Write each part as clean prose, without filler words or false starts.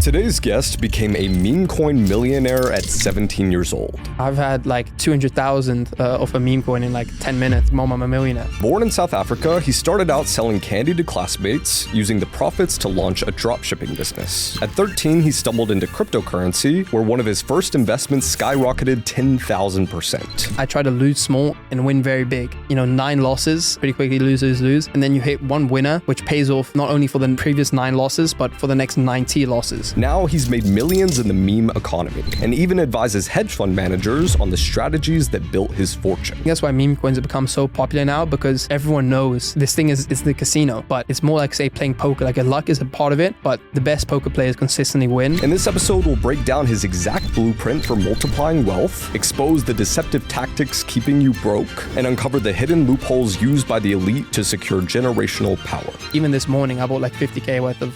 Today's guest became a Memecoin millionaire at 17 years old. I've had like 200,000 of a meme coin in like 10 minutes. Mom, I'm a millionaire. Born in South Africa, he started out selling candy to classmates, using the profits to launch a dropshipping business. At 13, he stumbled into cryptocurrency, where one of his first investments skyrocketed 10,000%. I try to lose small and win very big. 9 losses, pretty quickly lose. And then you hit one winner, which pays off not only for the previous 9 losses, but for the next 90 losses. Now he's made millions in the meme economy and even advises hedge fund managers on the strategies that built his fortune. That's why meme coins have become so popular now, because everyone knows this thing is the casino, but it's more like, say, playing poker. Like, luck is a part of it, but the best poker players consistently win. In this episode, we'll break down his exact blueprint for multiplying wealth, expose the deceptive tactics keeping you broke, and uncover the hidden loopholes used by the elite to secure generational power. Even this morning, I bought like 50K worth of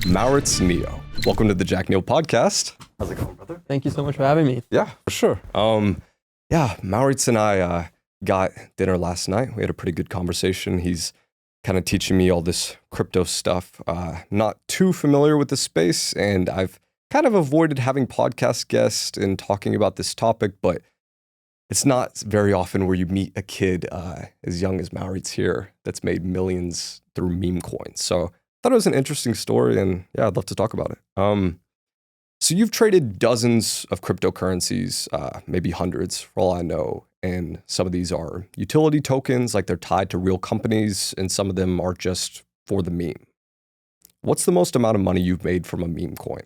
Maurits Neo. Welcome to the Jack Neel Podcast. How's it going, brother? Thank you so much for having me. Yeah, for sure. Maurits and I got dinner last night. We had a pretty good conversation. He's kind of teaching me all this crypto stuff. Not too familiar with the space, and I've kind of avoided having podcast guests and talking about this topic, but it's not very often where you meet a kid as young as Maurits here that's made millions through meme coins. So I thought it was an interesting story, and yeah, I'd love to talk about it. So you've traded dozens of cryptocurrencies, maybe hundreds for all I know, and some of these are utility tokens, like they're tied to real companies, and some of them are just for the meme. What's the most amount of money you've made from a meme coin?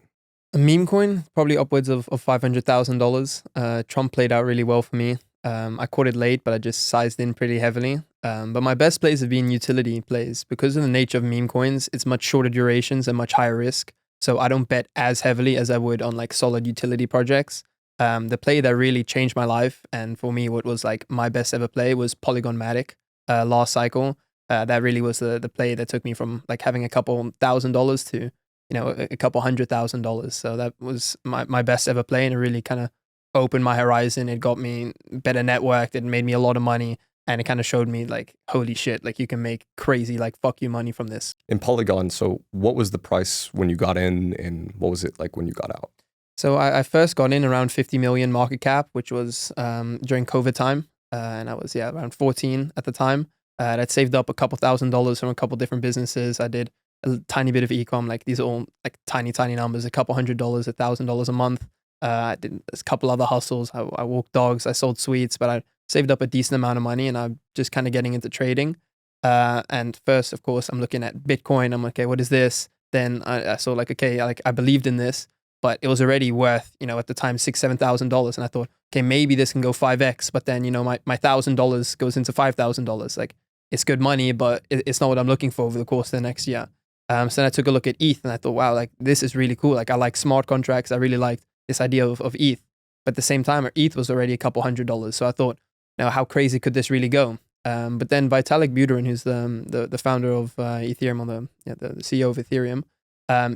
A meme coin, probably upwards of $500,000. Trump played out really well for me. I caught it late, but I just sized in pretty heavily. But my best plays have been utility plays. Because of the nature of meme coins, it's much shorter durations and much higher risk. So I don't bet as heavily as I would on like solid utility projects. The play that really changed my life, and for me, what was like my best ever play, was Polygon Matic last cycle. That really was the play that took me from like having a couple $1,000s to a couple $100,000. So that was my best ever play, and it really kind of opened my horizon. It got me better networked. It made me a lot of money, and it kind of showed me like, holy shit, like you can make crazy like fuck you money from this. In Polygon, so what was the price when you got in, and what was it like when you got out? So I first got in around 50 million market cap, which was during COVID time, and I was around 14 at the time. I'd saved up a couple $1,000s from a couple different businesses. I did a tiny bit of e-com, like these are all like tiny numbers, a couple $100, $1,000 a month. I did a couple other hustles. I walked dogs, I sold sweets, but I saved up a decent amount of money, and I'm just kind of getting into trading. And first, of course, I'm looking at Bitcoin. I'm like, okay, what is this? Then I saw like, okay, like I believed in this, but it was already worth, at the time, $6,000, $7,000. And I thought, okay, maybe this can go 5x, but then, my $1,000 goes into $5,000. Like, it's good money, but it's not what I'm looking for over the course of the next year. So then I took a look at ETH, and I thought, wow, like this is really cool. Like, I like smart contracts. I really liked this idea of ETH. But at the same time, ETH was already a couple $100s. So I thought, how crazy could this really go? But then Vitalik Buterin, who's the founder of Ethereum, or the CEO of Ethereum,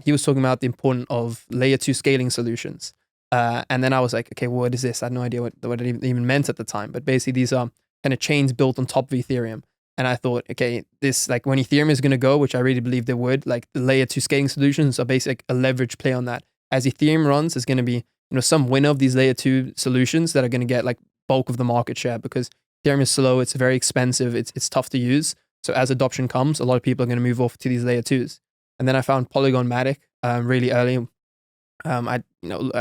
he was talking about the importance of layer 2 scaling solutions. And then I was like, okay, what is this? I had no idea what it even meant at the time. But basically, these are kind of chains built on top of Ethereum. And I thought, okay, this, like when Ethereum is going to go, which I really believe they would, like the layer 2 scaling solutions are basically a leverage play on that. As Ethereum runs, there's going to be, some winner of these layer 2 solutions that are going to get like bulk of the market share, because Ethereum is slow, it's very expensive, it's tough to use. So as adoption comes, a lot of people are going to move off to these layer 2s. And then I found Polygon Matic really early. I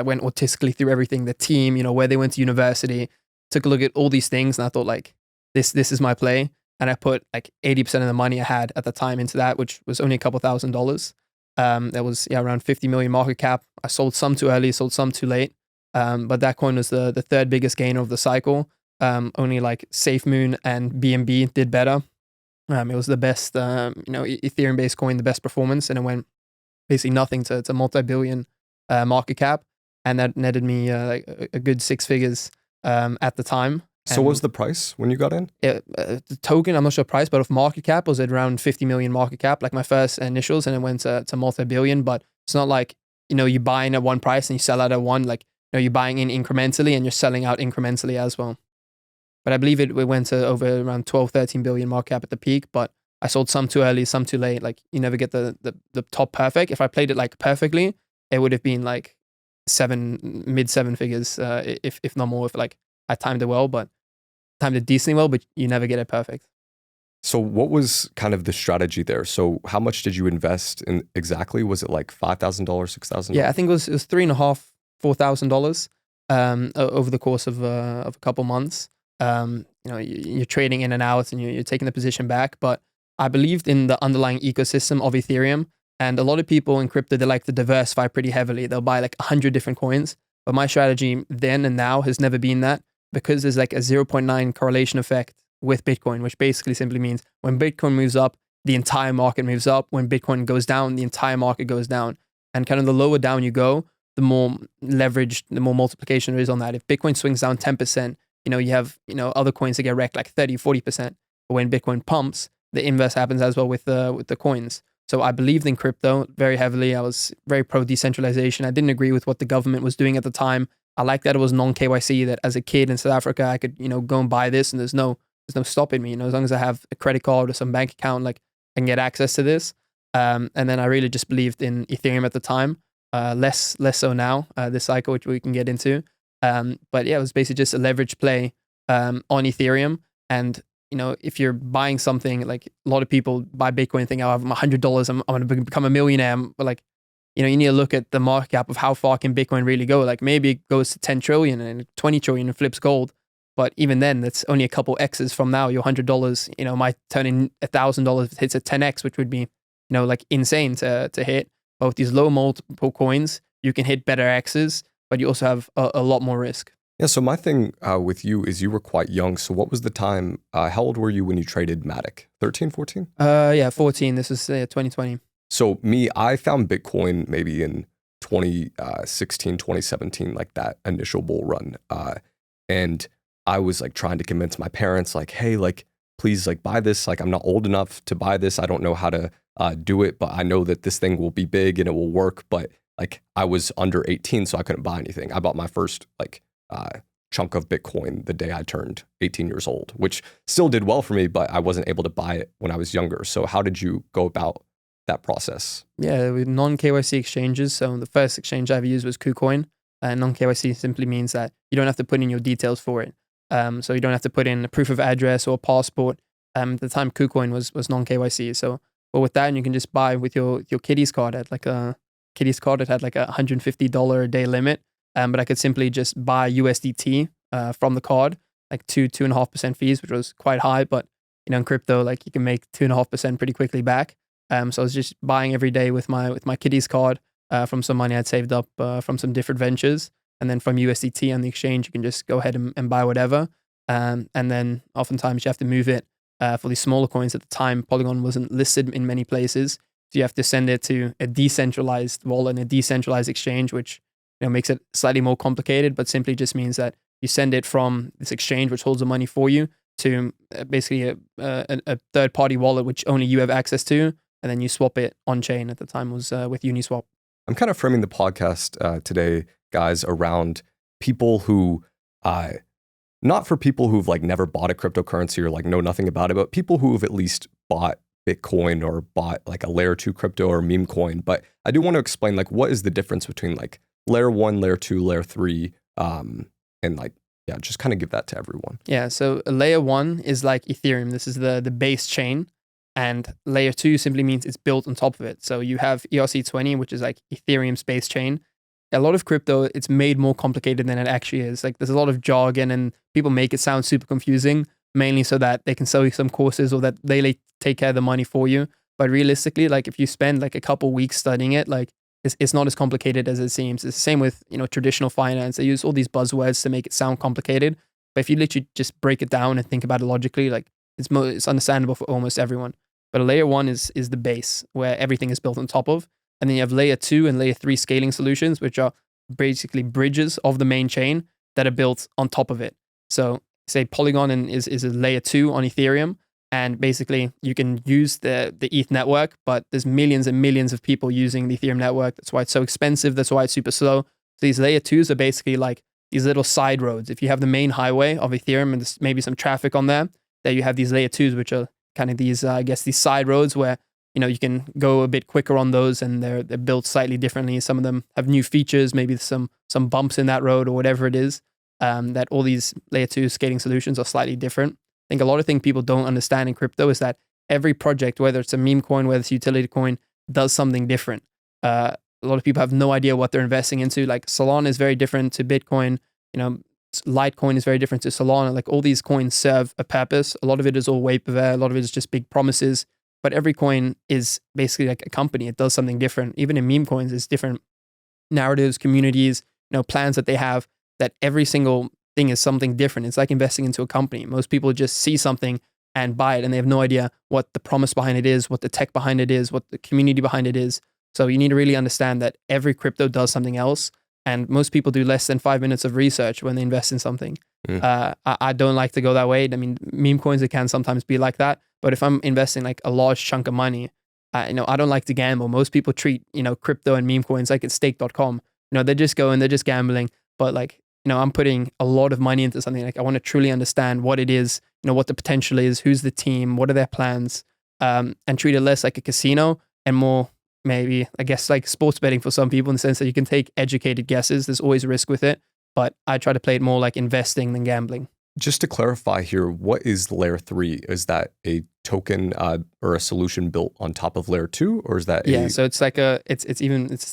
went autistically through everything, the team, where they went to university, took a look at all these things, and I thought like, this is my play. And I put like 80% of the money I had at the time into that, which was only a couple $1,000s. That was around 50 million market cap. I sold some too early, sold some too late. But that coin was the third biggest gainer of the cycle. Only like SafeMoon and BNB did better. It was the best, Ethereum-based coin, the best performance, and it went basically nothing to multi-billion market cap, and that netted me like a good 6 figures at the time. So what was the price when you got in? The token, I'm not sure price, but of market cap was at around 50 million market cap, like my first initials, and it went to multi-billion. But it's not like, you buy in at one price and you sell out at one. Like, you're buying in incrementally and you're selling out incrementally as well. But I believe it went to over around 12, 13 billion market cap at the peak. But I sold some too early, some too late. Like, you never get the top perfect. If I played it like perfectly, it would have been like mid seven figures, if not more, if like I timed it well, but timed it decently well, but you never get it perfect. So what was kind of the strategy there? So how much did you invest in exactly? Was it like $5,000, $6,000? Yeah, I think it was $3,500, $4,000 over the course of a couple months. You're trading in and out and you're taking the position back. But I believed in the underlying ecosystem of Ethereum. And a lot of people in crypto, they like to diversify pretty heavily. They'll buy like 100 different coins. But my strategy then and now has never been that, because there's like a 0.9 correlation effect with Bitcoin, which basically simply means when Bitcoin moves up, the entire market moves up. When Bitcoin goes down, the entire market goes down. And kind of the lower down you go, the more leverage, the more multiplication there is on that. If Bitcoin swings down 10%, you have, other coins that get wrecked like 30, 40%. But when Bitcoin pumps, the inverse happens as well with the coins. So I believed in crypto very heavily. I was very pro decentralization. I didn't agree with what the government was doing at the time. I liked that it was non-KYC, that as a kid in South Africa, I could, go and buy this and there's no stopping me, as long as I have a credit card or some bank account, like I can get access to this. And then I really just believed in Ethereum at the time, less so now, this cycle, which we can get into. But yeah, it was basically just a leverage play on Ethereum. And, if you're buying something, like a lot of people buy Bitcoin and think, oh, I have $100, I'm going to become a millionaire. But like, you need to look at the market cap of how far can Bitcoin really go. Like maybe it goes to 10 trillion and 20 trillion and flips gold. But even then, that's only a couple X's from now. Your $100, might turn in $1,000 if it hits a 10X, which would be, like insane to hit. But with these low multiple coins, you can hit better X's, but you also have a lot more risk. Yeah, so my thing with you is you were quite young. So what was the time, how old were you when you traded Matic? 13, 14? Yeah, 14. This is 2020. So I found Bitcoin maybe in 2016, 2017, like that initial bull run. And I was like trying to convince my parents, like, hey, like, please, like, buy this. Like, I'm not old enough to buy this. I don't know how to do it, but I know that this thing will be big and it will work. But like, I was under 18, so I couldn't buy anything. I bought my first like chunk of Bitcoin the day I turned 18 years old, which still did well for me, but I wasn't able to buy it when I was younger. So how did you go about that process? Yeah, with non-KYC exchanges. So the first exchange I ever used was KuCoin. And non-KYC simply means that you don't have to put in your details for it. So you don't have to put in a proof of address or a passport. At the time, KuCoin was non-KYC. So, but with that, you can just buy with your kiddies card at like a kiddies card. It had like a $150 a day limit. But I could simply just buy USDT from the card, like 2.5% fees, which was quite high. But in crypto, like you can make 2.5% pretty quickly back. So I was just buying every day with my kiddies card from some money I'd saved up from some different ventures. And then from USDT on the exchange, you can just go ahead and buy whatever. And then oftentimes you have to move it for these smaller coins. At the time, Polygon wasn't listed in many places. So you have to send it to a decentralized wallet and a decentralized exchange, which makes it slightly more complicated, but simply just means that you send it from this exchange, which holds the money for you, to basically a third-party wallet, which only you have access to, and then you swap it on-chain. At the time was with Uniswap. I'm kind of framing the podcast today, guys, around people who, not for people who've like never bought a cryptocurrency or like know nothing about it, but people who have at least bought Bitcoin or bought like a layer 2 crypto or Memecoin. But I do want to explain like what is the difference between like layer 1, layer 2, layer 3, and like, yeah, just kind of give that to everyone. Yeah, so layer 1 is like Ethereum. This is the base chain. And layer 2 simply means it's built on top of it. So you have ERC20, which is like Ethereum's base chain. A lot of crypto, it's made more complicated than it actually is. Like there's a lot of jargon and people make it sound super confusing, mainly so that they can sell you some courses or that they take care of the money for you. But realistically, like if you spend like a couple weeks studying it, like it's not as complicated as it seems. It's the same with traditional finance. They use all these buzzwords to make it sound complicated. But if you literally just break it down and think about it logically, like it's understandable for almost everyone. But layer 1 is the base where everything is built on top of. And then you have layer 2 and layer 3 scaling solutions, which are basically bridges of the main chain that are built on top of it. So say Polygon is a layer 2 on Ethereum. And basically you can use the ETH network, but there's millions and millions of people using the Ethereum network. That's why it's so expensive. That's why it's super slow. So these layer 2s are basically like these little side roads. If you have the main highway of Ethereum and there's maybe some traffic on there, then you have these layer 2s, which are kind of these, these side roads where, you can go a bit quicker on those, and they're built slightly differently. Some of them have new features, maybe some bumps in that road or whatever it is. That all these layer 2 scaling solutions are slightly different. I think a lot of things people don't understand in crypto is that every project, whether it's a meme coin, whether it's a utility coin, does something different. A lot of people have no idea what they're investing into. Like Solana is very different to Bitcoin. Litecoin is very different to Solana. Like all these coins serve a purpose. A lot of it is all vaporware. A lot of it is just big promises. But every coin is basically like a company. It does something different. Even in meme coins, it's different narratives, communities, plans that they have. That every single thing is something different. It's like investing into a company. Most people just see something and buy it, and they have no idea what the promise behind it is, what the tech behind it is, what the community behind it is. So you need to really understand that every crypto does something else. And most people do less than 5 minutes of research when they invest in something. I don't like to go that way. I mean, meme coins, it can sometimes be like that. But if I'm investing like a large chunk of money, I don't like to gamble. Most people treat, crypto and meme coins like it's stake.com. They just go and they're just gambling. But like, I'm putting a lot of money into something. Like I want to truly understand what it is, what the potential is, who's the team, what are their plans, and treat it less like a casino and more maybe, I guess, like sports betting for some people in the sense that you can take educated guesses. There's always risk with it, but I try to play it more like investing than gambling. Just to clarify here, what is layer 3? Is that a token or a solution built on top of layer 2, or is that so it's like it's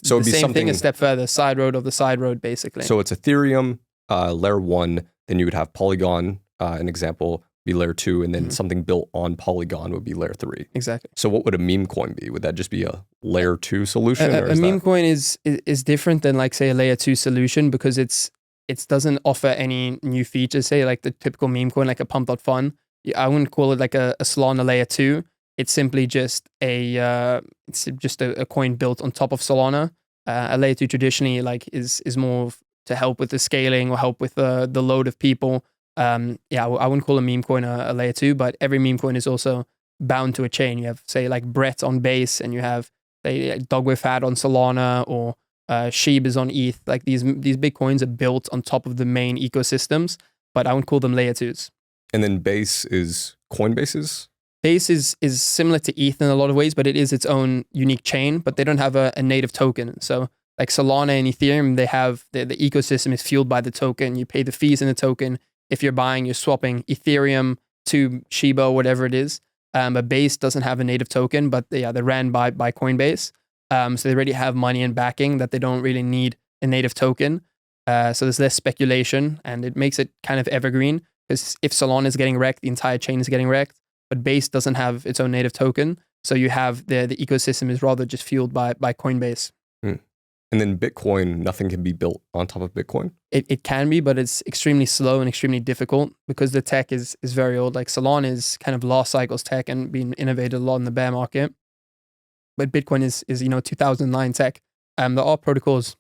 so the same thing a step further, side road of the side road, basically. So it's Ethereum, layer 1, then you would have Polygon, an example, be layer 2, and then something built on Polygon would be layer 3. Exactly. So what would a meme coin be? Would that just be a layer 2 solution? A meme coin is different than like say a layer 2 solution because it doesn't offer any new features, say like the typical meme coin, like a pump.fun. I wouldn't call it like a Solana layer 2. It's simply just a coin built on top of Solana. A layer 2 traditionally like is more to help with the scaling or help with the load of people. I wouldn't call a meme coin a layer 2, but every meme coin is also bound to a chain. You have say like Brett on Base, and you have say Dog with Hat on Solana, or Sheeb is on ETH. Like these big coins are built on top of the main ecosystems, but I wouldn't call them layer 2s. And then Base is Coinbase's? Base is similar to ETH in a lot of ways, but it is its own unique chain, but they don't have a native token. So like Solana and Ethereum, they have the ecosystem is fueled by the token. You pay the fees in the token. If you're swapping Ethereum to Shiba or whatever it is. But Base doesn't have a native token, but they're ran by Coinbase. So they already have money and backing that they don't really need a native token. So there's less speculation, and it makes it kind of evergreen, because if Solana is getting wrecked, the entire chain is getting wrecked. But Base doesn't have its own native token. So you have the ecosystem is rather just fueled by Coinbase. And then Bitcoin, nothing can be built on top of Bitcoin? It can be, but it's extremely slow and extremely difficult because the tech is very old. Like Solana is kind of last cycle's tech and being innovated a lot in the bear market. But Bitcoin is 2009 tech. There are protocols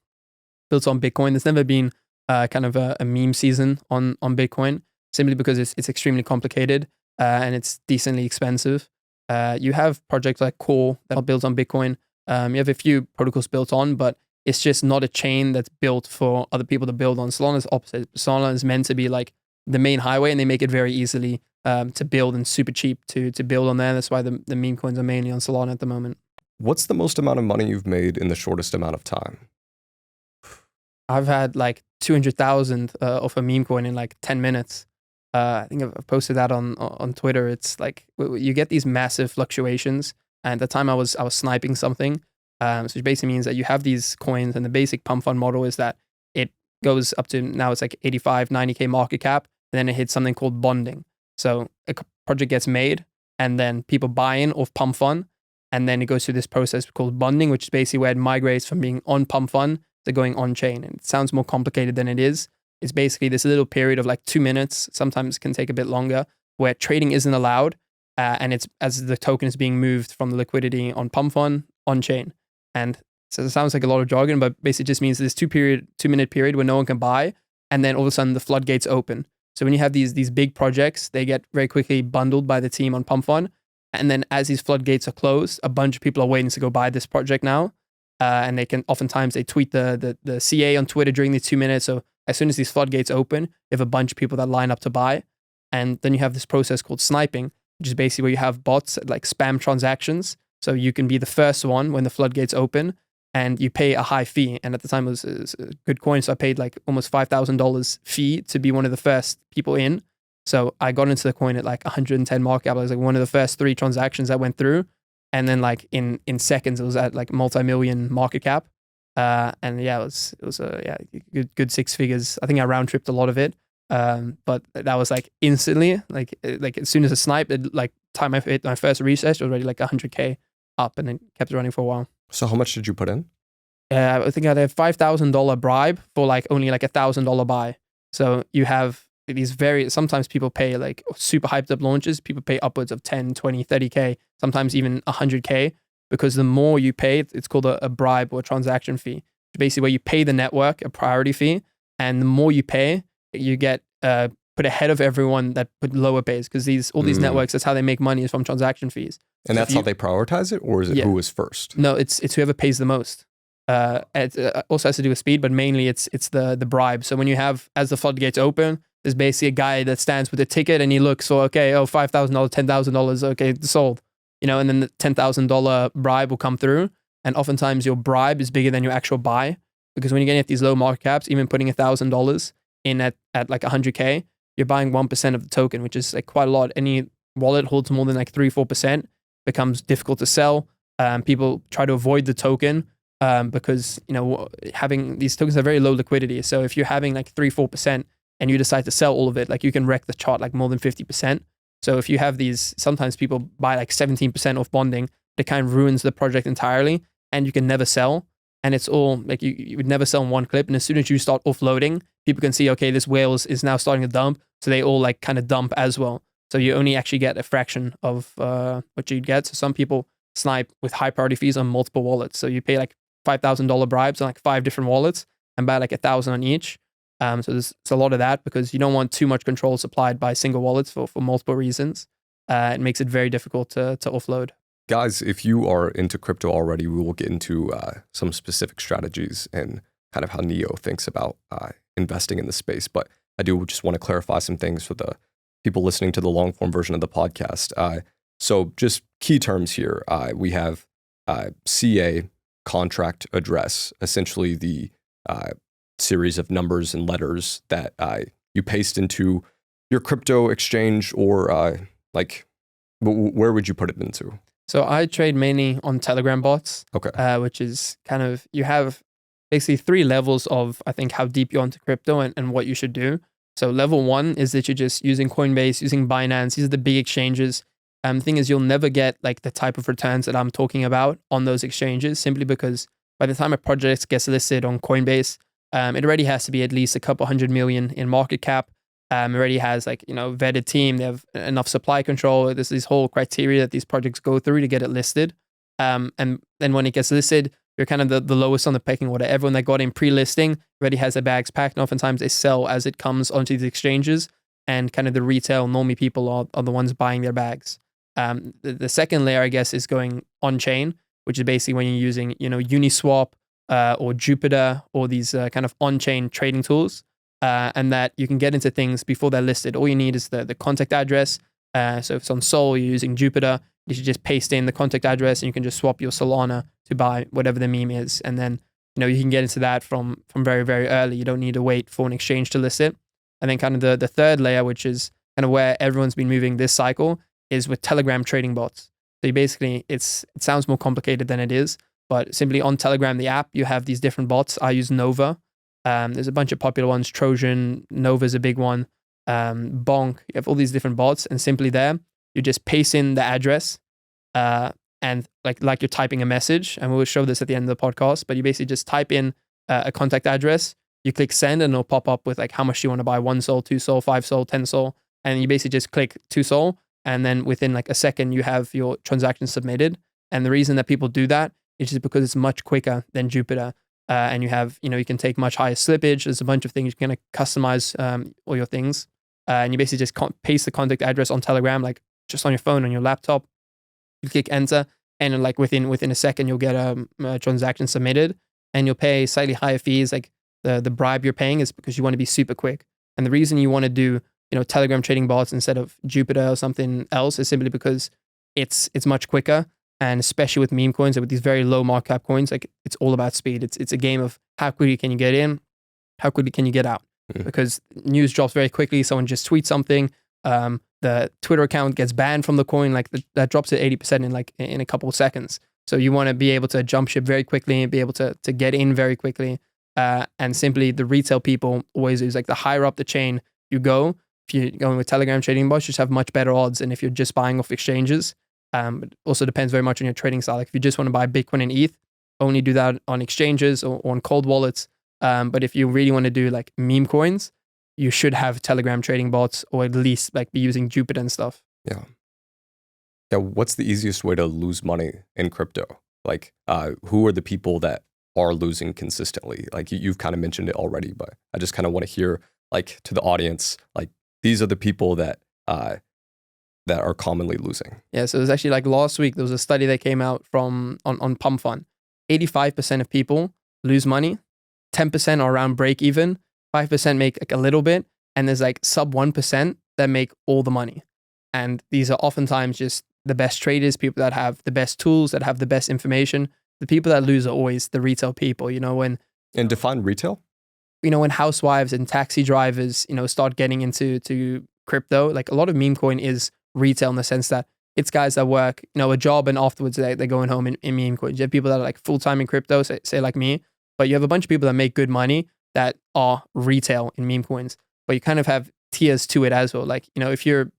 built on Bitcoin. There's never been kind of a meme season on Bitcoin, simply because it's extremely complicated and it's decently expensive. You have projects like Core that are built on Bitcoin. You have a few protocols built on, but it's just not a chain that's built for other people to build on. Solana's opposite. Solana is meant to be like the main highway, and they make it very easily to build and super cheap to build on there. That's why the meme coins are mainly on Solana at the moment. What's the most amount of money you've made in the shortest amount of time? I've had like 200,000 of a meme coin in like 10 minutes. I think I've posted that on Twitter. It's like you get these massive fluctuations. And at the time I was sniping something. So it basically means that you have these coins, and the basic pump fund model is that it goes up to, now it's like 85, 90K market cap, and then it hits something called bonding. So a project gets made, and then people buy in off pump fund, and then it goes through this process called bonding, which is basically where it migrates from being on pump fund to going on chain. And it sounds more complicated than it is. It's basically this little period of like 2 minutes, sometimes can take a bit longer, where trading isn't allowed, and it's as the token is being moved from the liquidity on pump fund on chain. And so it sounds like a lot of jargon, but basically just means this 2 minute period where no one can buy, and then all of a sudden the floodgates open. So when you have these big projects, they get very quickly bundled by the team on pump fund, and then as these floodgates are closed, a bunch of people are waiting to go buy this project now, and they can oftentimes they tweet the CA on Twitter during these 2 minutes. So as soon as these floodgates open, you have a bunch of people that line up to buy, and then you have this process called sniping, which is basically where you have bots that like spam transactions. So you can be the first one when the floodgates open, and you pay a high fee. And at the time, it was a good coin, so I paid like almost $5,000 fee to be one of the first people in. So I got into the coin at like 110 market cap. I was like one of the first 3 transactions that went through, and then like in seconds, it was at like multi-million market cap. And yeah, it was a good 6 figures. I think I round tripped a lot of it. But that was like instantly, like as soon as a snipe, like time I hit my first research, it was already like 100K up, and then kept it running for a while. So how much did you put in? I think I had a $5,000 bribe for like only like $1,000 buy. So you have these sometimes people pay like super hyped up launches. People pay upwards of 10, 20, 30K, sometimes even 100K, because the more you pay, it's called a bribe or a transaction fee. Basically where you pay the network a priority fee, and the more you pay, you get put ahead of everyone that put lower pays, because all these networks, that's how they make money, is from transaction fees. And that's how they prioritize it, or is it who was first? No, it's whoever pays the most. It also has to do with speed, but mainly it's the bribe. So when you have, as the floodgates open, there's basically a guy that stands with a ticket and he looks for, okay, $5,000, $10,000, okay, sold. And then the $10,000 bribe will come through, and oftentimes your bribe is bigger than your actual buy, because when you're getting at these low market caps, even putting $1,000 in at like 100K, you're buying 1% of the token, which is like quite a lot. Any wallet holds more than like 3-4%, becomes difficult to sell. People try to avoid the token because having these tokens are very low liquidity. So if you're having like 3-4% and you decide to sell all of it, like you can wreck the chart like more than 50%. So if you have these, sometimes people buy like 17% off bonding, it kind of ruins the project entirely, and you can never sell. And it's all like you would never sell in one clip. And as soon as you start offloading, people can see, okay, this whale is now starting to dump. So they all like kind of dump as well. So you only actually get a fraction of what you'd get. So some people snipe with high priority fees on multiple wallets. So you pay like $5,000 bribes on like 5 different wallets and buy like 1,000 on each. So there's a lot of that, because you don't want too much control supplied by single wallets for multiple reasons. It makes it very difficult to offload. Guys, if you are into crypto already, we will get into some specific strategies and kind of how Neo thinks about investing in the space. But I do just want to clarify some things for the people listening to the long form version of the podcast. So just key terms here. We have CA, contract address, essentially the series of numbers and letters that you paste into your crypto exchange, or where would you put it into? So I trade mainly on Telegram bots, okay, which is kind of, you have basically 3 levels of, I think, how deep you're onto crypto and what you should do. So level 1 is that you're just using Coinbase, using Binance. These are the big exchanges. The thing is, you'll never get like the type of returns that I'm talking about on those exchanges, simply because by the time a project gets listed on Coinbase, it already has to be at least a couple $100 million in market cap. It already has like, vetted team. They have enough supply control. There's this whole criteria that these projects go through to get it listed. And then when it gets listed, you're kind of the lowest on the pecking order. Everyone that got in pre-listing already has their bags packed, and oftentimes they sell as it comes onto these exchanges, and kind of the retail normie people are the ones buying their bags. The second layer, I guess, is going on-chain, which is basically when you're using, Uniswap or Jupiter, or these kind of on-chain trading tools. And that you can get into things before they're listed. All you need is the contact address. So if it's on Sol, you're using Jupiter, you should just paste in the contact address, and you can just swap your Solana to buy whatever the meme is. And then, you can get into that from very, very early. You don't need to wait for an exchange to list it. And then kind of the third layer, which is kind of where everyone's been moving this cycle, is with Telegram trading bots. So you basically, it sounds more complicated than it is, but simply on Telegram, the app, you have these different bots. I use Nova. There's a bunch of popular ones. Trojan, Nova's a big one. Bonk. You have all these different bots, and simply there, you just paste in the address, and like you're typing a message. And we'll show this at the end of the podcast. But you basically just type in a contact address. You click send, and it'll pop up with like how much you want to buy: 1 Sol, 2 Sol, 5 Sol, 10 Sol, and you basically just click 2 Sol, and then within like a second, you have your transaction submitted. And the reason that people do that is just because it's much quicker than Jupiter. And you have, you can take much higher slippage. There's a bunch of things you can customize all your things. And you basically just paste the contact address on Telegram, like just on your phone, on your laptop. You click enter, and like within a second, you'll get a transaction submitted, and you'll pay slightly higher fees. Like the bribe you're paying is because you want to be super quick. And the reason you want to do, Telegram trading bots instead of Jupiter or something else is simply because it's much quicker. And especially with meme coins, with these very low market cap coins, like it's all about speed. It's a game of how quickly can you get in, how quickly can you get out? Because news drops very quickly. Someone just tweets something. The Twitter account gets banned from the coin. Like that drops to 80% in a couple of seconds. So you want to be able to jump ship very quickly and be able to get in very quickly. And simply the retail people always use, like the higher up the chain you go, if you're going with Telegram trading bots, you just have much better odds than if you're just buying off exchanges. It also depends very much on your trading style. Like if you just want to buy Bitcoin and ETH, only do that on exchanges or on cold wallets. But if you really want to do like meme coins, you should have Telegram trading bots, or at least like be using Jupiter and stuff. Yeah. Yeah. What's the easiest way to lose money in crypto? Like, who are the people that are losing consistently? Like you've kind of mentioned it already, but I just kind of want to hear, like, to the audience, like these are the people that are commonly losing. Yeah. So it was actually like last week, there was a study that came out from on Pump Fund. 85% of people lose money, 10% are around break even, 5% make like a little bit, and there's like sub 1% that make all the money. And these are oftentimes just the best traders, people that have the best tools, that have the best information. The people that lose are always the retail people, when... And define retail? When housewives and taxi drivers, start getting into crypto, like a lot of meme coin is retail in the sense that it's guys that work, a job, and afterwards they're going home in meme coins. You have people that are like full-time in crypto, say like me, but you have a bunch of people that make good money that are retail in meme coins. But you kind of have tiers to it as well. Like, if you're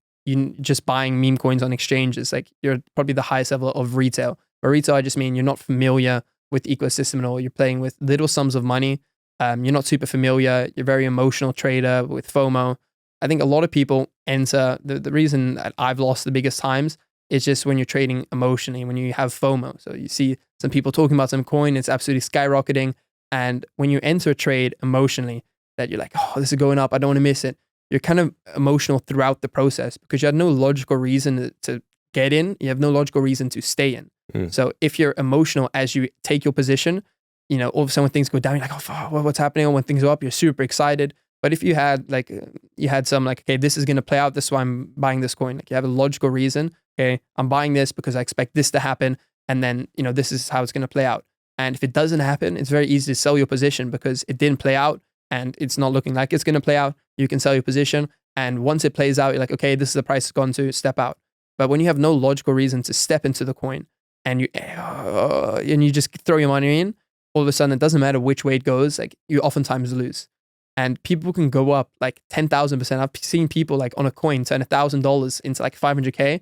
just buying meme coins on exchanges, like you're probably the highest level of retail. By retail, I just mean you're not familiar with the ecosystem at all. You're playing with little sums of money. You're not super familiar. You're a very emotional trader with FOMO. I think a lot of people enter, the reason that I've lost the biggest times is just when you're trading emotionally, when you have FOMO. So you see some people talking about some coin, it's absolutely skyrocketing. And when you enter a trade emotionally, that you're like, oh, this is going up, I don't want to miss it. You're kind of emotional throughout the process because you had no logical reason to get in. You have no logical reason to stay in. So if you're emotional as you take your position, all of a sudden when things go down, you're like, oh, what's happening? Or when things go up, you're super excited. But if you had some like, okay, this is going to play out, this is why I'm buying this coin. Like you have a logical reason. Okay, I'm buying this because I expect this to happen. And then, this is how it's going to play out. And if it doesn't happen, it's very easy to sell your position because it didn't play out and it's not looking like it's going to play out. You can sell your position. And once it plays out, you're like, okay, this is the price it's gone to, step out. But when you have no logical reason to step into the coin and you just throw your money in, all of a sudden, it doesn't matter which way it goes, like you oftentimes lose. And people can go up like 10,000%. I've seen people like on a coin turn $1,000 into like 500K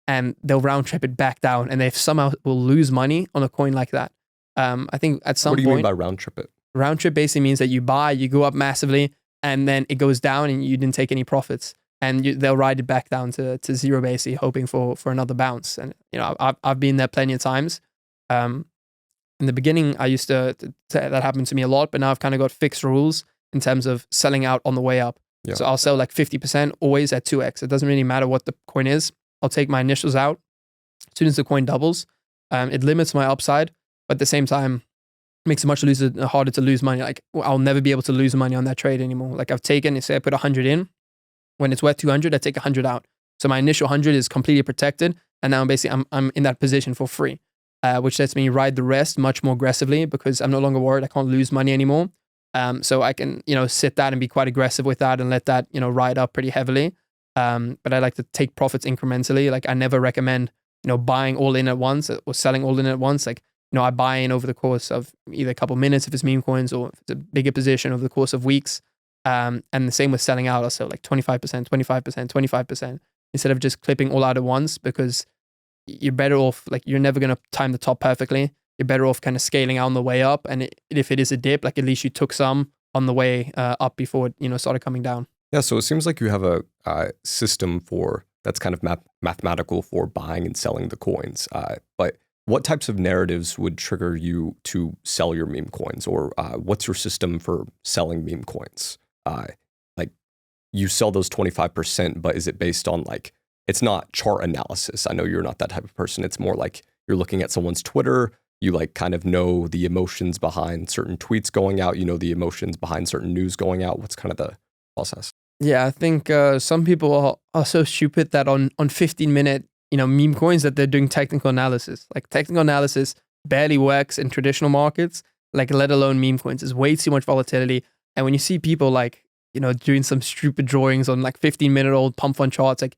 and they'll round trip it back down and they somehow will lose money on a coin like that. I think at some point... What do you mean by round trip it? Round trip basically means that you buy, you go up massively, and then it goes down and you didn't take any profits. And they'll ride it back down to zero basically, hoping for another bounce. And, I've been there plenty of times. In the beginning, I used to that happened to me a lot, but now I've kind of got fixed rules in terms of selling out on the way up. Yeah. So I'll sell like 50% always at 2x. It doesn't really matter what the coin is. I'll take my initials out. As soon as the coin doubles, it limits my upside, but at the same time, makes it much harder to lose money. Like I'll never be able to lose money on that trade anymore. Like I've taken, say I put 100 in, when it's worth 200, I take 100 out. So my initial 100 is completely protected, and now I'm in that position for free, which lets me ride the rest much more aggressively because I'm no longer worried I can't lose money anymore. So I can sit that and be quite aggressive with that and let that ride up pretty heavily. But I like to take profits incrementally. Like I never recommend buying all in at once or selling all in at once. Like I buy in over the course of either a couple minutes if it's meme coins or if it's a bigger position over the course of weeks. And the same with selling out. I'll sell like 25%, 25%, 25% instead of just clipping all out at once because you're better off, like you're never going to time the top perfectly. You're better off kind of scaling out on the way up. And if it is a dip, like at least you took some on the way up before it started coming down. Yeah, so it seems like you have a system that's kind of mathematical for buying and selling the coins. But what types of narratives would trigger you to sell your meme coins, or what's your system for selling meme coins? Like you sell those 25%, but is it based on like, it's not chart analysis. I know you're not that type of person. It's more like you're looking at someone's Twitter. You like kind of know the emotions behind certain tweets going out. You know the emotions behind certain news going out. What's kind of the process? Yeah, I think some people are so stupid that on 15-minute meme coins that they're doing technical analysis. Like technical analysis barely works in traditional markets, like let alone meme coins. There's way too much volatility. And when you see people like, doing some stupid drawings on like 15-minute-old pump fund charts, like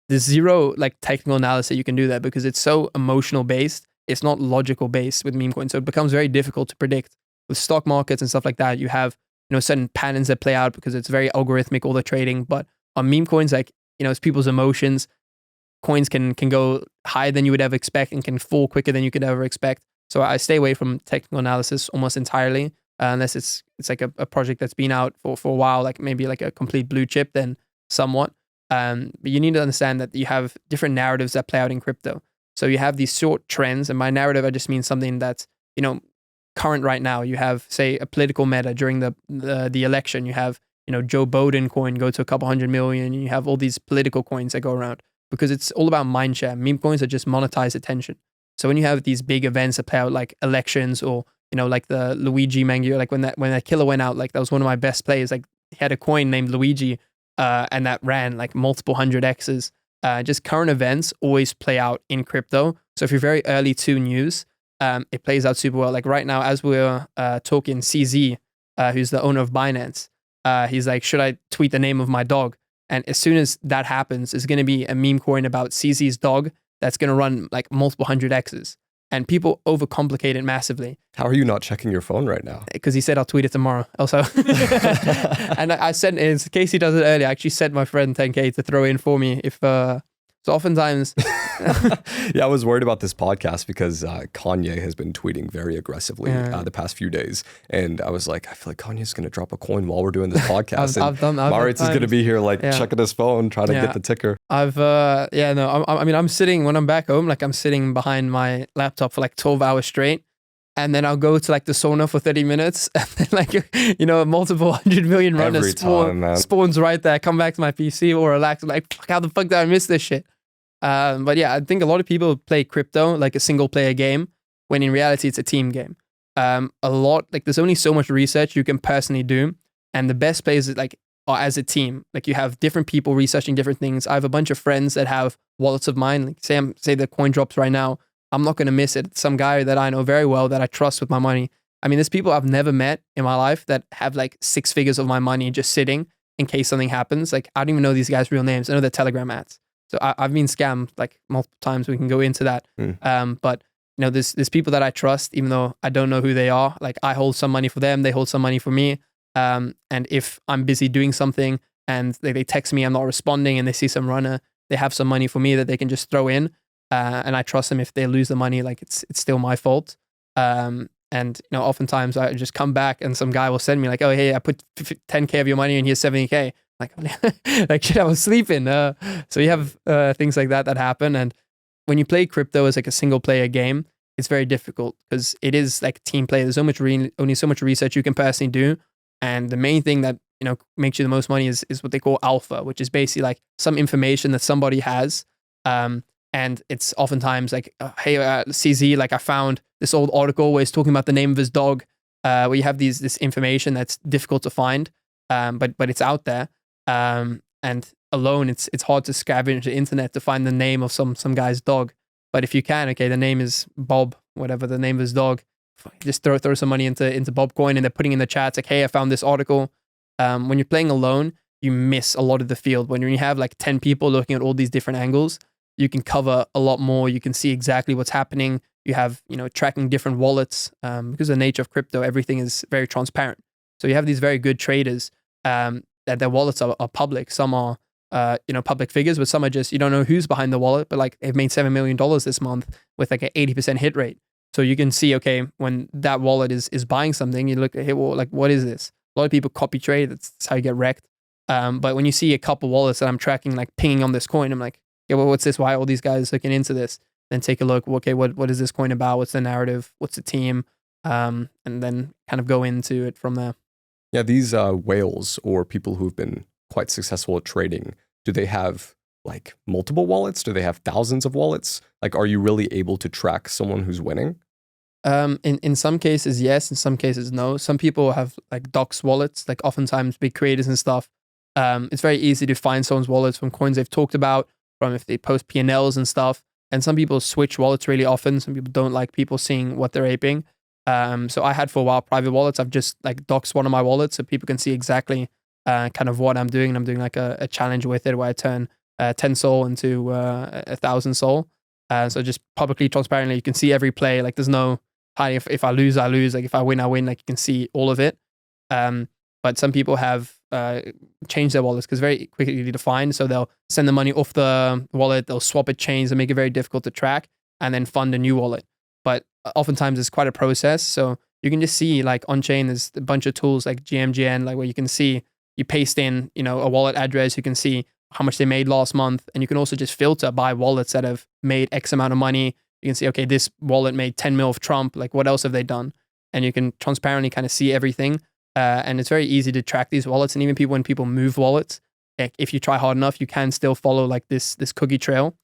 there's zero like technical analysis you can do there because it's so emotional based. It's not logical based with meme coins. So it becomes very difficult to predict. With stock markets and stuff like that, you have, certain patterns that play out because it's very algorithmic, all the trading. But on meme coins, like, it's people's emotions. Coins can go higher than you would ever expect and can fall quicker than you could ever expect. So I stay away from technical analysis almost entirely, unless it's like a project that's been out for a while, like maybe like a complete blue chip, then somewhat. But you need to understand that you have different narratives that play out in crypto. So you have these short trends, and by narrative, I just mean something that's, current right now. You have, say, a political meta during the election. You have, Joe Biden coin go to a couple 100 million. You have all these political coins that go around because it's all about mindshare. Meme coins are just monetized attention. So when you have these big events that play out like elections or, like the Luigi Mango, like when that killer went out, like that was one of my best plays. Like he had a coin named Luigi and that ran like multiple 100x's. Just current events always play out in crypto. So if you're very early to news, it plays out super well. Like right now, as we're talking, CZ, who's the owner of Binance, he's like, should I tweet the name of my dog? And as soon as that happens, there's going to be a meme coin about CZ's dog that's going to run like multiple 100x's. And people overcomplicate it massively. How are you not checking your phone right now? Because he said I'll tweet it tomorrow. Also, and I sent, in case he does it early, I actually sent my friend 10K to throw in for me. So oftentimes, yeah, I was worried about this podcast because Kanye has been tweeting very aggressively the past few days, and I was like, I feel like Kanye's going to drop a coin while we're doing this podcast, and Maurits is going to be here checking his phone, trying to get the ticker. I'm sitting when I'm back home, like I'm sitting behind my laptop for like 12 hours straight. And then I'll go to like the sauna for 30 minutes and then like, multiple 100 million runners spawns right there. Come back to my PC or relax. Like, fuck, how the fuck did I miss this shit? But yeah, I think a lot of people play crypto like a single player game when in reality it's a team game. There's only so much research you can personally do. And the best plays are as a team. Like you have different people researching different things. I have a bunch of friends that have wallets of mine. Like say the coin drops right now. I'm not going to miss it. Some guy that I know very well that I trust with my money. I mean, there's people I've never met in my life that have like 6 figures of my money just sitting in case something happens. Like, I don't even know these guys' real names. I know their Telegram ads. So I've been scammed like multiple times. We can go into that. But there's people that I trust, even though I don't know who they are. Like, I hold some money for them. They hold some money for me. And if I'm busy doing something and they text me, I'm not responding, and they see some runner, they have some money for me that they can just throw in. And I trust them. If they lose the money, like it's still my fault. And oftentimes I just come back and some guy will send me like, oh, hey, I put 10K of your money and here's 70K. Like, like shit, I was sleeping. So you have things like that happen. And when you play crypto as like a single player game, it's very difficult because it is like team play. There's only so much research you can personally do. And the main thing that, makes you the most money is what they call alpha, which is basically like some information that somebody has. And it's oftentimes like, hey, CZ, like I found this old article where he's talking about the name of his dog, where you have this information that's difficult to find, but it's out there. And alone, it's hard to scavenge the internet to find the name of some guy's dog. But if you can, okay, the name is Bob, whatever the name of his dog, just throw some money into Bobcoin, and they're putting in the chat like, hey, I found this article. When you're playing alone, you miss a lot of the field. When you have like 10 people looking at all these different angles, you can cover a lot more. You can see exactly what's happening. You have, tracking different wallets. Because of the nature of crypto, everything is very transparent. So you have these very good traders that their wallets are public. Some are, public figures, but some are just, you don't know who's behind the wallet, but like they've made $7 million this month with like an 80% hit rate. So you can see, okay, when that wallet is buying something, you look at, hey, well, like, what is this? A lot of people copy trade. That's how you get wrecked. But when you see a couple wallets that I'm tracking, like pinging on this coin, I'm like, yeah, well, what's this? Why are all these guys looking into this? Then take a look. Okay, what is this coin about? What's the narrative? What's the team? And then kind of go into it from there. Yeah, these whales or people who've been quite successful at trading, do they have like multiple wallets? Do they have thousands of wallets? Like, are you really able to track someone who's winning? In some cases, yes. In some cases, no. Some people have like docs wallets, like oftentimes big creators and stuff. It's very easy to find someone's wallets from coins they've talked about. from if they post P&Ls and stuff. And some people switch wallets really often. Some people don't like people seeing what they're aping. So I had for a while private wallets. I've just like doxed one of my wallets so people can see exactly kind of what I'm doing. And I'm doing like a challenge with it where I turn 10 Sol into 1,000 Sol. So just publicly, transparently, you can see every play. Like there's no hiding. If I lose, I lose. Like if I win, I win. Like you can see all of it. But some people have changed their wallets because very quickly to find. So they'll send the money off the wallet, they'll swap it chains and make it very difficult to track, and then fund a new wallet. But oftentimes it's quite a process. So you can just see like on chain, there's a bunch of tools like GMGN, like where you can see, you paste in, a wallet address, you can see how much they made last month. And you can also just filter by wallets that have made X amount of money. You can see, okay, this wallet made 10 mil of Trump. Like what else have they done? And you can transparently kind of see everything. And it's very easy to track these wallets. And even when people move wallets, if you try hard enough, you can still follow like this cookie trail.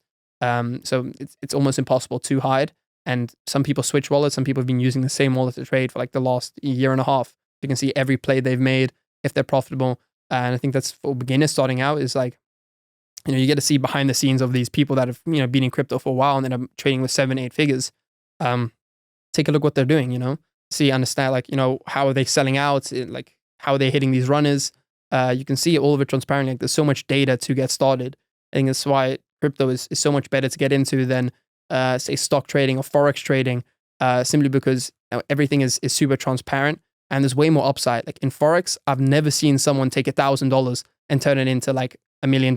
So it's almost impossible to hide. And some people switch wallets. Some people have been using the same wallet to trade for like the last year and a half. You can see every play they've made, if they're profitable. And I think that's for beginners starting out is like, you get to see behind the scenes of these people that have, been in crypto for a while and then are trading with 7-8 figures. Take a look what they're doing, see, understand, like, how are they selling out? Like, how are they hitting these runners? You can see all of it transparently. Like, there's so much data to get started. I think that's why crypto is so much better to get into than, say, stock trading or Forex trading, simply because everything is super transparent and there's way more upside. Like in Forex, I've never seen someone take $1,000 and turn it into like $1 million,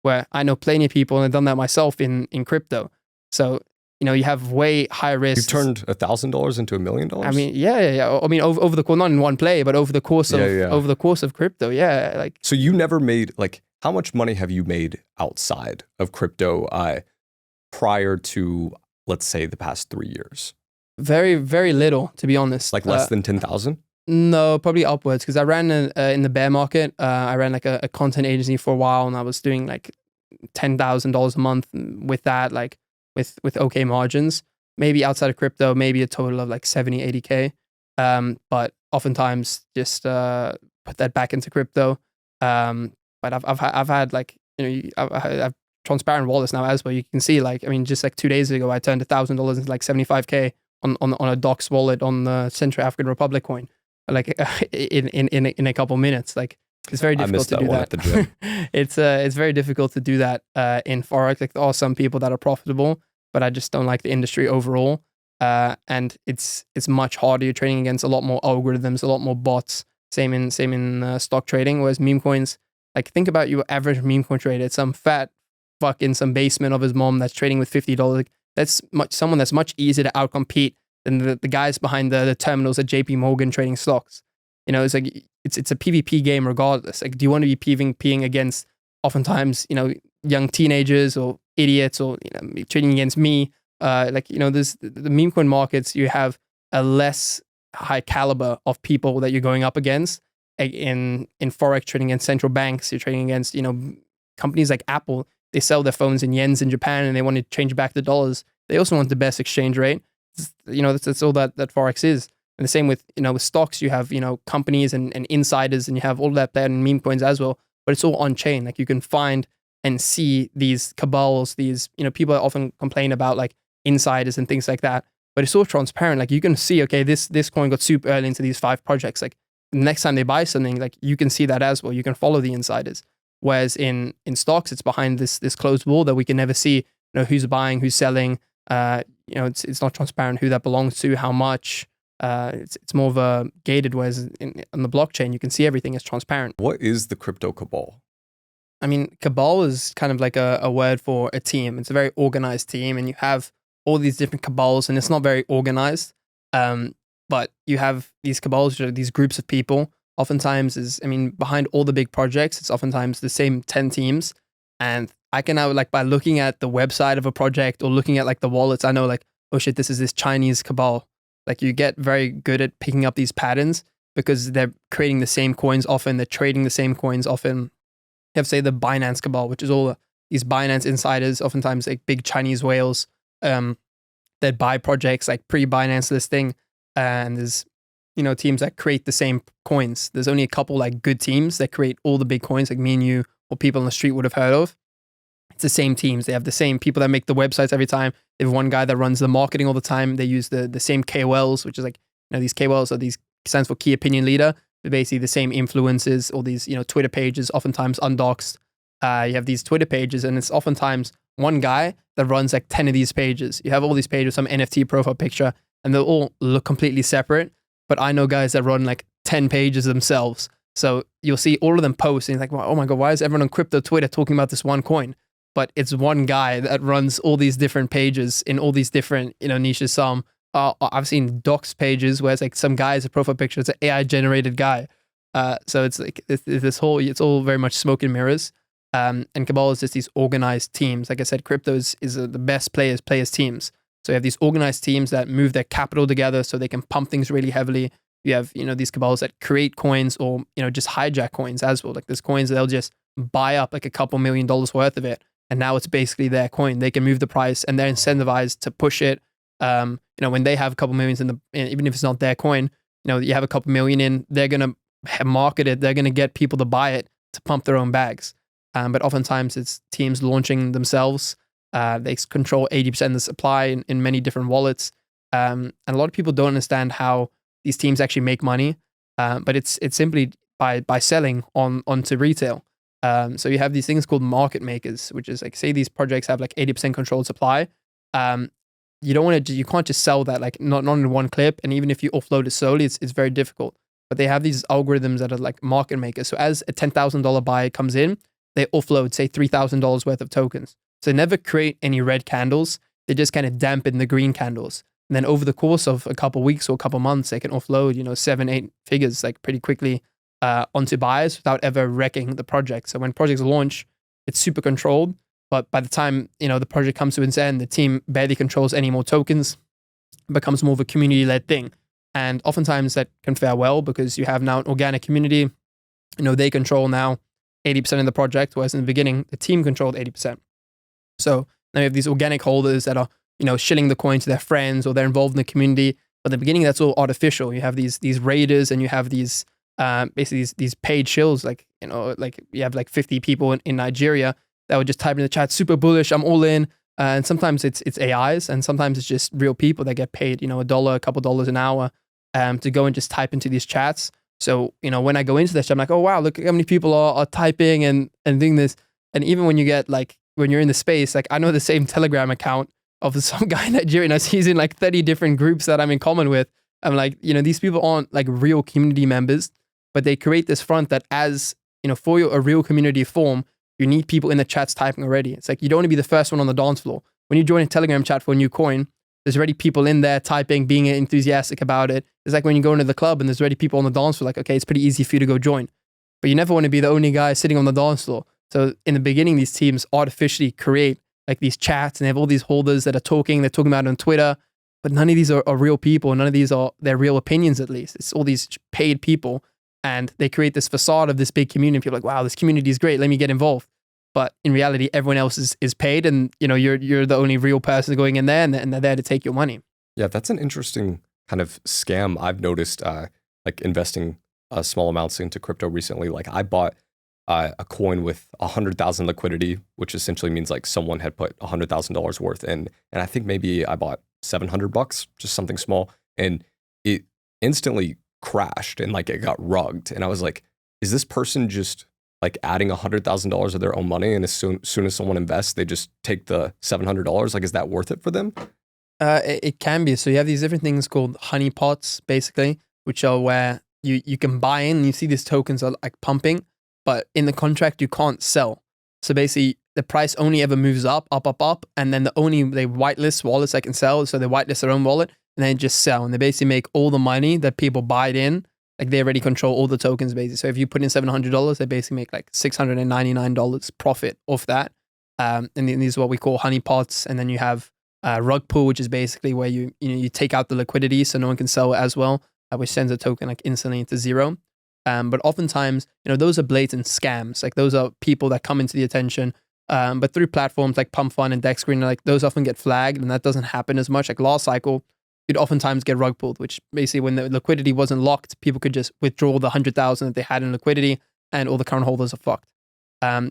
where I know plenty of people and I've done that myself in crypto. So, you have way higher risks. You've turned $1,000 into $1 million? I mean, yeah. I mean, over the course, not in one play, but over the course of crypto, yeah. Like, so you never made, like, how much money have you made outside of crypto prior to, let's say, the past 3 years? Very, very little, to be honest. Like less than 10,000? No, probably upwards. Because I ran in the bear market. I ran like a content agency for a while, and I was doing like $10,000 a month with that, like with okay margins. Maybe outside of crypto, maybe a total of like 70, 80K. But oftentimes just put that back into crypto. But I've had like, I've transparent wallets now as well. You can see, like, I mean, just like 2 days ago, I turned $1,000 into like 75K on a Dox wallet on the Central African Republic coin, like in a couple minutes. Like, it's very difficult to do that. At the gym. It's very difficult to do that in Forex. Like, there are some people that are profitable, but I just don't like the industry overall. And it's much harder. You're trading against a lot more algorithms, a lot more bots. Same in stock trading. Whereas meme coins, like, think about your average meme coin trader. It's some fat fuck in some basement of his mom that's trading with $50. Like, that's someone that's much easier to outcompete than the guys behind the terminals at JP Morgan trading stocks. It's like it's a PvP game regardless. Like, do you want to be PvPing against oftentimes, young teenagers or idiots, or trading against me? There's the meme coin markets. You have a less high caliber of people that you're going up against. In Forex, trading against central banks, you're trading against, companies like Apple. They sell their phones in yens in Japan and they want to change back to dollars. They also want the best exchange rate. That's all that Forex is. And the same with, with stocks, you have, companies and insiders, and you have all that there in meme coins as well, but it's all on chain. Like, you can find and see these cabals, these, people often complain about like insiders and things like that, but it's all transparent. Like, you can see, okay, this coin got super early into these 5 projects. Like, the next time they buy something, like, you can see that as well. You can follow the insiders. Whereas in stocks, it's behind this closed wall that we can never see, who's buying, who's selling. It's not transparent who that belongs to, how much. It's more of a gated, whereas on the blockchain, you can see everything is transparent. What is the crypto cabal? I mean, cabal is kind of like a word for a team. It's a very organized team, and you have all these different cabals, and it's not very organized. But you have these cabals, these groups of people. Oftentimes behind all the big projects, it's oftentimes the same 10 teams. And I can now, like, by looking at the website of a project or looking at like the wallets, I know, like, oh shit, this is this Chinese cabal. Like, you get very good at picking up these patterns because they're creating the same coins often. They're trading the same coins often. You have, say, the Binance cabal, which is all these Binance insiders, oftentimes like big Chinese whales that buy projects like pre-Binance listing. And there's, teams that create the same coins. There's only a couple like good teams that create all the big coins, like me and you or people on the street would have heard of. It's the same teams. They have the same people that make the websites every time. They have one guy that runs the marketing all the time. They use the same KOLs, which is like, these KOLs are these, stands for key opinion leader. They're basically the same influencers, all these, Twitter pages, oftentimes undoxed. You have these Twitter pages, and it's oftentimes one guy that runs like 10 of these pages. You have all these pages with some NFT profile picture, and they'll all look completely separate. But I know guys that run like 10 pages themselves. So you'll see all of them post, and you're like, oh my God, why is everyone on crypto Twitter talking about this one coin? But it's one guy that runs all these different pages in all these different, niches. Some I've seen docs pages where it's like some guy's a profile picture. It's an AI generated guy. So it's like it's all very much smoke and mirrors. And Cabal is just these organized teams. Like I said, crypto is the best players teams. So you have these organized teams that move their capital together so they can pump things really heavily. You have, these Cabals that create coins or, just hijack coins as well. Like there's coins that they'll just buy up like a couple $1 million worth of it. And now it's basically their coin. They can move the price and they're incentivized to push it. When they have a couple millions even if it's not their coin, you have a couple million in, they're going to market it. They're going to get people to buy it to pump their own bags. But oftentimes it's teams launching themselves. They control 80% of the supply in many different wallets. And a lot of people don't understand how these teams actually make money. But it's simply by selling onto retail. So you have these things called market makers, which is like, say these projects have like 80% controlled supply. You can't just sell that like not in one clip. And even if you offload it slowly, it's very difficult. But they have these algorithms that are like market makers. So as a $10,000 buy comes in, they offload say $3,000 worth of tokens. So they never create any red candles. They just kind of dampen the green candles. And then over the course of a couple of weeks or a couple of months, they can offload, 7-8 figures like pretty quickly onto buyers without ever wrecking the project. So when projects launch, it's super controlled. But by the time, the project comes to its end, the team barely controls any more tokens. It becomes more of a community-led thing. And oftentimes that can fare well because you have now an organic community. They control now 80% of the project, whereas in the beginning, the team controlled 80%. So now you have these organic holders that are, shilling the coin to their friends or they're involved in the community. But in the beginning, that's all artificial. You have these raiders and you have these basically these paid shills. Like you have like 50 people in Nigeria that would just type in the chat, super bullish, I'm all in. And sometimes it's AIs and sometimes it's just real people that get paid, $1, a couple dollars an hour to go and just type into these chats. So, when I go into this, I'm like, oh, wow, look how many people are typing and doing this. And even when you get when you're in the space, like I know the same Telegram account of some guy in Nigeria and he's in like 30 different groups that I'm in common with. I'm like, these people aren't like real community members, but they create this front that as, for a real community form, you need people in the chats typing already. It's like you don't want to be the first one on the dance floor. When you join a Telegram chat for a new coin, there's already people in there typing, being enthusiastic about it. It's like when you go into the club and there's already people on the dance floor, like, okay, it's pretty easy for you to go join. But you never want to be the only guy sitting on the dance floor. So in the beginning, these teams artificially create like these chats and they have all these holders that are talking, they're talking about it on Twitter, but none of these are real people. None of these are their real opinions, at least. It's all these paid people and they create this facade of this big community. People are like, wow, this community is great. Let me get involved. But in reality, everyone else is paid and, you're the only real person going in there and they're there to take your money. Yeah, that's an interesting kind of scam I've noticed, like investing small amounts into crypto recently. Like I bought a coin with 100,000 liquidity, which essentially means like someone had put $100,000 worth in. And I think maybe I bought $700, just something small. And it instantly crashed and like it got rugged. And I was like, is this person just like adding $100,000 of their own money? And as soon as someone invests, they just take the $700. Like, is that worth it for them? It can be. So you have these different things called honeypots, basically, which are where you can buy in and you see these tokens are like pumping, but in the contract, you can't sell. So basically, the price only ever moves up. And then they whitelist wallets that can sell. So they whitelist their own wallet and then just sell. And they basically make all the money that people buy it in. Like they already control all the tokens basically. So if you put in $700, they basically make like $699 profit off that. And then these are what we call honeypots. And then you have rug pull, which is basically where you take out the liquidity so no one can sell it as well, which sends a token like instantly into zero. But oftentimes, those are blatant scams. Like those are people that come into the attention. But through platforms like Pump Fund and Dex Screen, like those often get flagged and that doesn't happen as much. Like last cycle, you'd oftentimes get rug pulled, which basically when the liquidity wasn't locked, people could just withdraw the 100,000 that they had in liquidity and all the current holders are fucked.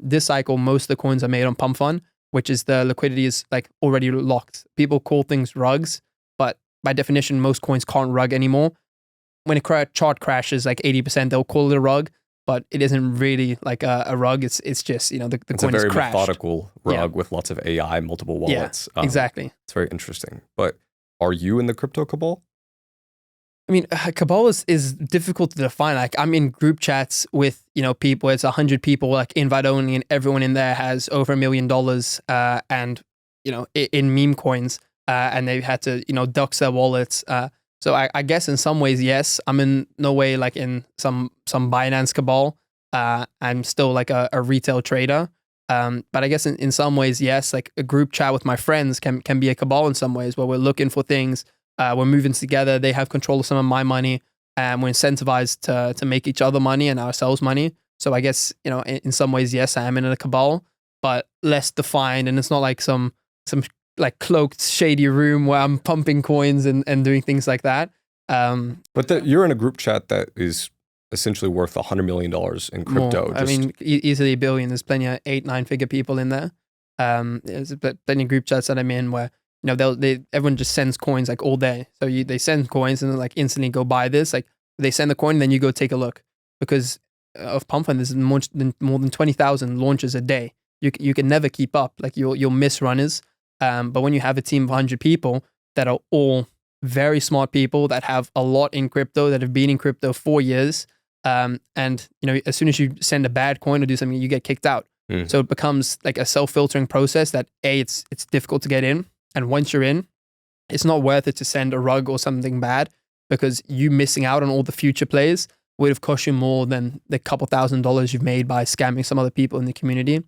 This cycle, most of the coins are made on Pump Fund which is the liquidity is like already locked. People call things rugs, but by definition, most coins can't rug anymore. When a chart crashes like 80%, they'll call it a rug, but it isn't really like a rug. It's just, the It's coin a very is crashed. methodical rug with lots of AI, multiple wallets. Yeah, exactly. It's very interesting. But are you in the crypto cabal? I mean, Cabal is difficult to define. Like, I'm in group chats with, people, it's 100 people, like invite only, and everyone in there has over $1 million, and, in meme coins, and they've had to, dox their wallets. So I guess in some ways, yes, I'm in no way like in some Binance cabal. I'm still like a retail trader. But I guess in some ways, yes, like a group chat with my friends can be a cabal in some ways, where we're looking for things, we're moving together, they have control of some of my money, and we're incentivized to make each other money and ourselves money. So I guess, in some ways, yes, I am in a cabal, but less defined, and it's not like some like cloaked shady room where I'm pumping coins and doing things like that. But you're in a group chat that is essentially worth $100 million in crypto. More. I mean, easily $1 billion. There's plenty of 8-9 figure people in there. There's plenty of group chats that I'm in where everyone just sends coins like all day. So they send coins and then like instantly go buy this. Like they send the coin, then you go take a look, because of pump fund, there's more than 20,000 launches a day. You can never keep up. Like you'll miss runners. But when you have a team of 100 people that are all very smart people that have a lot in crypto, that have been in crypto for years, and as soon as you send a bad coin or do something, you get kicked out. So it becomes like a self-filtering process that it's difficult to get in, and once you're in, it's not worth it to send a rug or something bad, because you missing out on all the future plays would have cost you more than the couple $1,000s you've made by scamming some other people in the community.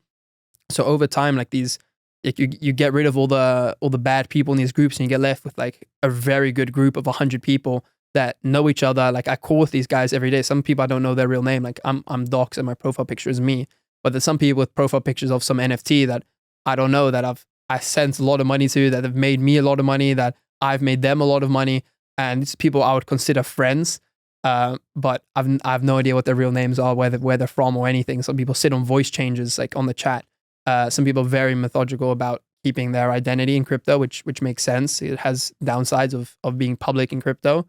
So over time, like you get rid of all the bad people in these groups, and you get left with like a very good group of 100 people that know each other. Like I call with these guys every day. Some people I don't know their real name. Like I'm Docs and my profile picture is me. But there's some people with profile pictures of some NFT that I don't know, that I sent a lot of money to, that have made me a lot of money, that I've made them a lot of money. And these people I would consider friends. But I've no idea what their real names are, where they're from or anything. Some people sit on voice changes like on the chat. Some people are very methodical about keeping their identity in crypto, which makes sense. It has downsides of being public in crypto,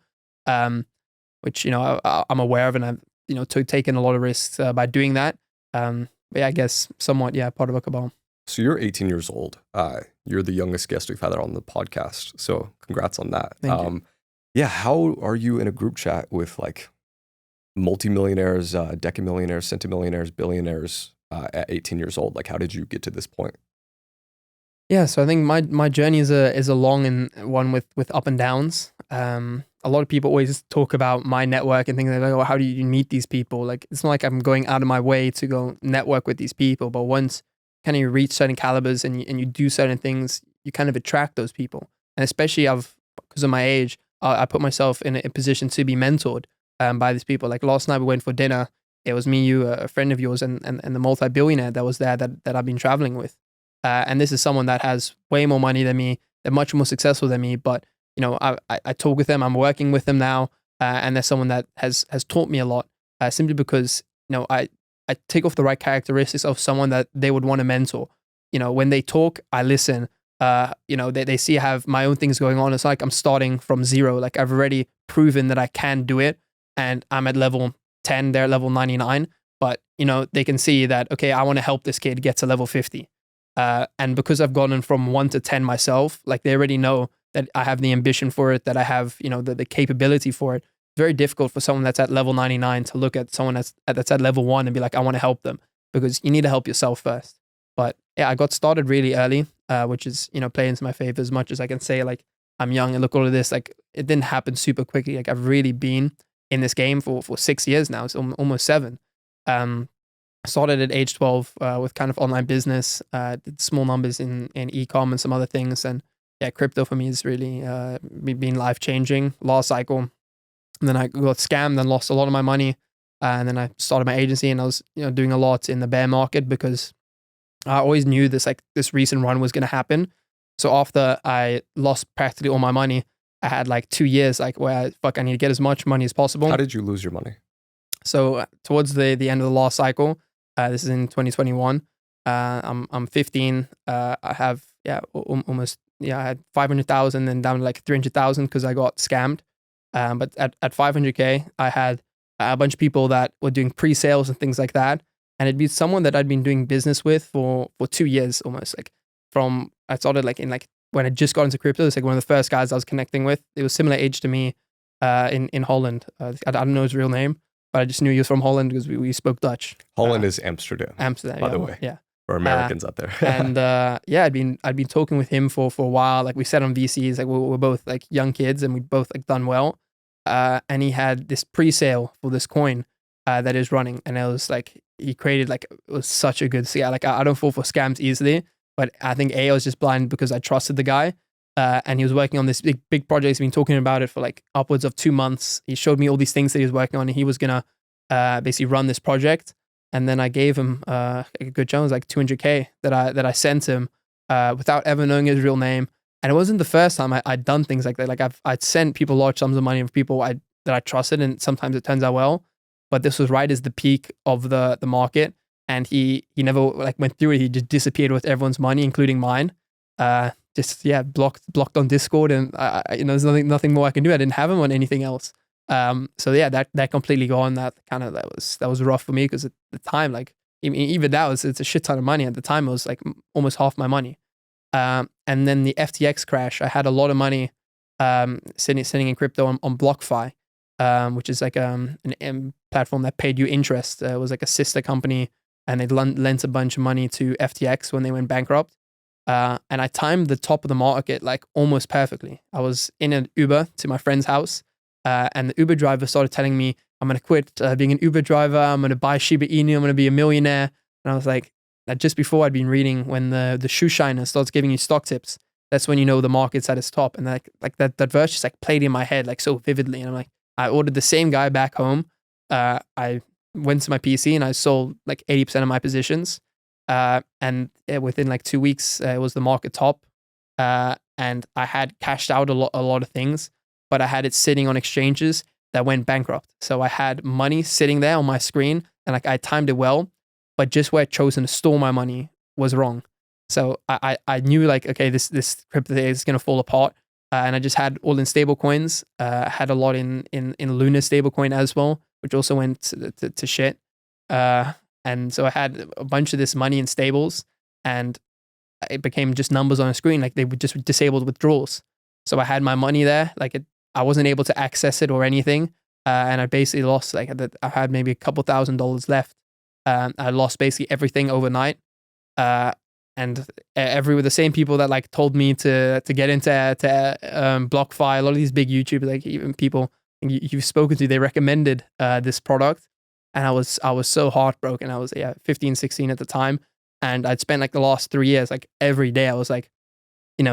which I'm aware of, and I've taken a lot of risks by doing that. But yeah, I guess somewhat, part of a cabal. So you're 18 years old. You're the youngest guest we've had on the podcast. So congrats on that. Thank you. Yeah, how are you in a group chat with like multimillionaires, decamillionaires, centimillionaires, billionaires at 18 years old? Like, how did you get to this point? Yeah, so I think my journey is a long and one with up and downs. A lot of people always talk about my network and things like, oh, how do you meet these people? Like, it's not like I'm going out of my way to go network with these people, but once kind of you reach certain calibers and you do certain things, you kind of attract those people. And especially because of my age, I put myself in a position to be mentored by these people. Like last night we went for dinner. It was me, you, a friend of yours, and the multi-billionaire that was there that I've been traveling with. And this is someone that has way more money than me. They're much more successful than me. But I talk with them. I'm working with them now, and they're someone that has taught me a lot. Simply because I take off the right characteristics of someone that they would want to mentor. When they talk, I listen. They see I have my own things going on. It's like I'm starting from zero. Like I've already proven that I can do it, and I'm at level 10. They're at level 99. But they can see that, okay, I want to help this kid get to level 50. And because I've gotten from 1 to 10 myself, like they already know that I have the ambition for it, that I have the capability for it. It's very difficult for someone that's at level 99 to look at someone that's at level 1 and be like, I want to help them, because you need to help yourself first. But yeah, I got started really early, which is playing into my favor as much as I can say. Like I'm young and look all of this. Like it didn't happen super quickly. Like I've really been in this game for 6 years now. It's almost 7. Started at age 12 with kind of online business, did small numbers in e-com and some other things. And yeah, crypto for me has really been life-changing. Last cycle, and then I got scammed and lost a lot of my money. And then I started my agency, and I was doing a lot in the bear market, because I always knew this recent run was going to happen. So after I lost practically all my money, I had like 2 years where I need to get as much money as possible. How did you lose your money? So towards the end of the last cycle, this is in 2021, I'm 15. I have almost I had 500,000 and down to like 300,000 because I got scammed. But at 500K, I had a bunch of people that were doing pre-sales and things like that, and it'd be someone that I'd been doing business with for 2 years almost. Like from I started like in like when I just got into crypto. It's like one of the first guys I was connecting with. It was similar age to me, in Holland. I don't know his real name, but I just knew he was from Holland because we spoke Dutch. Holland is Amsterdam. Amsterdam, by the way. Yeah. For Americans out there. And I'd been talking with him for a while. Like we sat on VCs, like we're both like young kids and we both like done well. And he had this pre-sale for this coin that is running, and it was like he created like it was such a good scam. Like I don't fall for scams easily, but I think I was just blind because I trusted the guy. And he was working on this big project. He's been talking about it for like upwards of 2 months. He showed me all these things that he was working on, and he was gonna basically run this project. And then I gave him a good chunk, like 200K that I sent him without ever knowing his real name. And it wasn't the first time I'd done things like that. Like I'd sent people large sums of money of people that I trusted, and sometimes it turns out well. But this was right as the peak of the market, and he never like went through it. He just disappeared with everyone's money, including mine. Blocked on Discord, and there's nothing more I can do. I didn't have him on anything else. That completely gone. That was rough for me because at the time, like even that it's a shit ton of money. At the time, it was like almost half my money. And then the FTX crash, I had a lot of money sitting in crypto on BlockFi, which is like an platform that paid you interest. It was like a sister company, and they lent a bunch of money to FTX when they went bankrupt. And I timed the top of the market like almost perfectly. I was in an Uber to my friend's house, and the Uber driver started telling me, I'm going to quit being an Uber driver. I'm going to buy Shiba Inu. I'm going to be a millionaire. And I was like, just before I'd been reading when the shoe shiner starts giving you stock tips, that's when you know the market's at its top. And that verse just like played in my head like so vividly. And I'm like, I ordered the same guy back home. I went to my PC and I sold like 80% of my positions. And within like 2 weeks, it was the market top. And I had cashed out a lot of things, but I had it sitting on exchanges that went bankrupt. So I had money sitting there on my screen, and like I timed it well, but just where I'd chosen to store my money was wrong. So I knew like, okay, this crypto is going to fall apart. And I just had all in stable coins. Had a lot in Luna stablecoin as well, which also went to shit. And so I had a bunch of this money in stables, and it became just numbers on a screen. Like they would just disabled withdrawals. So I had my money there. Like I wasn't able to access it or anything. And I basically lost, like I had maybe a couple $1,000s left. I lost basically everything overnight. And with the same people that like told me to get into BlockFi, a lot of these big YouTubers, like even people you've spoken to, they recommended this product. And I was so heartbroken. I was 15, 16 at the time. And I'd spent like the last 3 years, like every day I was like,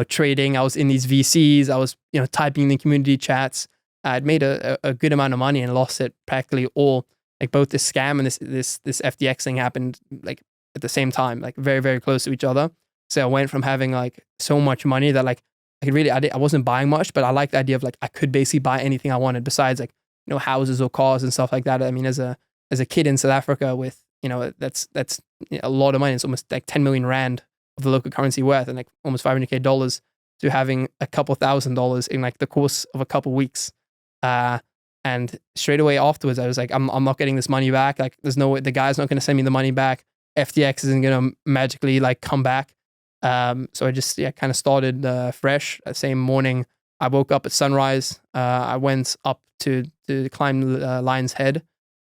trading. I was in these VCs. I was, typing in the community chats. I'd made a good amount of money and lost it practically all. Like both this scam and this FTX thing happened like at the same time, like very, very close to each other. So I went from having like so much money that like I wasn't buying much, but I liked the idea of like I could basically buy anything I wanted besides like, houses or cars and stuff like that. I mean, as a kid in South Africa with, that's a lot of money. It's almost like 10 million rand of the local currency worth, and like almost $500K to having a couple $1,000s in like the course of a couple weeks. And straight away afterwards, I was like, I'm not getting this money back. Like there's no way, the guy's not going to send me the money back. FTX isn't going to magically like come back. So I just, kind of started fresh. That same morning, I woke up at sunrise. I went up to climb Lion's Head.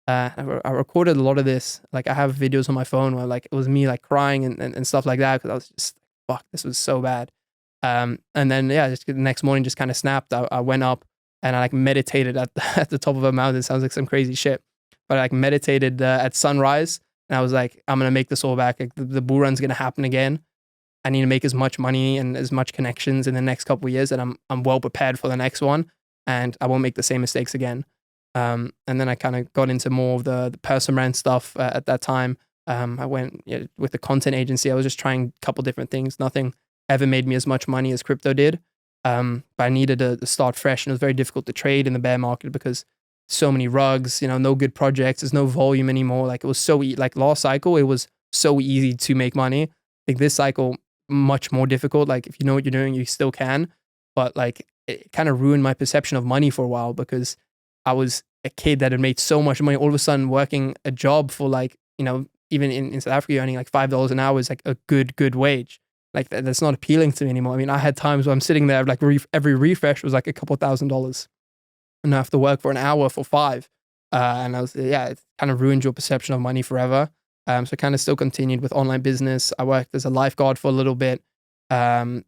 I recorded a lot of this. Like I have videos on my phone where like it was me like crying and stuff like that because I was just fuck, this was so bad. And then just the next morning just kind of snapped. I went up and I like meditated at the top of a mountain. It sounds like some crazy shit, but I like meditated at sunrise, and I was like, I'm gonna make this all back. Like the bull run's gonna happen again. I need to make as much money and as much connections in the next couple of years that I'm well prepared for the next one, and I won't make the same mistakes again. And then I kind of got into more of the person brand stuff at that time. I went with the content agency. I was just trying a couple different things. Nothing ever made me as much money as crypto did. But I needed to start fresh, and it was very difficult to trade in the bear market because so many rugs, no good projects. There's no volume anymore. Like it was like last cycle, it was so easy to make money. I think this cycle much more difficult. Like if you know what you're doing, you still can. But like it kind of ruined my perception of money for a while because I was a kid that had made so much money. All of a sudden working a job for like, even in South Africa, earning like $5 an hour is like a good wage. Like that's not appealing to me anymore. I mean, I had times where I'm sitting there like every refresh was like a couple $1,000s, and I have to work for an hour for five. And I was, it kind of ruined your perception of money forever. So I kind of still continued with online business. I worked as a lifeguard for a little bit. And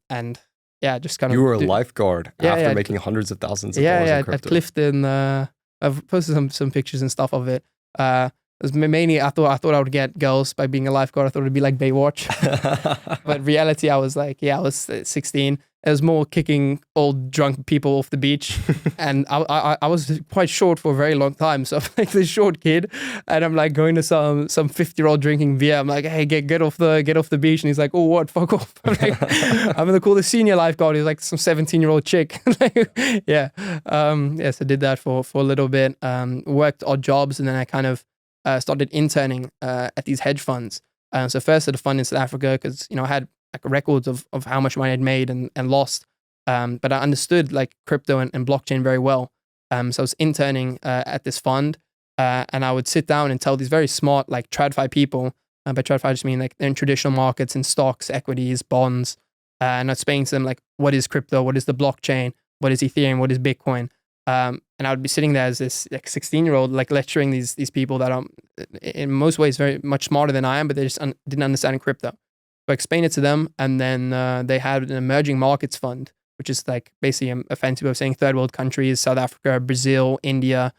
just kind of. You were a lifeguard after making hundreds of thousands of dollars in crypto. At Clifton, I've posted some pictures and stuff of it. It was mainly, I thought I would get girls by being a lifeguard. I thought it'd be like Baywatch. But reality, I was 16. It was more kicking old drunk people off the beach. And I was quite short for a very long time. So I'm like this short kid and I'm like going to some 50-year-old drinking beer. I'm like, hey, get off the beach. And he's like, oh, what? Fuck off. I'm like, I'm going to call the senior lifeguard. He's like some 17-year-old chick. So I did that for a little bit. Worked odd jobs and then I kind of started interning at these hedge funds. So first at a fund in South Africa because, I had like records of how much money I'd made and lost. But I understood like crypto and blockchain very well. So I was interning at this fund and I would sit down and tell these very smart like TradFi people, by TradFi I just mean like they're in traditional markets in stocks, equities, bonds, and I'd explain to them like what is crypto, what is the blockchain, what is Ethereum, what is Bitcoin. And I would be sitting there as this like 16-year-old like lecturing these people that are in most ways very much smarter than I am, but they just didn't understand crypto. So I explained it to them, and then they had an emerging markets fund, which is like basically a fancy way of saying third world countries, South Africa, Brazil, India,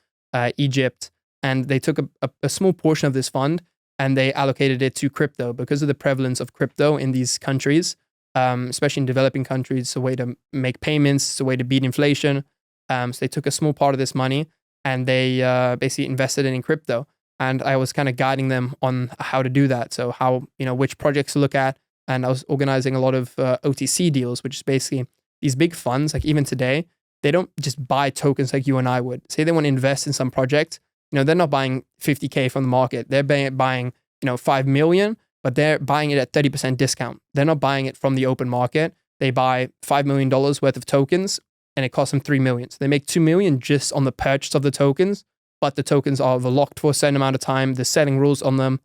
Egypt, and they took a small portion of this fund and they allocated it to crypto because of the prevalence of crypto in these countries, especially in developing countries. It's a way to make payments, it's a way to beat inflation. So they took a small part of this money and they basically invested it in crypto. And I was kind of guiding them on how to do that. So how, which projects to look at. And I was organizing a lot of OTC deals, which is basically these big funds, like even today, they don't just buy tokens like you and I would. Say they want to invest in some project, they're not buying 50K from the market. They're buying 5 million, but they're buying it at 30% discount. They're not buying it from the open market. They buy $5 million worth of tokens and it costs them 3 million. So they make 2 million just on the purchase of the tokens, but the tokens are locked for a certain amount of time. There's selling rules on them.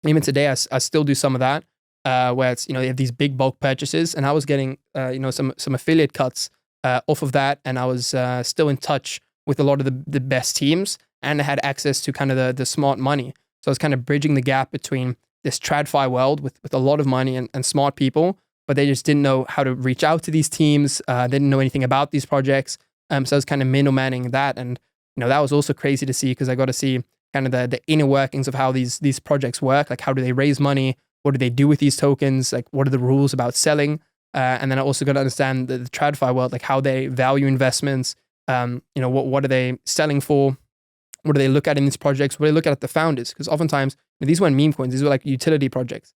Even today, I still do some of that, where it's, they have these big bulk purchases, and I was getting, some affiliate cuts off of that, and I was still in touch with a lot of the best teams, and I had access to kind of the smart money. So I was kind of bridging the gap between this TradFi world with a lot of money and smart people, but they just didn't know how to reach out to these teams. They didn't know anything about these projects. So I was kind of middlemaning that, and that was also crazy to see because I got to see kind of the inner workings of how these projects work. Like how do they raise money? What do they do with these tokens? Like what are the rules about selling? And then I also got to understand the TradFi world, like how they value investments. What are they selling for? What do they look at in these projects? What do they look at the founders? Because oftentimes these weren't meme coins; these were like utility projects.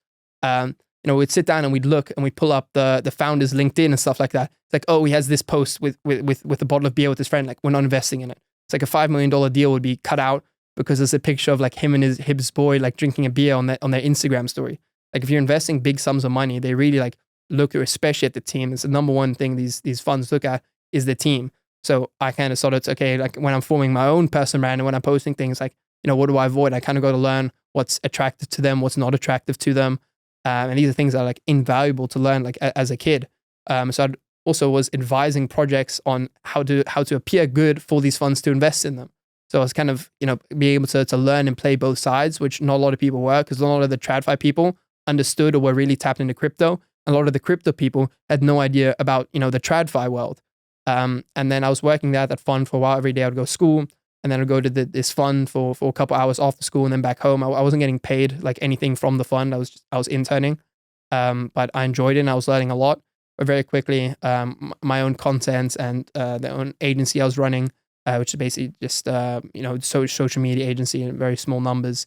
We'd sit down and we'd look and we'd pull up the founders' LinkedIn and stuff like that. It's like, oh, he has this post with a bottle of beer with his friend. Like we're not investing in it. It's like a $5 million deal would be cut out because there's a picture of like him and his boy like drinking a beer on their Instagram story. Like if you're investing big sums of money, they really like look especially at the team. It's the number one thing these funds look at is the team. So I kind of started, okay, like when I'm forming my own personal brand and when I'm posting things like, what do I avoid? I kind of got to learn what's attractive to them, what's not attractive to them. And these are things that are like invaluable to learn like as a kid. So I also was advising projects on how to appear good for these funds to invest in them. So I was kind of, being able to learn and play both sides, which not a lot of people were, because a lot of the TradFi people understood or were really tapped into crypto. A lot of the crypto people had no idea about, the TradFi world. And then I was working there at that fund for a while. Every day I would go to school and then I'd go to this fund for a couple hours after school and then back home. I wasn't getting paid like anything from the fund. I was interning, but I enjoyed it and I was learning a lot. But very quickly, my own content and the own agency I was running, which is basically just social media agency in very small numbers,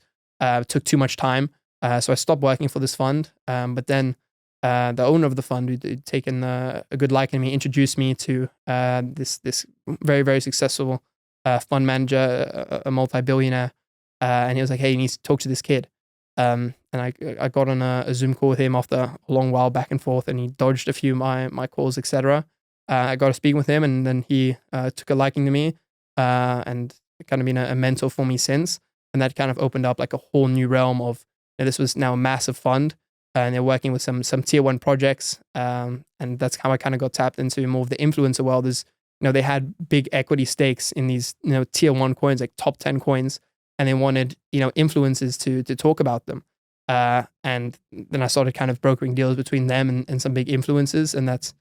took too much time. So I stopped working for this fund. But then the owner of the fund, who'd taken a good liking to me, introduced me to this very, very successful fund manager, a multi-billionaire. And he was like, hey, you need to talk to this kid. And I got on a Zoom call with him after a long while back and forth, and he dodged a few of my calls, etc. I got to speak with him, and then he took a liking to me, and kind of been a mentor for me since. And that kind of opened up like a whole new realm of, this was now a massive fund, and they're working with some tier one projects, and that's how I kind of got tapped into more of the influencer world. Is they had big equity stakes in these tier one coins, like top 10 coins, and they wanted influencers to talk about them. And then I started kind of brokering deals between them and some big influencers, and that's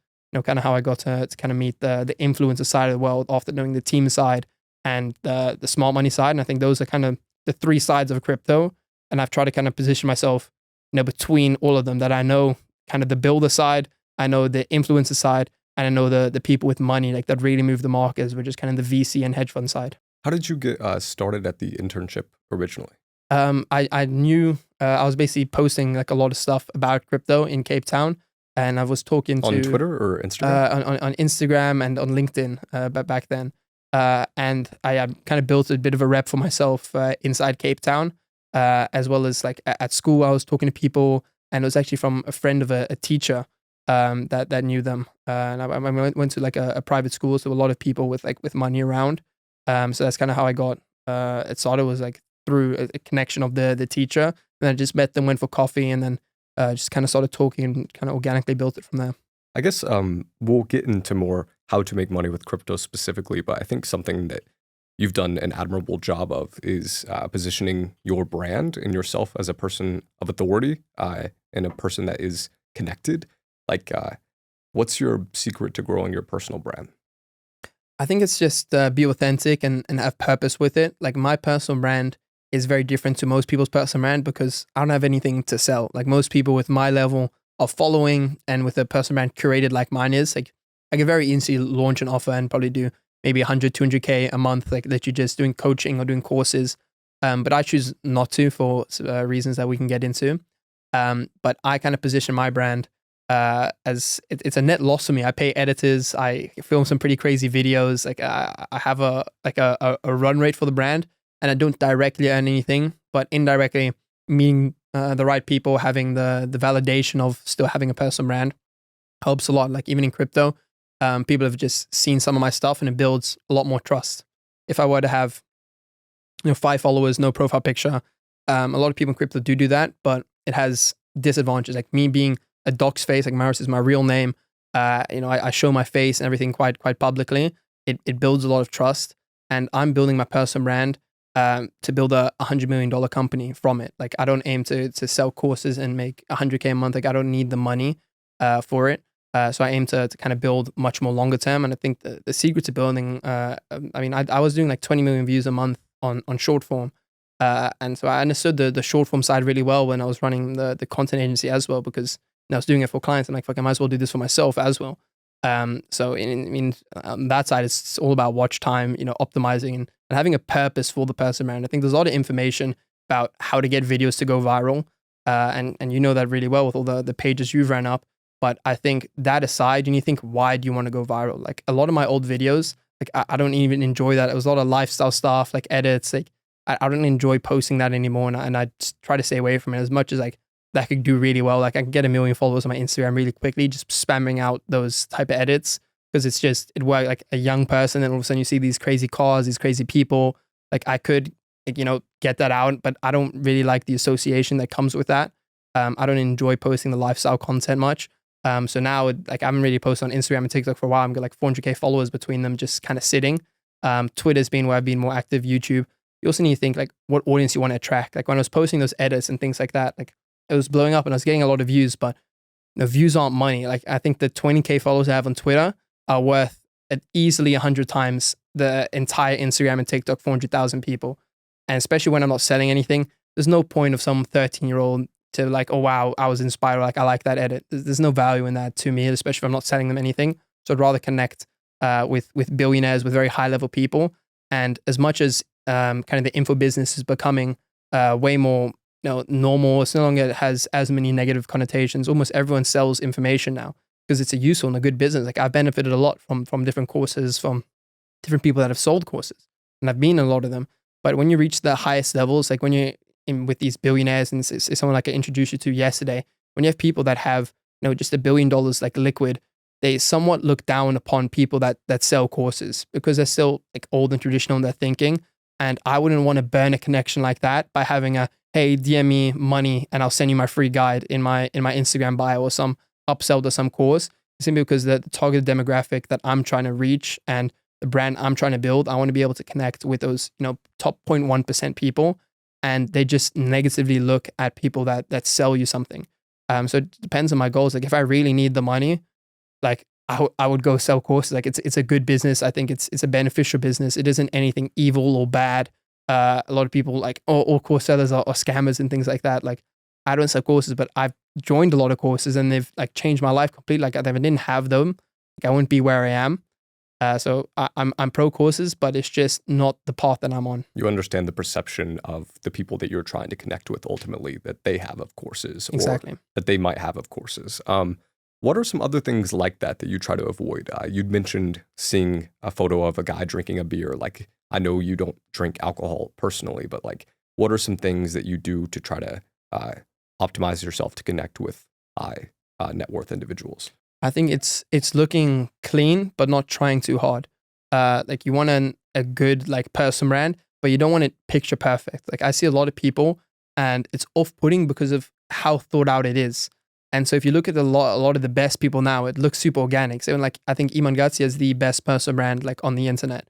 kind of how I got to kind of meet the influencer side of the world after knowing the team side and the smart money side. And I think those are kind of the three sides of crypto. And I've tried to kind of position myself, between all of them, that I know kind of the builder side, I know the influencer side, and I know the people with money like that really move the markets, which is kind of the VC and hedge fund side. How did you get started at the internship originally? I knew I was basically posting like a lot of stuff about crypto in Cape Town, and I was talking on Twitter or Instagram? On Instagram and on LinkedIn back then. And I kind of built a bit of a rep for myself inside Cape Town, as well as like at school. I was talking to people, and it was actually from a friend of a teacher that knew them. And I went to like a private school, so a lot of people with money around. So that's kind of how I got it started, was like through a connection of the teacher. And then I just met them, went for coffee, and then just kind of started talking and kind of organically built it from there. I guess we'll get into more how to make money with crypto specifically, but I think something that you've done an admirable job of is positioning your brand and yourself as a person of authority and a person that is connected. Like, what's your secret to growing your personal brand? I think it's just be authentic and have purpose with it. Like, my personal brand is very different to most people's personal brand because I don't have anything to sell. Like, most people with my level of following and with a personal brand curated like mine is, like, I could very easily launch an offer and probably do maybe 100, 200K a month, like that you're just doing coaching or doing courses. But I choose not to for reasons that we can get into. But I kind of position my brand as it's a net loss for me. I pay editors. I film some pretty crazy videos. Like I have a run rate for the brand, and I don't directly earn anything, but indirectly meeting the right people, having the validation of still having a personal brand helps a lot. Like even in crypto, people have just seen some of my stuff, and it builds a lot more trust. If I were to have 5 followers, no profile picture, a lot of people in crypto do that, but it has disadvantages. Like me being a dox face, like Maurits is my real name. I show my face and everything quite publicly. It builds a lot of trust, and I'm building my personal brand to build a $100 million company from it. Like I don't aim to sell courses and make 100K a month. Like I don't need the money for it. So I aim to kind of build much more longer term. And I think the secret to building, I was doing like 20 million views a month on short form. And so I understood the short form side really well when I was running the content agency as well, because I was doing it for clients. I'm like, fuck, I might as well do this for myself as well. So on that side, it's all about watch time, optimizing and having a purpose for the person brand. I think there's a lot of information about how to get videos to go viral. And you know that really well with all the pages you've ran up. But I think that aside, you need to think, why do you want to go viral? Like a lot of my old videos, like I don't even enjoy that. It was a lot of lifestyle stuff, like edits. Like I don't enjoy posting that anymore. And I just try to stay away from it as much as like that could do really well. Like I can get 1 million followers on my Instagram really quickly, just spamming out those type of edits, because it worked like a young person. And all of a sudden you see these crazy cars, these crazy people. Like I could, get that out, but I don't really like the association that comes with that. I don't enjoy posting the lifestyle content much. So now, like, I haven't really posted on Instagram and TikTok for a while. I'm got like 400K followers between them, just kind of sitting. Twitter's been where I've been more active. YouTube. You also need to think like what audience you want to attract. Like when I was posting those edits and things like that, like it was blowing up and I was getting a lot of views, but the views aren't money. Like I think the 20K followers I have on Twitter are worth easily 100 times the entire Instagram and TikTok 400,000 people. And especially when I'm not selling anything, there's no point of some 13-year-old to like, oh wow, I was inspired. Like I like that edit. There's no value in that to me, especially if I'm not selling them anything. So I'd rather connect with billionaires, with very high level people. And as much as kind of the info business is becoming way more normal, it's no longer has as many negative connotations. Almost everyone sells information now because it's a useful and a good business. Like I've benefited a lot from different courses, from different people that have sold courses, and I've been in a lot of them. But when you reach the highest levels, like when you're with these billionaires, and it's someone like I introduced you to yesterday. When you have people that have just $1 billion like liquid, they somewhat look down upon people that sell courses because they're still like old and traditional in their thinking. And I wouldn't want to burn a connection like that by having a, hey, DM me money and I'll send you my free guide in my Instagram bio or some upsell to some course, simply because the targeted demographic that I'm trying to reach and the brand I'm trying to build, I want to be able to connect with those, top 0.1% people, and they just negatively look at people that sell you something. So it depends on my goals. Like if I really need the money, like I would go sell courses. Like it's a good business. I think it's a beneficial business. It isn't anything evil or bad. A lot of people like, all course sellers are scammers and things like that. Like I don't sell courses, but I've joined a lot of courses and they've like changed my life completely. Like if I didn't have them, like I wouldn't be where I am. So I'm pro courses, but it's just not the path that I'm on. You understand the perception of the people that you're trying to connect with ultimately that they have of courses, exactly, or that they might have of courses. What are some other things like that you try to avoid? You'd mentioned seeing a photo of a guy drinking a beer. Like, I know you don't drink alcohol personally, but like, what are some things that you do to try to optimize yourself to connect with high net worth individuals? I think it's looking clean, but not trying too hard. Like you want a good like person brand, but you don't want it picture perfect. Like I see a lot of people and it's off-putting because of how thought out it is. And so if you look at a lot of the best people now, it looks super organic. So like I think Iman Gadzhi is the best person brand like on the internet.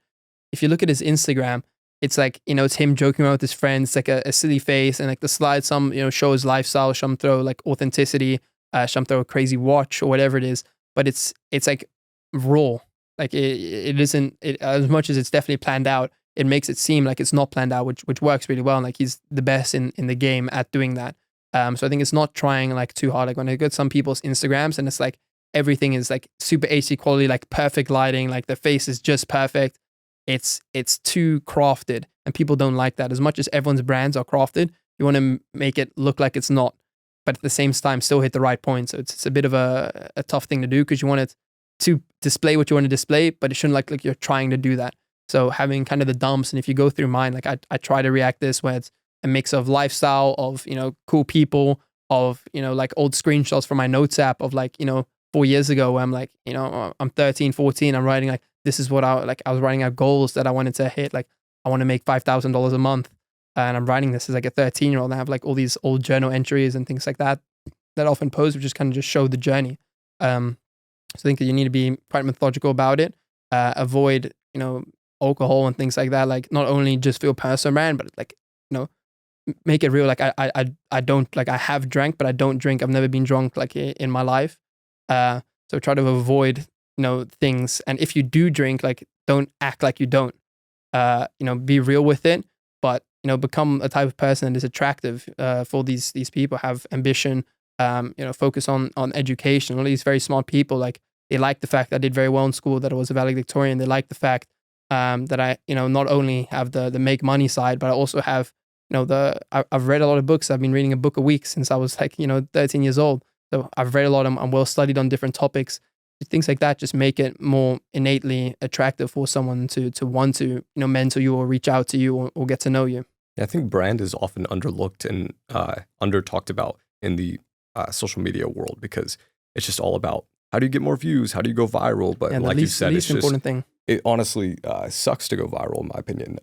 If you look at his Instagram, it's like, it's him joking around with his friends, like a silly face, and like the slides, some, show his lifestyle, some throw like authenticity, some throw a crazy watch or whatever it is. But it's like raw. Like it isn't, as much as it's definitely planned out, it makes it seem like it's not planned out, which works really well. And like he's the best in the game at doing that. So I think it's not trying like too hard. Like when I go to some people's Instagrams and it's like everything is like super HD quality, like perfect lighting, like the face is just perfect. It's too crafted, and people don't like that. As much as everyone's brands are crafted, you want to make it look like it's not, but at the same time still hit the right point. So it's a bit of a tough thing to do because you want it to display what you want to display, but it shouldn't like you're trying to do that. So having kind of the dumps, and if you go through mine, like I try to react this where it's a mix of lifestyle, of, cool people, of, like old screenshots from my notes app of like, 4 years ago where I'm like, I'm 13, 14, I'm writing like, this is what I was writing out goals that I wanted to hit. Like I want to make $5,000 a month. And I'm writing this as like a 13-year-old. And I have like all these old journal entries and things like that often post, which just kind of just show the journey. So I think that you need to be quite methodical about it. Avoid, alcohol and things like that. Like not only just feel personal brand, but like, make it real. Like I don't, like I have drank, but I don't drink. I've never been drunk like in my life. So try to avoid, things. And if you do drink, like don't act like you don't, be real with it, but, become a type of person that is attractive, for these people, have ambition, focus on education. All these very smart people, like they like the fact that I did very well in school, that I was a valedictorian. They like the fact, that I, not only have the make money side, but I also have, I've read a lot of books. I've been reading a book a week since I was like, 13 years old. So I've read a lot. I'm well studied on different topics. Things like that just make it more innately attractive for someone to want to, mentor you or reach out to you or get to know you. Yeah, I think brand is often underlooked and under talked about in the social media world because it's just all about how do you get more views? How do you go viral? But like you said, it's important thing. It honestly sucks to go viral, in my opinion.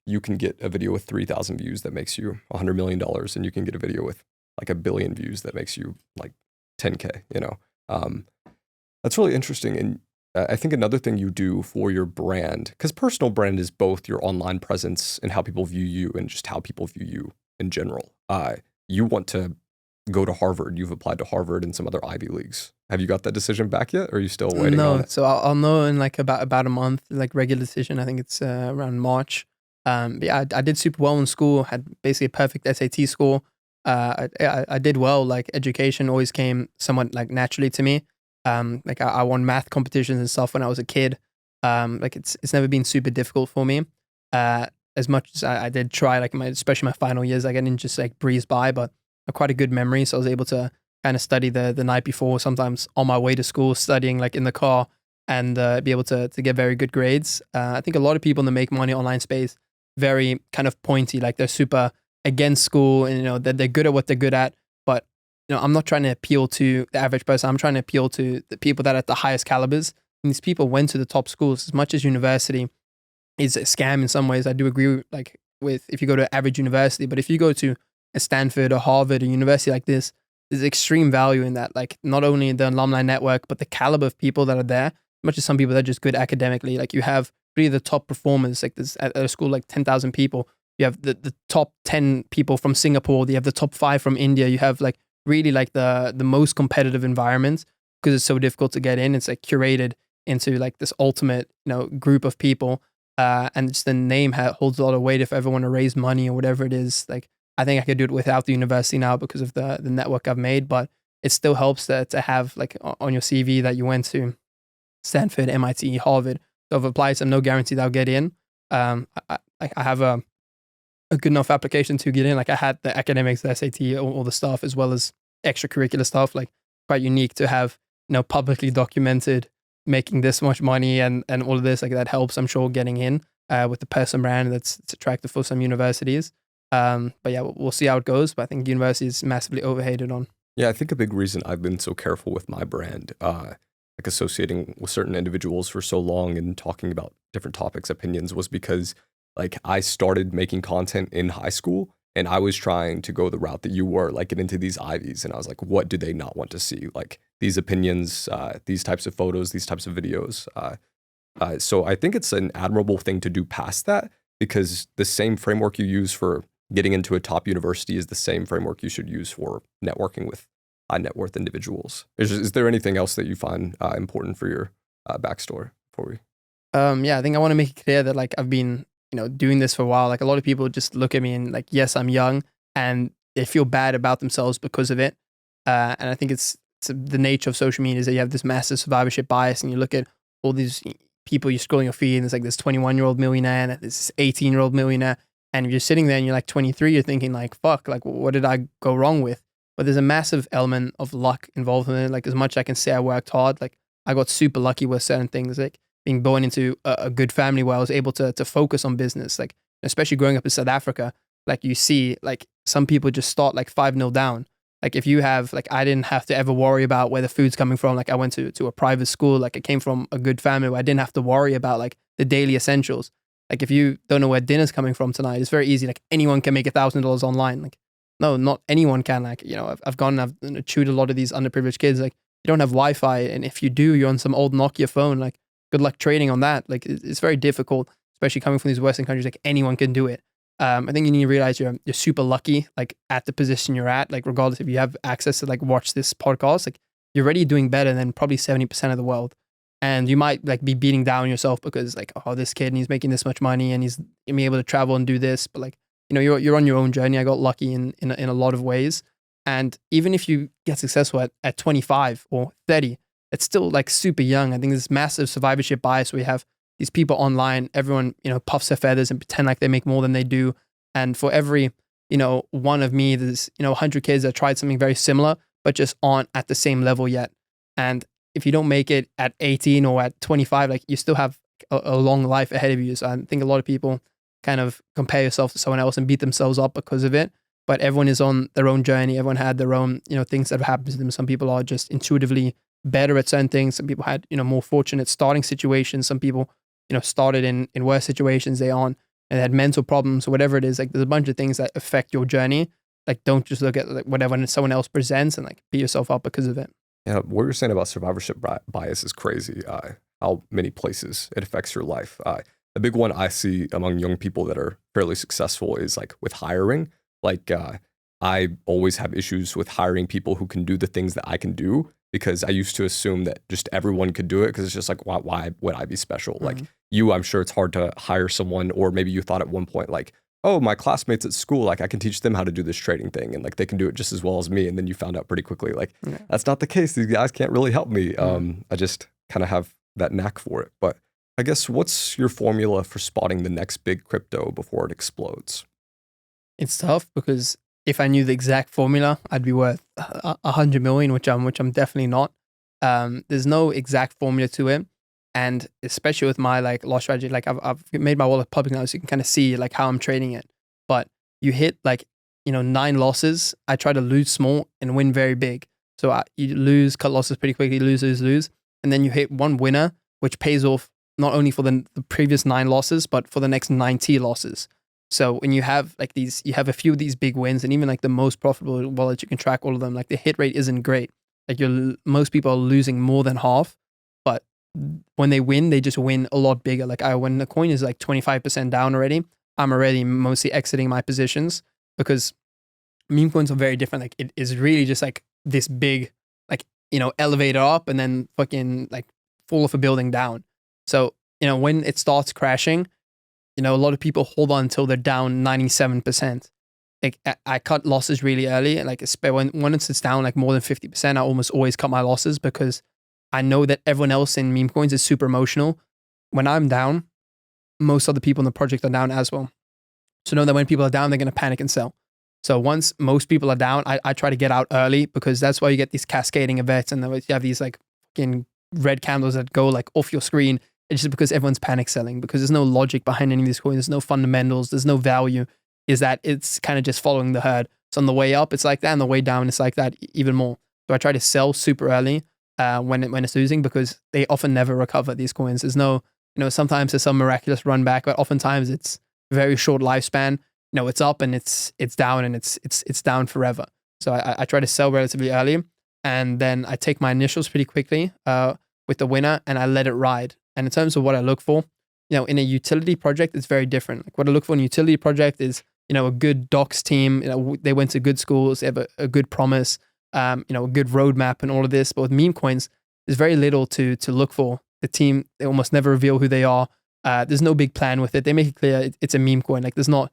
You can get a video with 3,000 views that makes you $100 million, and you can get a video with like 1 billion views that makes you like 10K, That's really interesting. And I think another thing you do for your brand, because personal brand is both your online presence and how people view you and just how people view you in general. You want to go to Harvard. You've applied to Harvard and some other Ivy Leagues. Have you got that decision back yet? Or are you still waiting on it? So I'll know in like about a month, like regular decision. I think it's around March. But yeah, I did super well in school, had basically a perfect SAT score. I did well, like education always came somewhat like naturally to me. Like I won math competitions and stuff when I was a kid. Like it's never been super difficult for me. As much as I did try, like especially my final years, like I didn't just like breeze by, but I had quite a good memory. So I was able to kind of study the night before, sometimes on my way to school, studying like in the car, and be able to get very good grades. I think a lot of people in the make money online space, very kind of pointy, like they're super against school and, that they're good at what they're good at. But, I'm not trying to appeal to the average person. I'm trying to appeal to the people that are at the highest calibers. And these people went to the top schools. As much as university is a scam in some ways, I do agree with if you go to an average university. But if you go to a Stanford or Harvard, a university like this, there's extreme value in that. Like not only the alumni network, but the caliber of people that are there. As much as some people that are just good academically, like you have really the top performers. Like there's at a school like 10,000 people. You have the top 10 people from Singapore. You have the top 5 from India. You have like really like the most competitive environments because it's so difficult to get in. It's like curated into like this ultimate group of people, and just the name holds a lot of weight if I ever want to raise money or whatever it is. Like I think I could do it without the university now because of the network I've made, but it still helps to have like on your CV that you went to Stanford, MIT, Harvard. So I've applied, so no guarantee that I'll get in. I have a good enough application to get in. Like I had the academics, the SAT, all the stuff, as well as extracurricular stuff. Like quite unique to have, publicly documented making this much money and all of this. Like that helps, I'm sure, getting in with the person brand that's attractive for some universities. But yeah, we'll see how it goes. But I think university is massively overhated on. Yeah, I think a big reason I've been so careful with my brand, like associating with certain individuals for so long and talking about different topics, opinions, was because like I started making content in high school and I was trying to go the route that you were, like get into these Ivies. And I was like, what do they not want to see? Like these opinions, these types of photos, these types of videos. So I think it's an admirable thing to do past that, because the same framework you use for getting into a top university is the same framework you should use for networking with high net worth individuals. Is there anything else that you find important for your backstory before we? Yeah, I think I want to make it clear that like I've been, doing this for a while. Like a lot of people just look at me and like, yes, I'm young, and they feel bad about themselves because of it. And I think it's the nature of social media is that you have this massive survivorship bias, and you look at all these people, you're scrolling your feed, and it's like this 21-year-old millionaire and this 18-year-old millionaire. And if you're sitting there and you're like 23, you're thinking like, fuck, like what did I go wrong with? But there's a massive element of luck involved in it. Like as much as I can say I worked hard, like I got super lucky with certain things, like being born into a good family where I was able to focus on business. Like especially growing up in South Africa, like you see like some people just start like 5-0 down. Like if you have, like I didn't have to ever worry about where the food's coming from. Like I went to a private school, like I came from a good family where I didn't have to worry about like the daily essentials. Like if you don't know where dinner's coming from tonight, it's very easy. Like anyone can make $1,000 online. Like no, not anyone can. Like, I've gone and I've chewed a lot of these underprivileged kids. Like you don't have Wi-Fi, and if you do, you're on some old Nokia phone. Like good luck trading on that. Like it's very difficult, especially coming from these Western countries. Like anyone can do it. I think you need to realize you're super lucky, like at the position you're at. Like regardless if you have access to like watch this podcast, like you're already doing better than probably 70% of the world. And you might like be beating down yourself because like, oh, this kid and he's making this much money and he's gonna be able to travel and do this. But like, you're on your own journey. I got lucky in a lot of ways. And even if you get successful at 25 or 30, it's still like super young. I think there's massive survivorship bias where you have these people online, everyone, puffs their feathers and pretend like they make more than they do. And for every, one of me, there's, 100 kids that tried something very similar, but just aren't at the same level yet. And if you don't make it at 18 or at 25, like you still have a long life ahead of you. So I think a lot of people kind of compare yourself to someone else and beat themselves up because of it. But everyone is on their own journey. Everyone had their own, things that have happened to them. Some people are just intuitively better at certain things. Some people had, more fortunate starting situations. Some people, started in worse situations they aren't, and had mental problems or whatever it is. Like there's a bunch of things that affect your journey. Like don't just look at like whatever someone else presents and like beat yourself up because of it. Yeah, what you're saying about survivorship bias is crazy. How many places it affects your life. A big one I see among young people that are fairly successful is like with hiring. Like I always have issues with hiring people who can do the things that I can do, because I used to assume that just everyone could do it, because it's just like, why would I be special? Mm-hmm. Like you, I'm sure it's hard to hire someone, or maybe you thought at one point like, oh, my classmates at school, like I can teach them how to do this trading thing and like they can do it just as well as me. And then you found out pretty quickly, like, that's not the case. These guys can't really help me. I just kind of have that knack for it. But I guess what's your formula for spotting the next big crypto before it explodes? It's tough because if I knew the exact formula, I'd be worth 100 million, which I'm definitely not. There's no exact formula to it. And especially with my like loss strategy, like I've made my wallet public now, so you can kind of see like how I'm trading it. But you hit like 9 losses, I try to lose small and win very big. So you lose, cut losses pretty quickly, lose. And then you hit one winner, which pays off not only for the previous 9 losses, but for the next 90 losses. So when you have like these, you have a few of these big wins, and even like the most profitable wallets, you can track all of them. Like the hit rate isn't great. Like most people are losing more than half, but when they win, they just win a lot bigger. Like when the coin is like 25% down already, I'm already mostly exiting my positions, because meme coins are very different. Like it is really just like this big, like, elevator up and then fucking like fall off a building down. So, when it starts crashing, a lot of people hold on until they're down 97%. Like I cut losses really early. Like when it's down like more than 50%, I almost always cut my losses, because I know that everyone else in meme coins is super emotional. When I'm down, most other people in the project are down as well. So know that when people are down, they're going to panic and sell. So once most people are down, I try to get out early, because that's why you get these cascading events, and then you have these like fucking red candles that go like off your screen. It's just because everyone's panic selling, because there's no logic behind any of these coins. There's no fundamentals. There's no value. Is that it's kind of just following the herd. So on the way up, it's like that. On the way down, it's like that even more. So I try to sell super early when it's losing, because they often never recover, these coins. There's no, sometimes there's some miraculous run back, but oftentimes it's very short lifespan. It's up and it's down, and it's down forever. So I try to sell relatively early, and then I take my initials pretty quickly with the winner, and I let it ride. And in terms of what I look for, in a utility project, it's very different. Like what I look for in a utility project is, a good docs team. They went to good schools. They have a good promise. A good roadmap and all of this. But with meme coins, there's very little to look for. The team, they almost never reveal who they are. There's no big plan with it. They make it clear it's a meme coin. Like there's not.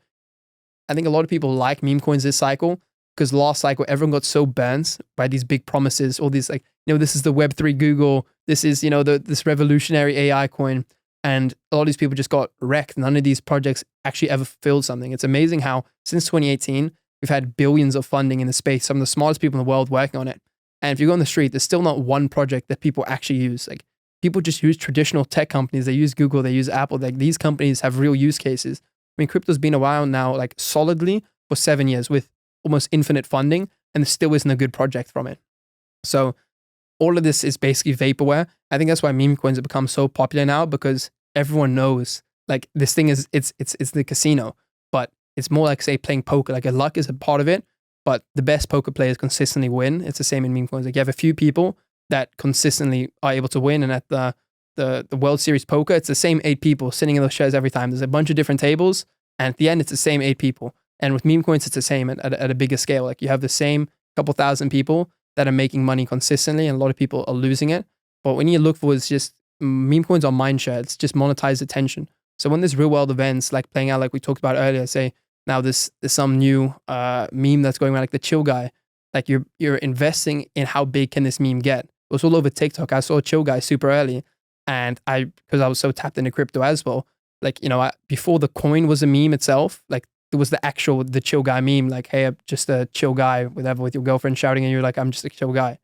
I think a lot of people like meme coins this cycle, because last cycle everyone got so burnt by these big promises. All these like, this is the Web3 Google. This is this revolutionary AI coin. And a lot of these people just got wrecked. None of these projects actually ever fulfilled something. It's amazing how since 2018, we've had billions of funding in the space, some of the smartest people in the world working on it. And if you go on the street, there's still not one project that people actually use. Like people just use traditional tech companies. They use Google, they use Apple. Like these companies have real use cases. I mean, crypto's been around now like solidly for 7 years with almost infinite funding, and there still isn't a good project from it. So all of this is basically vaporware. I think that's why meme coins have become so popular now, because everyone knows like this thing is it's the casino, but it's more like, say, playing poker. Like luck is a part of it, but the best poker players consistently win. It's the same in meme coins. Like you have a few people that consistently are able to win, and at the World Series poker, it's the same 8 people sitting in those chairs every time. There's a bunch of different tables, and at the end, it's the same 8 people. And with meme coins, it's the same at a bigger scale. Like you have the same couple thousand people that are making money consistently, and a lot of people are losing it. But when you look for, it's just meme coins are mindshare. It's just monetized attention. So when there's real world events like playing out, like we talked about earlier, say now there's some new meme that's going around, like the chill guy. Like you're investing in how big can this meme get. It was all over TikTok. I saw chill guy super early, and because I was so tapped into crypto as well. Like before the coin was a meme itself, like it was the chill guy meme. Like, hey, I'm just a chill guy, whatever, with your girlfriend shouting, and you're like, I'm just a chill guy.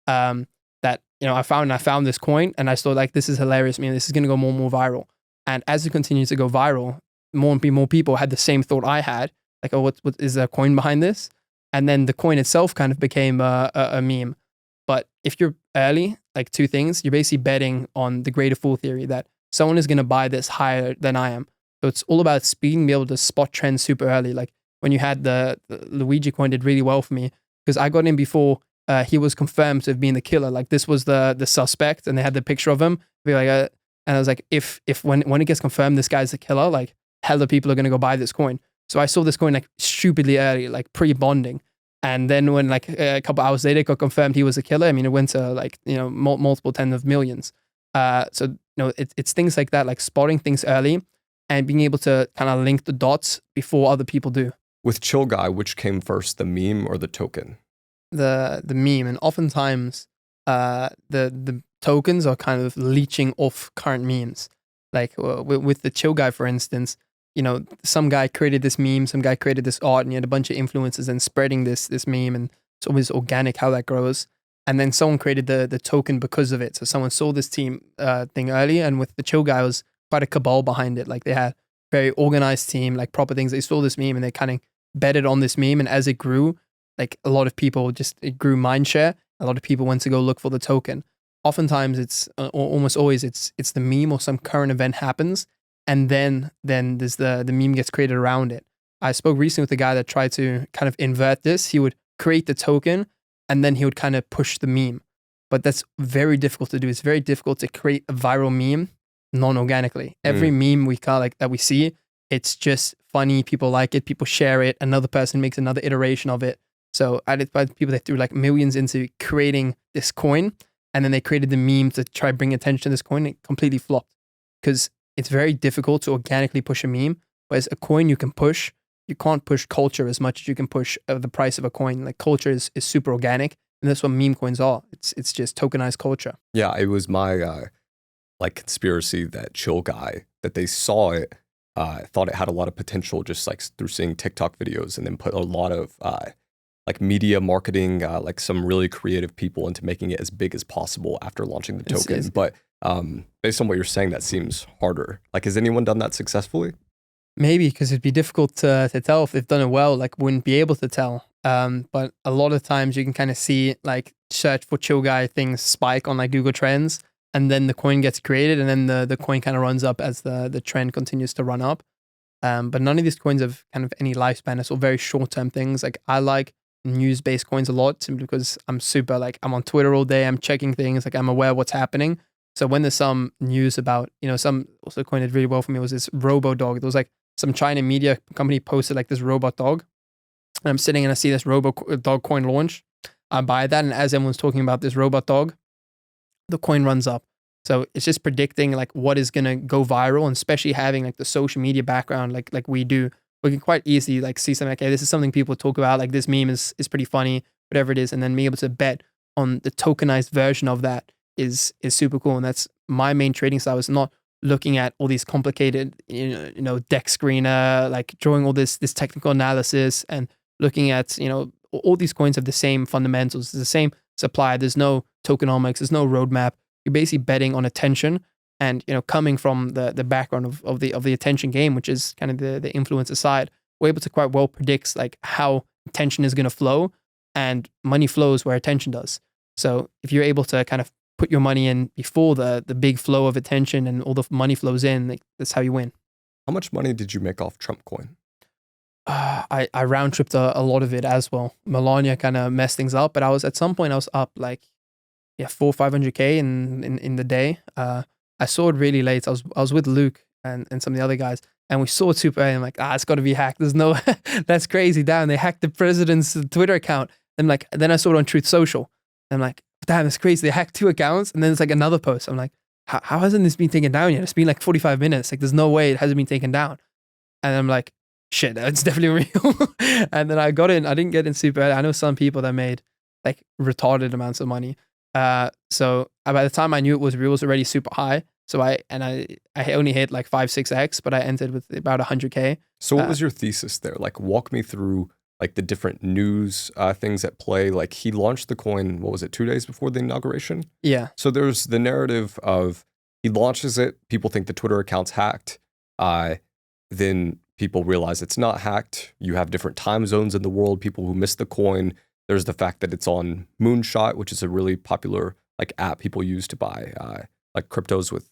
That I found this coin, and I thought like this is hilarious. I mean, this is gonna go more and more viral. And as it continues to go viral, more and more people had the same thought I had. Like, oh, what is there a coin behind this? And then the coin itself kind of became a meme. But if you're early, like 2 things, you're basically betting on the greater fool theory that someone is going to buy this higher than I am. So it's all about speed and being able to spot trends super early. Like when you had the Luigi coin did really well for me, because I got in before he was confirmed to have been the killer. Like this was the suspect, and they had the picture of him. And I was like, if when it gets confirmed this guy's the killer, like hella people are going to go buy this coin. So I saw this coin like stupidly early, like pre-bonding. And then when like a couple hours later it got confirmed he was a killer, I mean, it went to like, multiple tens of millions. So, it's things like that, like spotting things early and being able to kind of link the dots before other people do. With chill guy, which came first, the meme or the token? The meme. And oftentimes the tokens are kind of leeching off current memes. Like with the chill guy, for instance, some guy created this meme, some guy created this art, and you had a bunch of influencers and spreading this meme, and it's always organic how that grows. And then someone created the token because of it. So someone saw this team thing early, and with the chill guy, it was quite a cabal behind it. Like they had very organized team, like proper things. They saw this meme and they kind of betted on this meme, and as it grew, like a lot of people it grew mind share. A lot of people went to go look for the token. Oftentimes it's almost always it's the meme or some current event happens, and then there's the meme gets created around it. I spoke recently with a guy that tried to kind of invert this. He would create the token and then he would kind of push the meme. But that's very difficult to do. It's very difficult to create a viral meme non-organically. Every meme we call like that we see, it's just funny. People like it. People share it. Another person makes another iteration of it. So I did find people that threw like millions into creating this coin, and then they created the meme to try to bring attention to this coin. It completely flopped because it's very difficult to organically push a meme. Whereas a coin you can push. You can't push culture as much as you can push the price of a coin. Like culture is super organic, and that's what meme coins are. It's just tokenized culture. Yeah, it was my like conspiracy that chill guy that they saw it, thought it had a lot of potential just like through seeing TikTok videos, and then put a lot of like media marketing, like some really creative people into making it as big as possible after launching the token. But based on what you're saying, that seems harder. Like, has anyone done that successfully? Maybe because it'd be difficult to tell if they've done it well. Like, wouldn't be able to tell. But a lot of times you can kind of see like search for chill guy things spike on like Google Trends, and then the coin gets created, and then the coin kind of runs up as the trend continues to run up. But none of these coins have kind of any lifespan. It's all very short term things. Like I like news based coins a lot simply because I'm super like I'm on Twitter all day. I'm checking things. Like I'm aware of what's happening. So when there's some news about some also coin did really well for me was this Robo Dog. There was like some China media company posted like this robot dog, and I'm sitting and I see this Robo Dog coin launch. I buy that, and as everyone's talking about this robot dog, the coin runs up. So it's just predicting like what is gonna go viral, and especially having like the social media background like we do, we can quite easily like see something like, hey, this is something people talk about, like this meme is pretty funny, whatever it is, and then be able to bet on the tokenized version of that is super cool. And that's my main trading style, is not looking at all these complicated deck screener, like drawing all this technical analysis, and looking at all these coins have the same fundamentals, it's the same supply, there's no tokenomics, there's no roadmap. You're basically betting on attention, and coming from the background of the attention game, which is kind of the influencer side, we're able to quite well predict like how attention is going to flow, and money flows where attention does. So if you're able to kind of put your money in before the big flow of attention and all the money flows in, like, that's how you win. How much money did you make off Trump coin? I round tripped a lot of it as well. Melania kind of messed things up, but at some point I was up like 400-500K in the day. I saw it really late. I was with Luke and some of the other guys, and we saw it super early. I'm like, it's got to be hacked. There's no, that's crazy. Damn, they hacked the president's Twitter account. And then I saw it on Truth Social. And I'm like, damn, it's crazy. They hacked 2 accounts, and then it's like another post. I'm like, how hasn't this been taken down yet? It's been like 45 minutes. Like, there's no way it hasn't been taken down. And I'm like, shit, it's definitely real. And then I got in. I didn't get in super early. I know some people that made like retarded amounts of money. So by the time I knew it was real, it was already super high. So I only hit like 5-6x, but I entered with about 100K. So what was your thesis there? Like, walk me through like the different news things at play. Like, he launched the coin, what was it, 2 days before the inauguration? Yeah. So there's the narrative of he launches it, people think the Twitter account's hacked. Then people realize it's not hacked. You have different time zones in the world, people who miss the coin. There's the fact that it's on Moonshot, which is a really popular like app people use to buy like cryptos with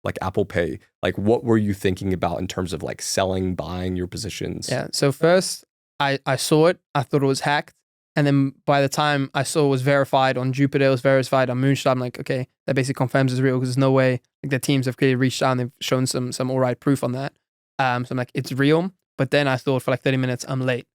like Apple Pay. Like, what were you thinking about in terms of like selling, buying your positions? Yeah. So first I saw it. I thought it was hacked. And then by the time I saw it was verified on Jupiter, it was verified on Moonshot, I'm like, okay, that basically confirms it's real, because there's no way like the teams have clearly reached out and they've shown some all right proof on that. So I'm like, it's real. But then I thought for like 30 minutes, I'm late.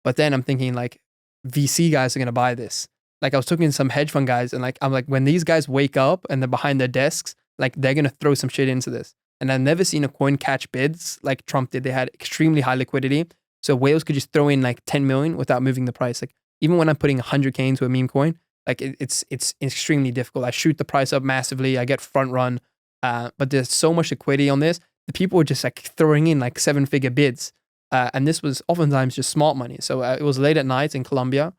But then I'm thinking like, VC guys are going to buy this. Like, I was talking to some hedge fund guys, and like, I'm like, when these guys wake up and they're behind their desks, like, they're going to throw some shit into this. And I've never seen a coin catch bids like Trump did. They had extremely high liquidity. So whales could just throw in like 10 million without moving the price. Like, even when I'm putting 100K into a meme coin, like it's extremely difficult. I shoot the price up massively. I get front run. But there's so much liquidity on this. The people were just like throwing in like 7-figure bids. And this was oftentimes just smart money. So it was late at night in Colombia.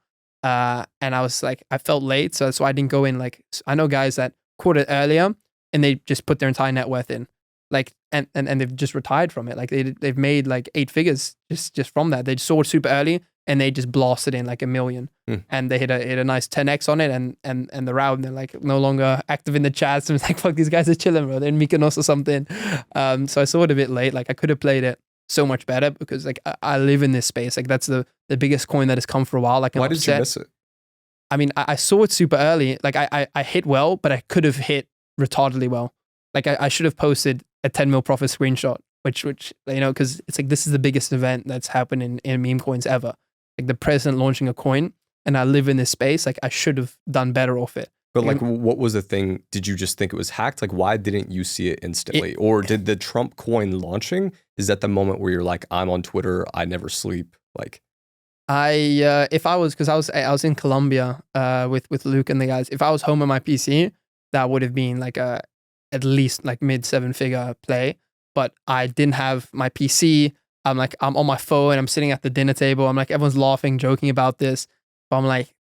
And I was like, I felt late. So I didn't go in. Like, I know guys that caught it earlier and they just put their entire net worth in. like, and they've just retired from it. Like they've made like 8 figures just from that. They sold super early and they just blasted in like $1 million, and they hit a nice 10x on it, and the route, and they're like no longer active in the chats. And it's like, fuck, these guys are chilling, bro. They're in Mykonos or something. So I saw it a bit late. Like I could have played it so much better because like I live in this space. Like that's the biggest coin that has come for a while. Like why did you miss it? I mean, I saw it super early. Like I hit well, but I could have hit retardedly well. Like I should have posted a 10 mil profit screenshot, which because it's like this is the biggest event that's happened in meme coins ever. Like the president launching a coin, and I live in this space. Like I should have done better off it. But like, what was the thing? Did you just think it was hacked? Like, why didn't you see it instantly? Or did the Trump coin launching, is that the moment where you're like, I'm on Twitter, I never sleep? Like, if I was, because I was in Colombia with Luke and the guys. If I was home on my PC, that would have been like at least like mid 7-figure play. But I didn't have my PC. I'm on my phone. I'm sitting at the dinner table. I'm like, everyone's laughing, joking about this. But I'm like,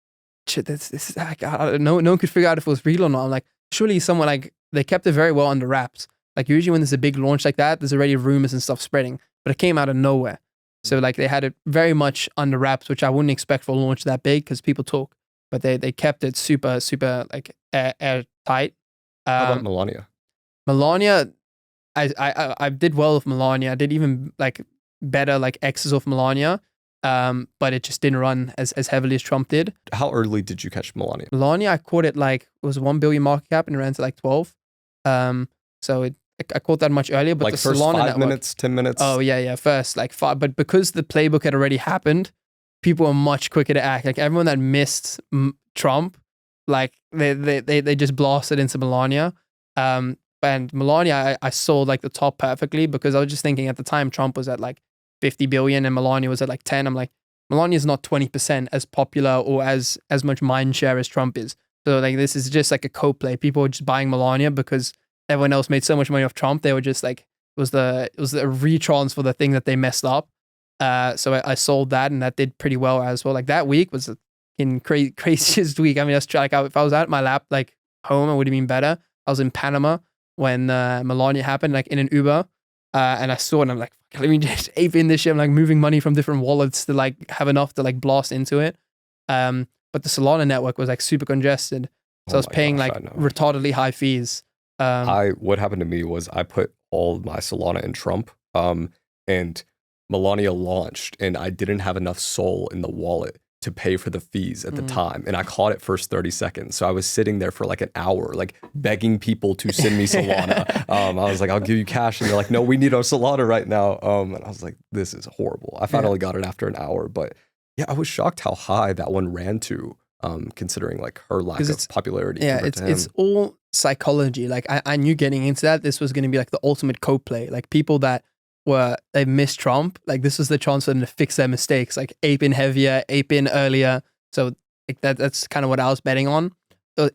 shit, this is like, no one could figure out if it was real or not. I'm like, surely someone, like, they kept it very well under wraps. Like usually when there's a big launch like that, there's already rumors and stuff spreading, but it came out of nowhere. So like they had it very much under wraps, which I wouldn't expect for a launch that big because people talk, but they kept it super, super like airtight. How about Melania? Melania, I did well with Melania. I did even like better like X's of Melania. But it just didn't run as heavily as Trump did. How early did you catch Melania? Melania, I caught it like, it was 1 billion market cap and it ran to like 12. So I caught that much earlier, but like the first Solana 5 network, minutes, 10 minutes? Oh yeah, first like 5. But because the playbook had already happened, people were much quicker to act. Like everyone that missed Trump, like they just blasted into Melania. And Melania, I sold like the top perfectly because I was just thinking at the time Trump was at like 50 billion and Melania was at like 10. I'm like, Melania is not 20% as popular or as much mind share as Trump is. So like this is just like a co-play. People were just buying Melania because everyone else made so much money off Trump. They were just like, it was the retrans for the thing that they messed up. So I sold that and that did pretty well as well. Like that week was in craziest week. I mean, if I was at my lap, like home, it would have been better. I was in Panama when Melania happened, like in an Uber. And I saw it and I'm like, let me just ape in this shit. I'm like moving money from different wallets to like have enough to like blast into it. But the Solana network was like super congested. So I was paying like retardedly high fees. What happened to me was I put all my Solana in Trump, and Melania launched and I didn't have enough Sol in the wallet to pay for the fees at the time. And I caught it first 30 seconds. So I was sitting there for like an hour, like begging people to send me Solana. I was like, I'll give you cash. And they're like, no, we need our Solana right now. And I was like, this is horrible. I finally got it after an hour. But yeah, I was shocked how high that one ran to, considering like her lack of popularity. Yeah, it's all psychology. Like I knew getting into that, this was going to be like the ultimate co-play. Like people that they missed Trump, like this was the chance for them to fix their mistakes, like ape in heavier, ape in earlier. So like that's kind of what I was betting on.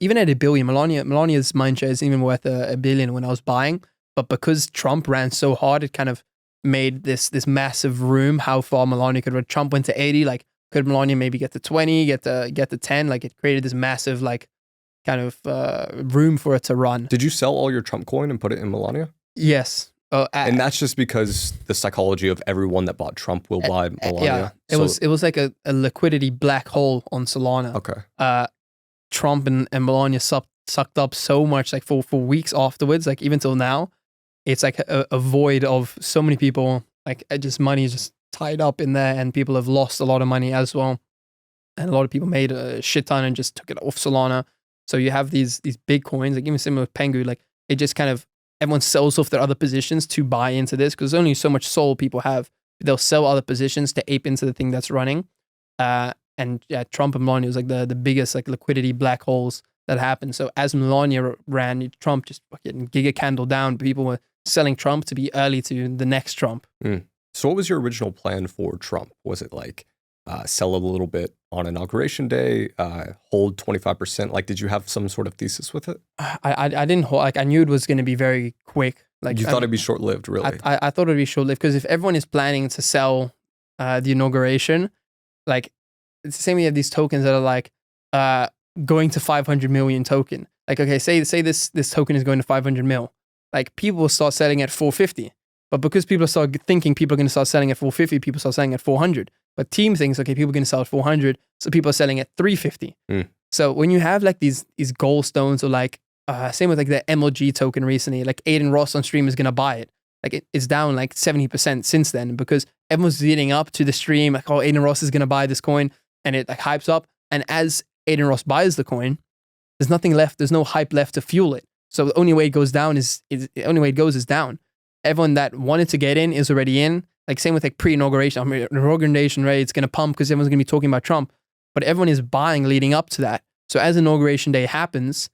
Even at $1 billion, Melania's mindshare is even worth $1 billion when I was buying. But because Trump ran so hard, it kind of made this massive room how far Melania could run. Trump went to 80, like could Melania maybe get to 20, get to 10? Like it created this massive like kind of room for it to run. Did you sell all your Trump coin and put it in Melania? Yes. And that's just because the psychology of everyone that bought Trump will buy Melania. Yeah, it was like a liquidity black hole on Solana. Okay. Trump and Melania sucked up so much, like for weeks afterwards, like even till now, it's like a void of so many people. Like just money is just tied up in there, and people have lost a lot of money as well. And a lot of people made a shit ton and just took it off Solana. So you have these big coins, like even similar with Pengu, like it just kind of, everyone sells off their other positions to buy into this because there's only so much Sol people have. They'll sell other positions to ape into the thing that's running. And yeah, Trump and Melania was like the biggest like liquidity black holes that happened. So as Melania ran, Trump just fucking giga candle down. People were selling Trump to be early to the next Trump. So what was your original plan for Trump? Was it like sell a little bit on inauguration day, hold 25%? Like, did you have some sort of thesis with it? I didn't hold, like I knew it was going to be very quick. Like you thought it'd be short-lived, really? I thought it'd be short-lived because if everyone is planning to sell the inauguration, like it's the same. We have these tokens that are like going to 500 million token. Like, okay, say this token is going to 500 mil. like people will start selling at 450. But because people start thinking people are going to start selling at 450, people start selling at 400. But team thinks, okay, people are going to sell at 400, so people are selling at 350. So when you have like these gallstones, or like same with like the MLG token recently, like Aiden Ross on stream is going to buy it. Like it's down like 70% since then, because everyone's leading up to the stream, like, oh, Aiden Ross is going to buy this coin, and it like hypes up. And as Aiden Ross buys the coin, there's nothing left. There's no hype left to fuel it. So the only way it goes down is the only way it goes is down. Everyone that wanted to get in is already in. Like same with like pre-inauguration. I mean, inauguration rate, it's going to pump because everyone's going to be talking about Trump. But everyone is buying leading up to that. So as inauguration day happens,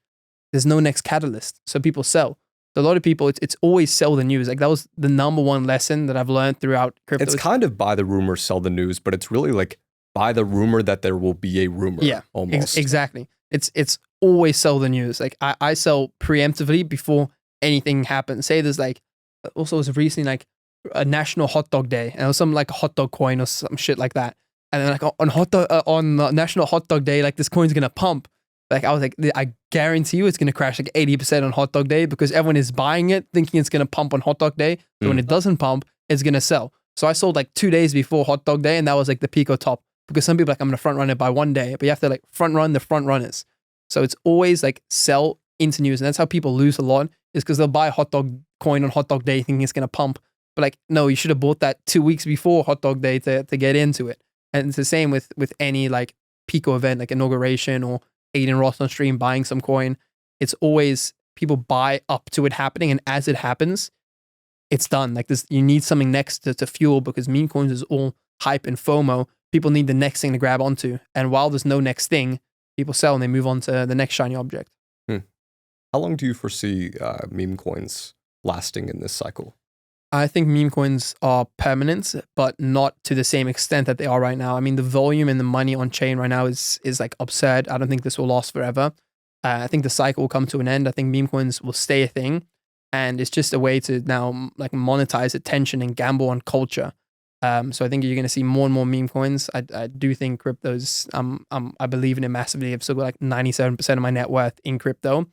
there's no next catalyst. So people sell. So a lot of people, it's always sell the news. Like that was the number one lesson that I've learned throughout crypto. It's kind of buy the rumor, sell the news, but it's really like buy the rumor that there will be a rumor. Yeah, almost. Exactly. It's always sell the news. Like I sell preemptively before anything happens. Say there's like, also was recently like a National Hot Dog Day, and it was some like a hot dog coin or some shit like that. And then like on National Hot Dog Day, like this coin's gonna pump. Like I was like, I guarantee you it's gonna crash like 80% on Hot Dog Day, because everyone is buying it thinking it's gonna pump on Hot Dog Day. So when it doesn't pump, it's gonna sell. So I sold like 2 days before Hot Dog Day, and that was like the Pico top, because some people are like, I'm gonna front run it by 1 day, but you have to like front run the front runners. So it's always like sell into news, and that's how people lose a lot, is because they'll buy a hot dog coin on Hot Dog Day thinking it's gonna pump. But like, no, you should have bought that 2 weeks before Hot Dog Day to get into it. And it's the same with any like Pico event, like inauguration or Aiden Ross on stream buying some coin. It's always people buy up to it happening, and as it happens, it's done. Like this, you need something next to fuel, because meme coins is all hype and FOMO. People need the next thing to grab onto. And while there's no next thing, people sell and they move on to the next shiny object. How long do you foresee meme coins lasting in this cycle? I think meme coins are permanent, but not to the same extent that they are right now. I mean, the volume and the money on chain right now is like absurd. I don't think this will last forever. I think the cycle will come to an end. I think meme coins will stay a thing, and it's just a way to now like monetize attention and gamble on culture. So I think you're going to see more and more meme coins. I do think crypto's, I believe in it massively. I've still got like 97% of my net worth in crypto,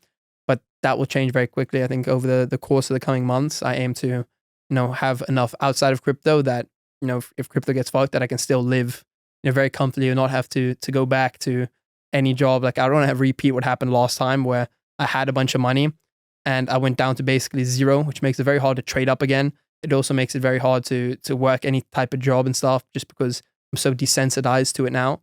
but that will change very quickly. I think over the course of the coming months, I aim to, have enough outside of crypto that, if crypto gets fucked, that I can still live, very comfortably and not have to go back to any job. Like I don't want to have repeat what happened last time, where I had a bunch of money and I went down to basically zero, which makes it very hard to trade up again. It also makes it very hard to work any type of job and stuff, just because I'm so desensitized to it now.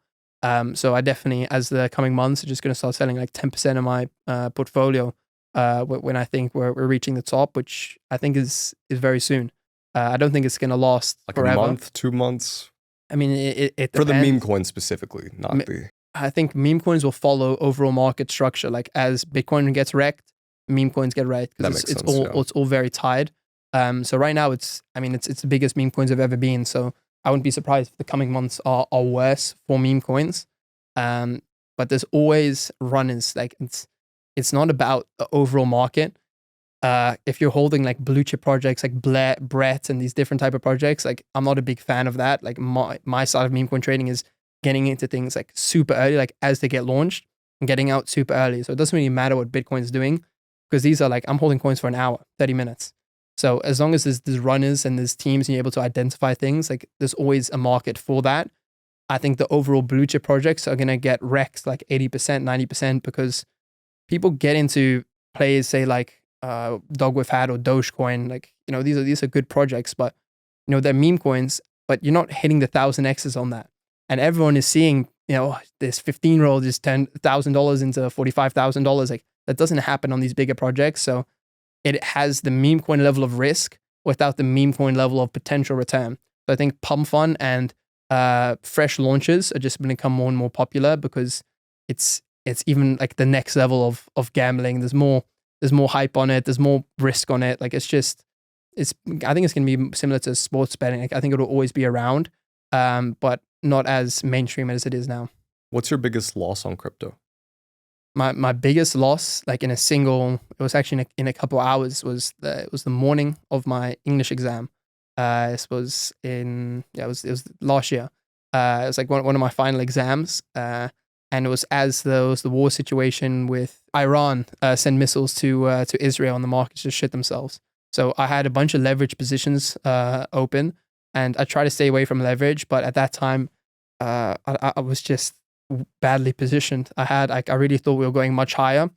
So I definitely, as the coming months, are just going to start selling like 10% of my portfolio when I think we're reaching the top, which I think is very soon. I don't think it's going to last like forever. A month, 2 months? I mean, it depends. For the meme coin specifically, not the... I think meme coins will follow overall market structure. Like as Bitcoin gets wrecked, meme coins get wrecked. That makes sense, it's all very tied. So right now it's the biggest meme coins have ever been. So I wouldn't be surprised if the coming months are worse for meme coins. But there's always runners. Like it's not about the overall market. If you're holding like blue chip projects like Brett and these different type of projects, like I'm not a big fan of that. Like my side of meme coin trading is getting into things like super early, like as they get launched, and getting out super early. So it doesn't really matter what Bitcoin is doing, because these are like, I'm holding coins for an hour, 30 minutes. So as long as there's runners and there's teams and you're able to identify things, like there's always a market for that. I think the overall blue chip projects are going to get wrecked like 80%, 90%, because people get into plays, say like Dog with Hat or Dogecoin. Like, these are good projects, but they're meme coins, but you're not hitting the 1000Xs on that. And everyone is seeing, this 15-year-old just $10,000 into $45,000. Like that doesn't happen on these bigger projects. So it has the meme coin level of risk without the meme coin level of potential return. So I think pump fun and fresh launches are just going to become more and more popular, because it's even like the next level of gambling. There's more hype on it. There's more risk on it. Like I think it's going to be similar to sports betting. Like I think it'll always be around, but not as mainstream as it is now. What's your biggest loss on crypto? My biggest loss, like it was actually in a couple of hours, was the morning of my English exam. This was it was last year. It was like one of my final exams, and it was as there was the war situation with Iran send missiles to Israel, and the markets just shit themselves. So I had a bunch of leverage positions open, and I try to stay away from leverage. But at that time, I was just badly positioned. I really thought we were going much higher,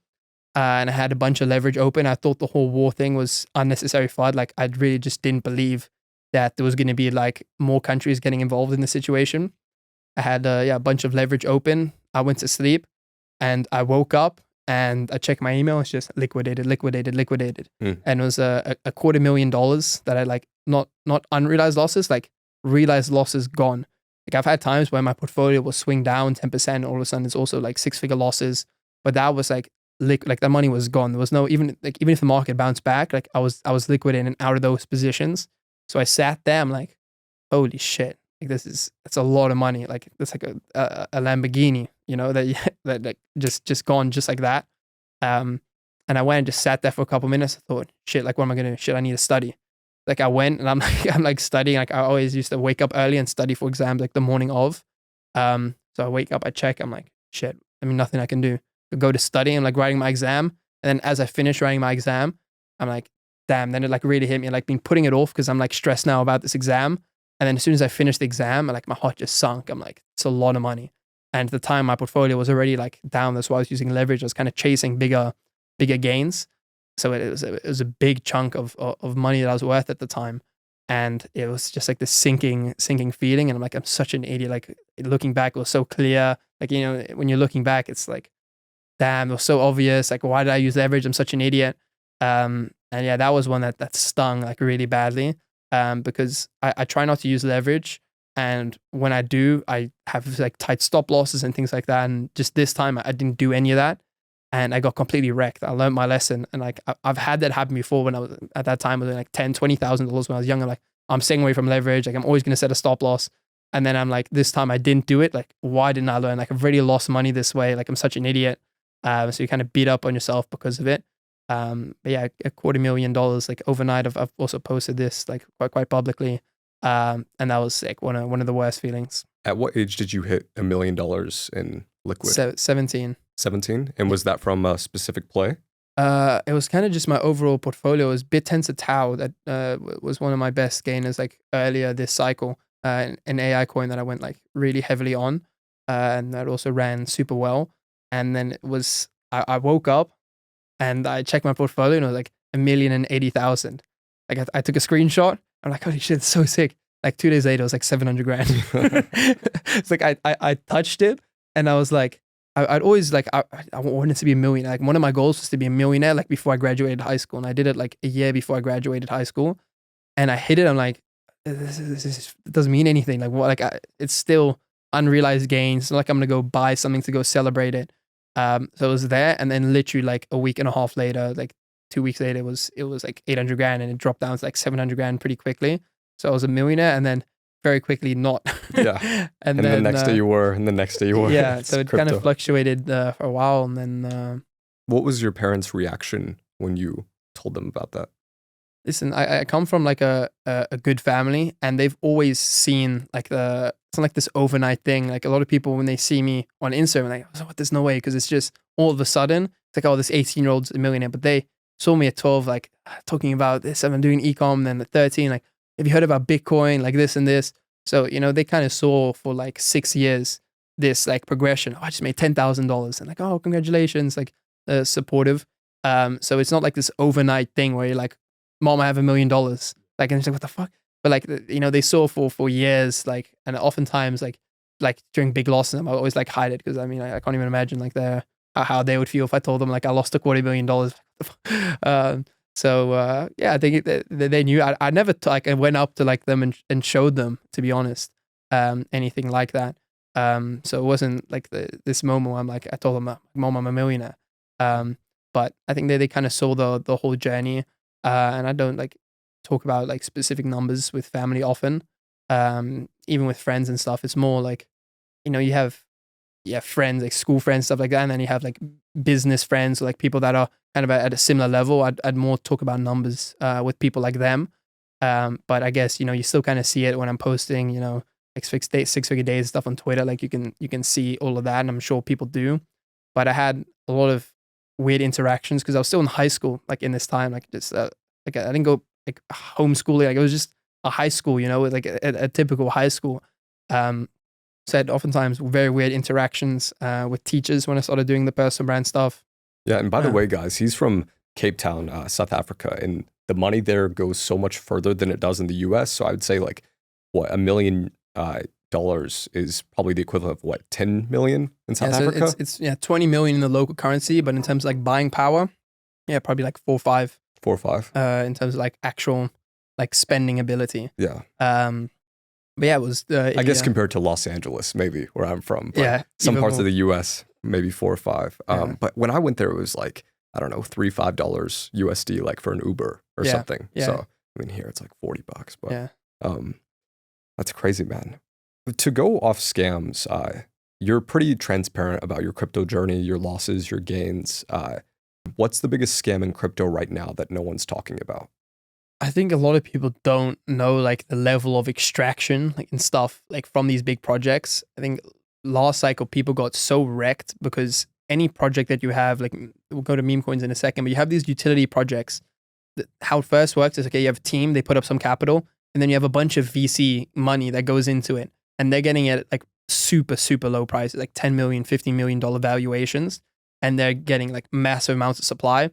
and I had a bunch of leverage open. I thought the whole war thing was unnecessary FUD. Like I really just didn't believe that there was going to be like more countries getting involved in the situation. I had a bunch of leverage open. I went to sleep, and I woke up and I checked my email. It's just liquidated. And it was a $250,000 that I like not unrealized losses, like realized losses gone. Like I've had times where my portfolio will swing down 10%. All of a sudden, it's also like 6-figure losses. But that was like that money was gone. There was no even if the market bounced back, like I was liquidating out of those positions. So I sat there. I'm like, holy shit! Like that's a lot of money. Like that's like a Lamborghini, that like just gone just like that. And I went and just sat there for a couple minutes. I thought, shit, like what am I gonna do? Shit, I need to study. Like I went and I'm like studying. Like I always used to wake up early and study for exams like the morning of. So I wake up, I check. I'm like, shit. I mean, nothing I can do. I go to study. I'm like writing my exam, and then as I finish writing my exam, I'm like, damn. Then it like really hit me. Like been putting it off because I'm like stressed now about this exam. And then as soon as I finished the exam, like my heart just sunk. I'm like, it's a lot of money. And at the time, my portfolio was already like down. That's why I was using leverage. I was kind of chasing bigger gains. So it was a big chunk of money that I was worth at the time. And it was just like this sinking feeling. And I'm like, I'm such an idiot. Like looking back, it was so clear. Like, when you're looking back, it's like, damn, it was so obvious. Like, why did I use leverage? I'm such an idiot. And yeah, that was one that stung like really badly. Because I try not to use leverage. And when I do, I have like tight stop losses and things like that. And just this time, I didn't do any of that. And I got completely wrecked. I learned my lesson. And like, I've had that happen before when I was, at that time, I was like $10,000-$20,000 when I was younger. Like, I'm staying away from leverage. Like, I'm always going to set a stop loss. And then I'm like, this time I didn't do it. Like, why didn't I learn? Like, I've already lost money this way. Like, I'm such an idiot. So you kind of beat up on yourself because of it. But yeah, $250,000 like overnight. I've also posted this like quite publicly. And that was like one of the worst feelings. At what age did you hit $1 million in liquid? 17. 17? And was that from a specific play? It was kind of just my overall portfolio. It was BitTensor Tau that was one of my best gainers like earlier this cycle. An AI coin that I went like really heavily on, and that also ran super well. And then it was I woke up and I checked my portfolio and it was like 1,080,000. Like I took a screenshot. I'm like, holy shit, it's so sick. Like 2 days later, it was like 700 grand. It's like I touched it and I was like, I'd always like, I wanted to be a millionaire. Like one of my goals was to be a millionaire like before I graduated high school. And I did it like a year before I graduated high school. And I hit it. I'm like, this doesn't mean anything. Like what? Like it's still unrealized gains. It's not like I'm gonna go buy something to go celebrate it. So it was there, and then literally like a week and a half later, like 2 weeks later, it was like 800 grand, and it dropped down to like 700 grand pretty quickly. So I was a millionaire, and then very quickly not. Yeah. and then the next day you were, and the next day you were. Yeah. So it kind of fluctuated for a while, and then. What was your parents' reaction when you told them about that? Listen, I come from like a good family, and they've always seen like it's not like this overnight thing. Like a lot of people when they see me on Instagram, like, oh, there's no way, because it's just all of a sudden it's like, oh, this 18-year-old's a millionaire. But they saw me at 12, like talking about this, I'm doing ecom. Then at 13, like, have you heard about Bitcoin? Like this and this. So they kind of saw for like 6 years this like progression. Oh, I just made $10,000, and like, oh, congratulations, like supportive. So it's not like this overnight thing where you're like, Mom, I have $1 million. Like, and it's like, what the fuck? But like, they saw for years, like, and oftentimes like during big losses, I always like hide it because I mean, I can't even imagine like how they would feel if I told them like I lost $250,000. Yeah, I think they knew. I never I went up to like them and showed them, to be honest, anything like that. So it wasn't like this moment where I'm like, I told them, Mom, I'm a millionaire. But I think they kind of saw the whole journey. And I don't like talk about like specific numbers with family often, even with friends and stuff. It's more like, you have friends, like school friends, stuff like that. And then you have like business friends, or like people that are kind of at a similar level. I'd more talk about numbers with people like them. But I guess, you still kind of see it when I'm posting, like 6-figure days stuff on Twitter. Like you can see all of that, and I'm sure people do. But I had a lot of weird interactions because I was still in high school, like in this time, like just like I didn't go like homeschooling, like it was just a high school, you know, like a typical high school. So I had oftentimes very weird interactions with teachers when I started doing the personal brand stuff. Yeah, and by the way, guys, he's from Cape Town, South Africa, and the money there goes so much further than it does in the US. So I would say like what $1 million is probably the equivalent of what 10 million in South Africa. It's 20 million in the local currency, but in terms of like buying power, probably like 4 or 5. 4 or 5. In terms of like actual like spending ability. Yeah. But yeah, it was. I guess compared to Los Angeles, maybe where I'm from. But some parts of the US, maybe 4 or 5. But when I went there, it was like, I don't know, $3-5 USD, like for an Uber or something. Yeah. So I mean, here it's like $40. But that's crazy, man. To go off scams, you're pretty transparent about your crypto journey, your losses, your gains. What's the biggest scam in crypto right now that no one's talking about? I think a lot of people don't know like the level of extraction like and stuff like from these big projects. I think last cycle people got so wrecked because any project that you have, like we'll go to meme coins in a second, but you have these utility projects. How it first works is, okay, you have a team, they put up some capital, and then you have a bunch of VC money that goes into it, and they're getting it at like super, super low prices, like $10 million, $50 million valuations, and they're getting like massive amounts of supply.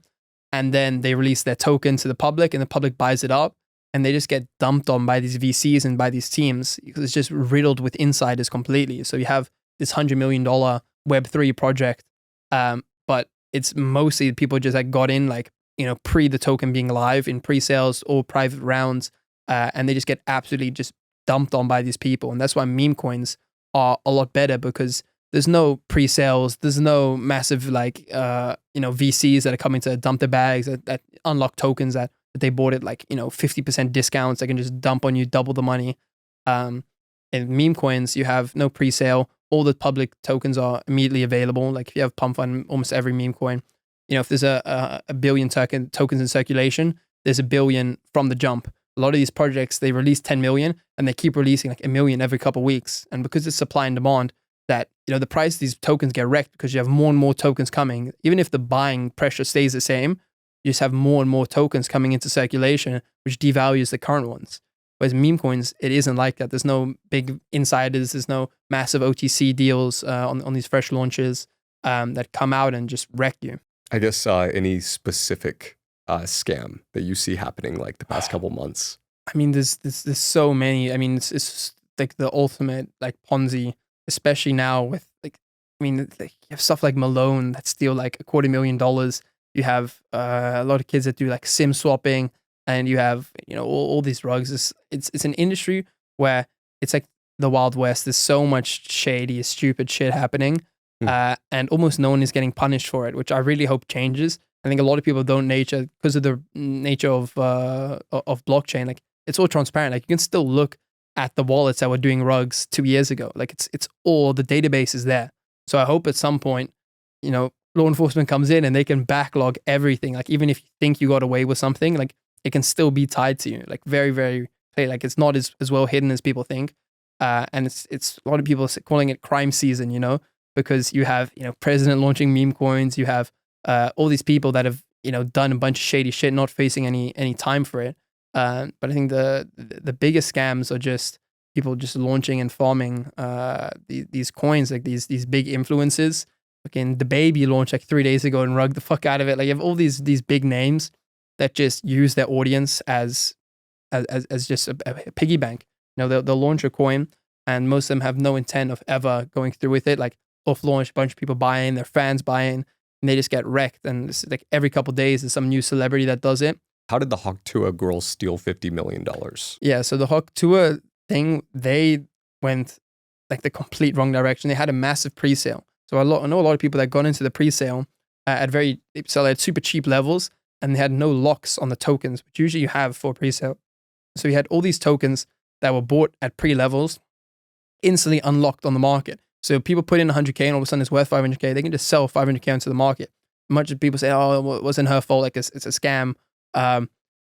And then they release their token to the public, and the public buys it up, and they just get dumped on by these VCs and by these teams because it's just riddled with insiders completely. So you have this $100 million Web3 project, but it's mostly people just like got in like, you know, pre the token being live in pre-sales or private rounds, and they just get absolutely just dumped on by these people. And that's why meme coins are a lot better, because there's no pre-sales, there's no massive like VCs that are coming to dump their bags that unlock tokens that they bought at like 50% discounts. They can just dump on you double the money. In meme coins, you have no pre-sale. All the public tokens are immediately available. Like if you have pump fund, almost every meme coin, if there's a billion tokens in circulation, there's a billion from the jump. A lot of these projects, they release 10 million and they keep releasing like 1 million every couple of weeks. And because it's supply and demand, that the price of these tokens get wrecked because you have more and more tokens coming. Even if the buying pressure stays the same, you just have more and more tokens coming into circulation, which devalues the current ones. Whereas meme coins, it isn't like that. There's no big insiders. There's no massive OTC deals on these fresh launches that come out and just wreck you. I guess any specific scam that you see happening like the past couple months? I mean, there's so many. I mean, it's like the ultimate like Ponzi, especially now with like, I mean, you have stuff like Malone that steal like $250,000. You have a lot of kids that do like SIM swapping, and you have all these drugs. It's an industry where it's like the Wild West. There's so much shady, stupid shit happening, and almost no one is getting punished for it, which I really hope changes. I think a lot of people don't because of the nature of blockchain. Like it's all transparent. Like you can still look at the wallets that were doing rugs 2 years ago. Like it's all, the database is there. So I hope at some point, law enforcement comes in and they can backlog everything. Like even if you think you got away with something, like it can still be tied to you. Like very, very clear. Like it's not as well hidden as people think. And it's a lot of people calling it crime season, because you have, president launching meme coins. You have all these people that have, done a bunch of shady shit, not facing any time for it. But I think the biggest scams are just people just launching and farming these coins, like these big influencers. Again, the baby launched like 3 days ago and rugged the fuck out of it. Like you have all these big names that just use their audience as just a piggy bank. They'll launch a coin, and most of them have no intent of ever going through with it. Like off launch, a bunch of people buy in, their fans buy in, and they just get wrecked. And it's like every couple of days, there's some new celebrity that does it. How did the Tuah girls steal $50 million? Yeah, so the Tuah thing, they went like the complete wrong direction. They had a massive pre-sale. So I know a lot of people that got into the pre-sale at super cheap levels, and they had no locks on the tokens, which usually you have for pre-sale. So you had all these tokens that were bought at pre-levels, instantly unlocked on the market. So people put in 100K and all of a sudden it's worth 500K. They can just sell 500K into the market. Much of people say, oh, it wasn't her fault, like it's a scam.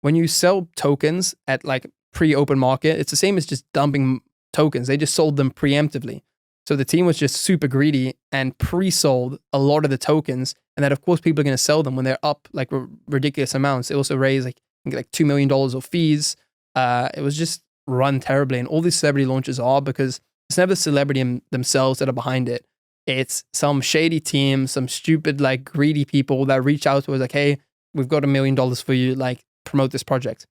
When you sell tokens at like pre-open market, it's the same as just dumping tokens. They just sold them preemptively. So the team was just super greedy and pre-sold a lot of the tokens, and then of course people are going to sell them when they're up like ridiculous amounts. They also raised like $2 million of fees. It was just run terribly, and all these celebrity launches are because it's never the celebrity themselves that are behind it. It's some shady team, some stupid like greedy people that reach out to us like, hey, we've got $1 million for you, like promote this project.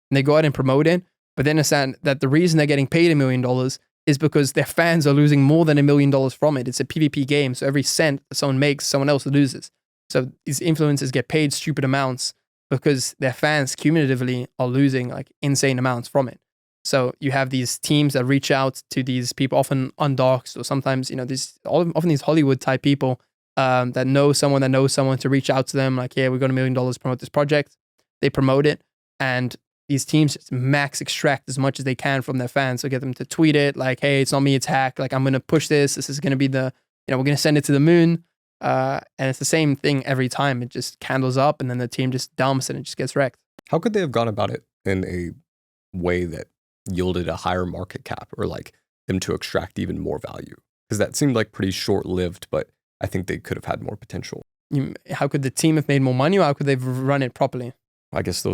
And they go out and promote it, but then understand that the reason they're getting paid $1 million is because their fans are losing more than $1 million from it. It's a PvP game, so every cent that someone makes, someone else loses. So these influencers get paid stupid amounts because their fans cumulatively are losing like insane amounts from it. So you have these teams that reach out to these people, often undoxed, or sometimes, often these Hollywood type people that know someone to reach out to them like, yeah, we've got $1 million to promote this project. They promote it, and these teams just max extract as much as they can from their fans. So get them to tweet it like, hey, it's not me, it's hack. Like, I'm going to push this. This is going to be we're going to send it to the moon. And it's the same thing every time. It just candles up, and then the team just dumps and it just gets wrecked. How could they have gone about it in a way that yielded a higher market cap, or like them to extract even more value? Because that seemed like pretty short-lived, but I think they could have had more potential. How could the team have made more money, or how could they run it properly? I guess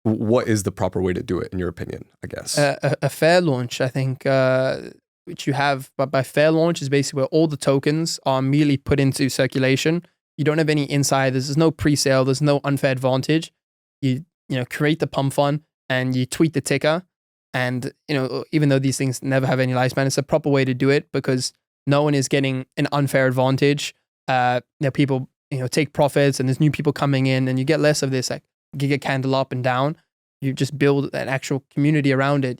what is the proper way to do it in your opinion, I guess? A fair launch, I think, which you have, but by fair launch is basically where all the tokens are immediately put into circulation. You don't have any insiders. There's no pre-sale. There's no unfair advantage. You create the pump fund and you tweet the ticker. And, even though these things never have any lifespan, it's a proper way to do it because no one is getting an unfair advantage. People, take profits, and there's new people coming in, and you get less of this like giga candle up and down. You just build an actual community around it.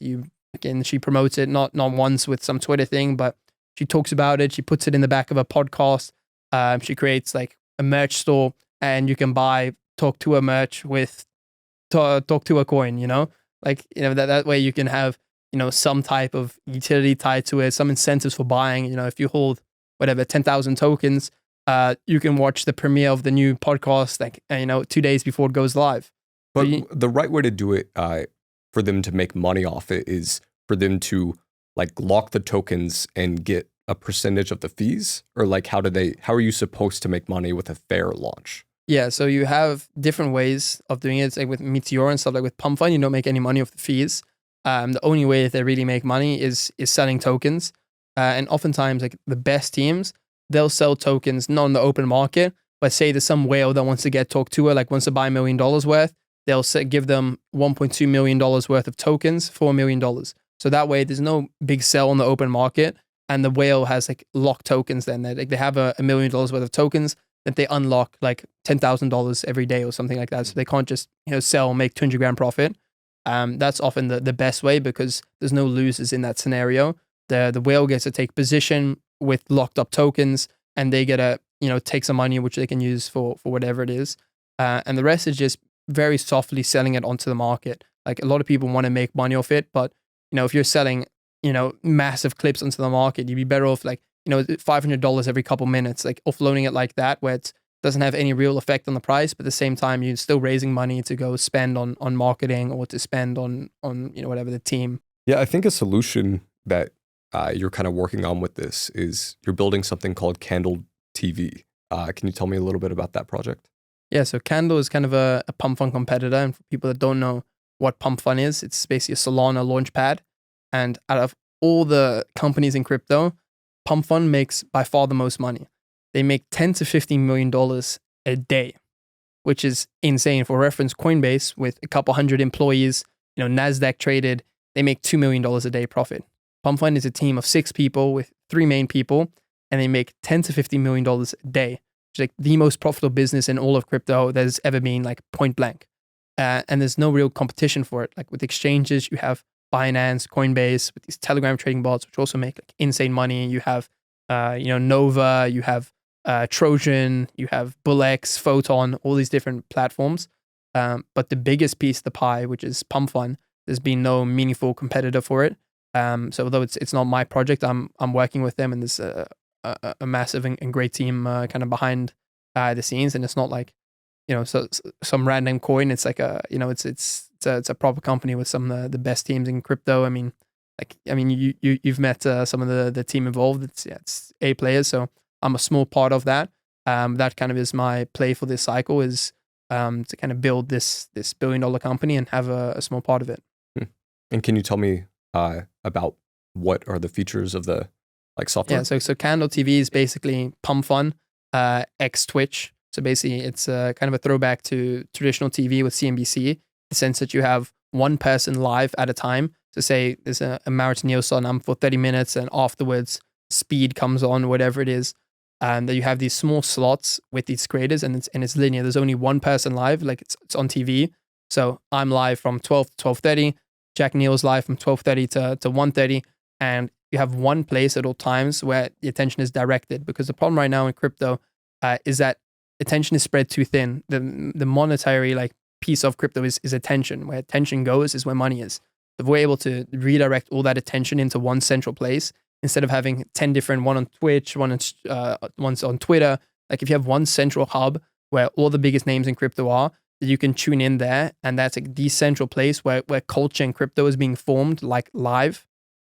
She promotes it not once with some Twitter thing, but she talks about it. She puts it in the back of a podcast. She creates like a merch store, and you can buy Talk Tuah merch with Talk Tuah coin. That way you can have some type of utility tied to it, some incentives for buying. If you hold 10,000 tokens, you can watch the premiere of the new podcast 2 days before it goes live. But the right way to do it for them to make money off it is for them to like lock the tokens and get a percentage of the fees, or like how are you supposed to make money with a fair launch? Yeah, so you have different ways of doing it. It's like with Meteor and stuff, like with Pump Fund, you don't make any money off the fees. The only way that they really make money is selling tokens. And oftentimes, like the best teams, they'll sell tokens not in the open market, but say there's some whale that wants to get Talk Tuah, like wants to buy $1 million worth, they'll give them $1.2 million worth of tokens for $1 million. So that way, there's no big sell on the open market, and the whale has like locked tokens. Then they have $1 million worth of tokens that they unlock like $10,000 every day or something like that. So they can't just sell, make 200 grand profit. That's often the best way because there's no losers in that scenario. The whale gets to take position with locked up tokens, and they get to take some money which they can use for whatever it is. And the rest is just very softly selling it onto the market. Like a lot of people want to make money off it, but if you're selling massive clips onto the market, you'd be better off like $500 every couple minutes, like offloading it like that, where it doesn't have any real effect on the price, but at the same time you're still raising money to go spend on marketing or to spend on whatever the team. Yeah, I think a solution that you're kind of working on with this is you're building something called Candle TV. Can you tell me a little bit about that project? Yeah, so Candle is kind of a Pump Fund competitor, and for people that don't know what Pump Fund is, it's basically a Solana launch pad. And out of all the companies in crypto, Pump Fund makes by far the most money. They make $10 to $15 million a day, which is insane. For reference, Coinbase, with a couple hundred employees, NASDAQ traded, they make $2 million a day profit. Pump Fund is a team of 6 people with 3 main people, and they make $10 to $15 million a day, which is like the most profitable business in all of crypto there's ever been, like point blank. And there's no real competition for it. Like with exchanges, you have Binance, Coinbase, with these Telegram trading bots, which also make like insane money. You have, Nova, you have Trojan, you have BullX, Photon, all these different platforms. But the biggest piece of the pie, which is Pump Fund, there's been no meaningful competitor for it. So although it's not my project, I'm working with them, and there's a massive and great team kind of behind the scenes, and it's not like so some random coin. It's like it's a proper company with some of the best teams in crypto. I mean, like, I mean, you've met some of the team involved. It's A players, so I'm a small part of that. That kind of is my play for this cycle, is to kind of build this $1 billion company and have a small part of it. And can you tell me about what are the features of the software? Yeah, so Candle TV is basically Pump Fun X Twitch. So basically, it's kind of a throwback to traditional TV with CNBC, in the sense that you have one person live at a time. So say there's a Maurits Nielsen on for 30 minutes, and afterwards Speed comes on, whatever it is. And that you have these small slots with these creators, and it's linear. There's only one person live, like it's on TV. So I'm live from 12 to 12:30. Jack Neel's live from 12:30 to 1:30, and you have one place at all times where the attention is directed. Because the problem right now in crypto is that attention is spread too thin. The monetary piece of crypto is attention. Where attention goes is where money is. If we're able to redirect all that attention into one central place, instead of having 10 different, one on Twitch, one's on Twitter, like if you have one central hub where all the biggest names in crypto are, that you can tune in there, and that's the central place where culture and crypto is being formed, live.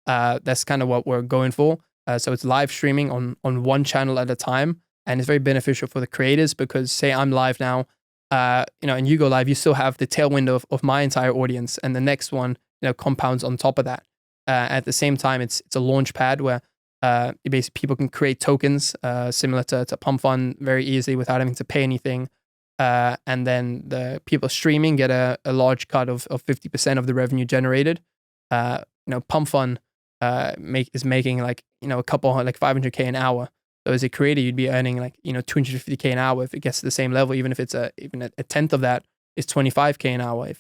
That's kind of what we're going for. So it's live streaming on one channel at a time, and it's very beneficial for the creators, because say I'm live now, and you go live, you still have the tailwind of my entire audience, and the next one, compounds on top of that. At the same time, it's a launch pad where basically people can create tokens similar to Pump Fun very easily without having to pay anything. And then the people streaming get a large cut of 50% of the revenue generated. Pump Fun is making a couple $500K an hour. So as a creator, you'd be earning $250K an hour if it gets to the same level. Even if it's even a tenth of that, is $25K an hour.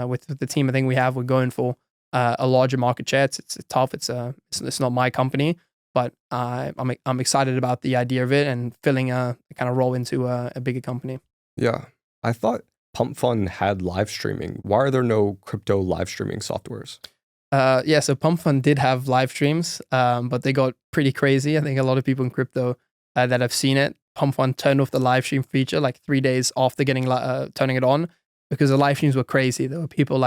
With the team I think we're going for a larger market share. It's tough. It's not my company, but I'm excited about the idea of it and filling a kind of role into a bigger company. Yeah, I thought Pump Fun had live streaming. Why are there no crypto live streaming softwares? So Pump Fun did have live streams, but they got pretty crazy. I think a lot of people in crypto that have seen it, Pump Fun turned off the live stream feature 3 days after turning it on, because the live streams were crazy. There were people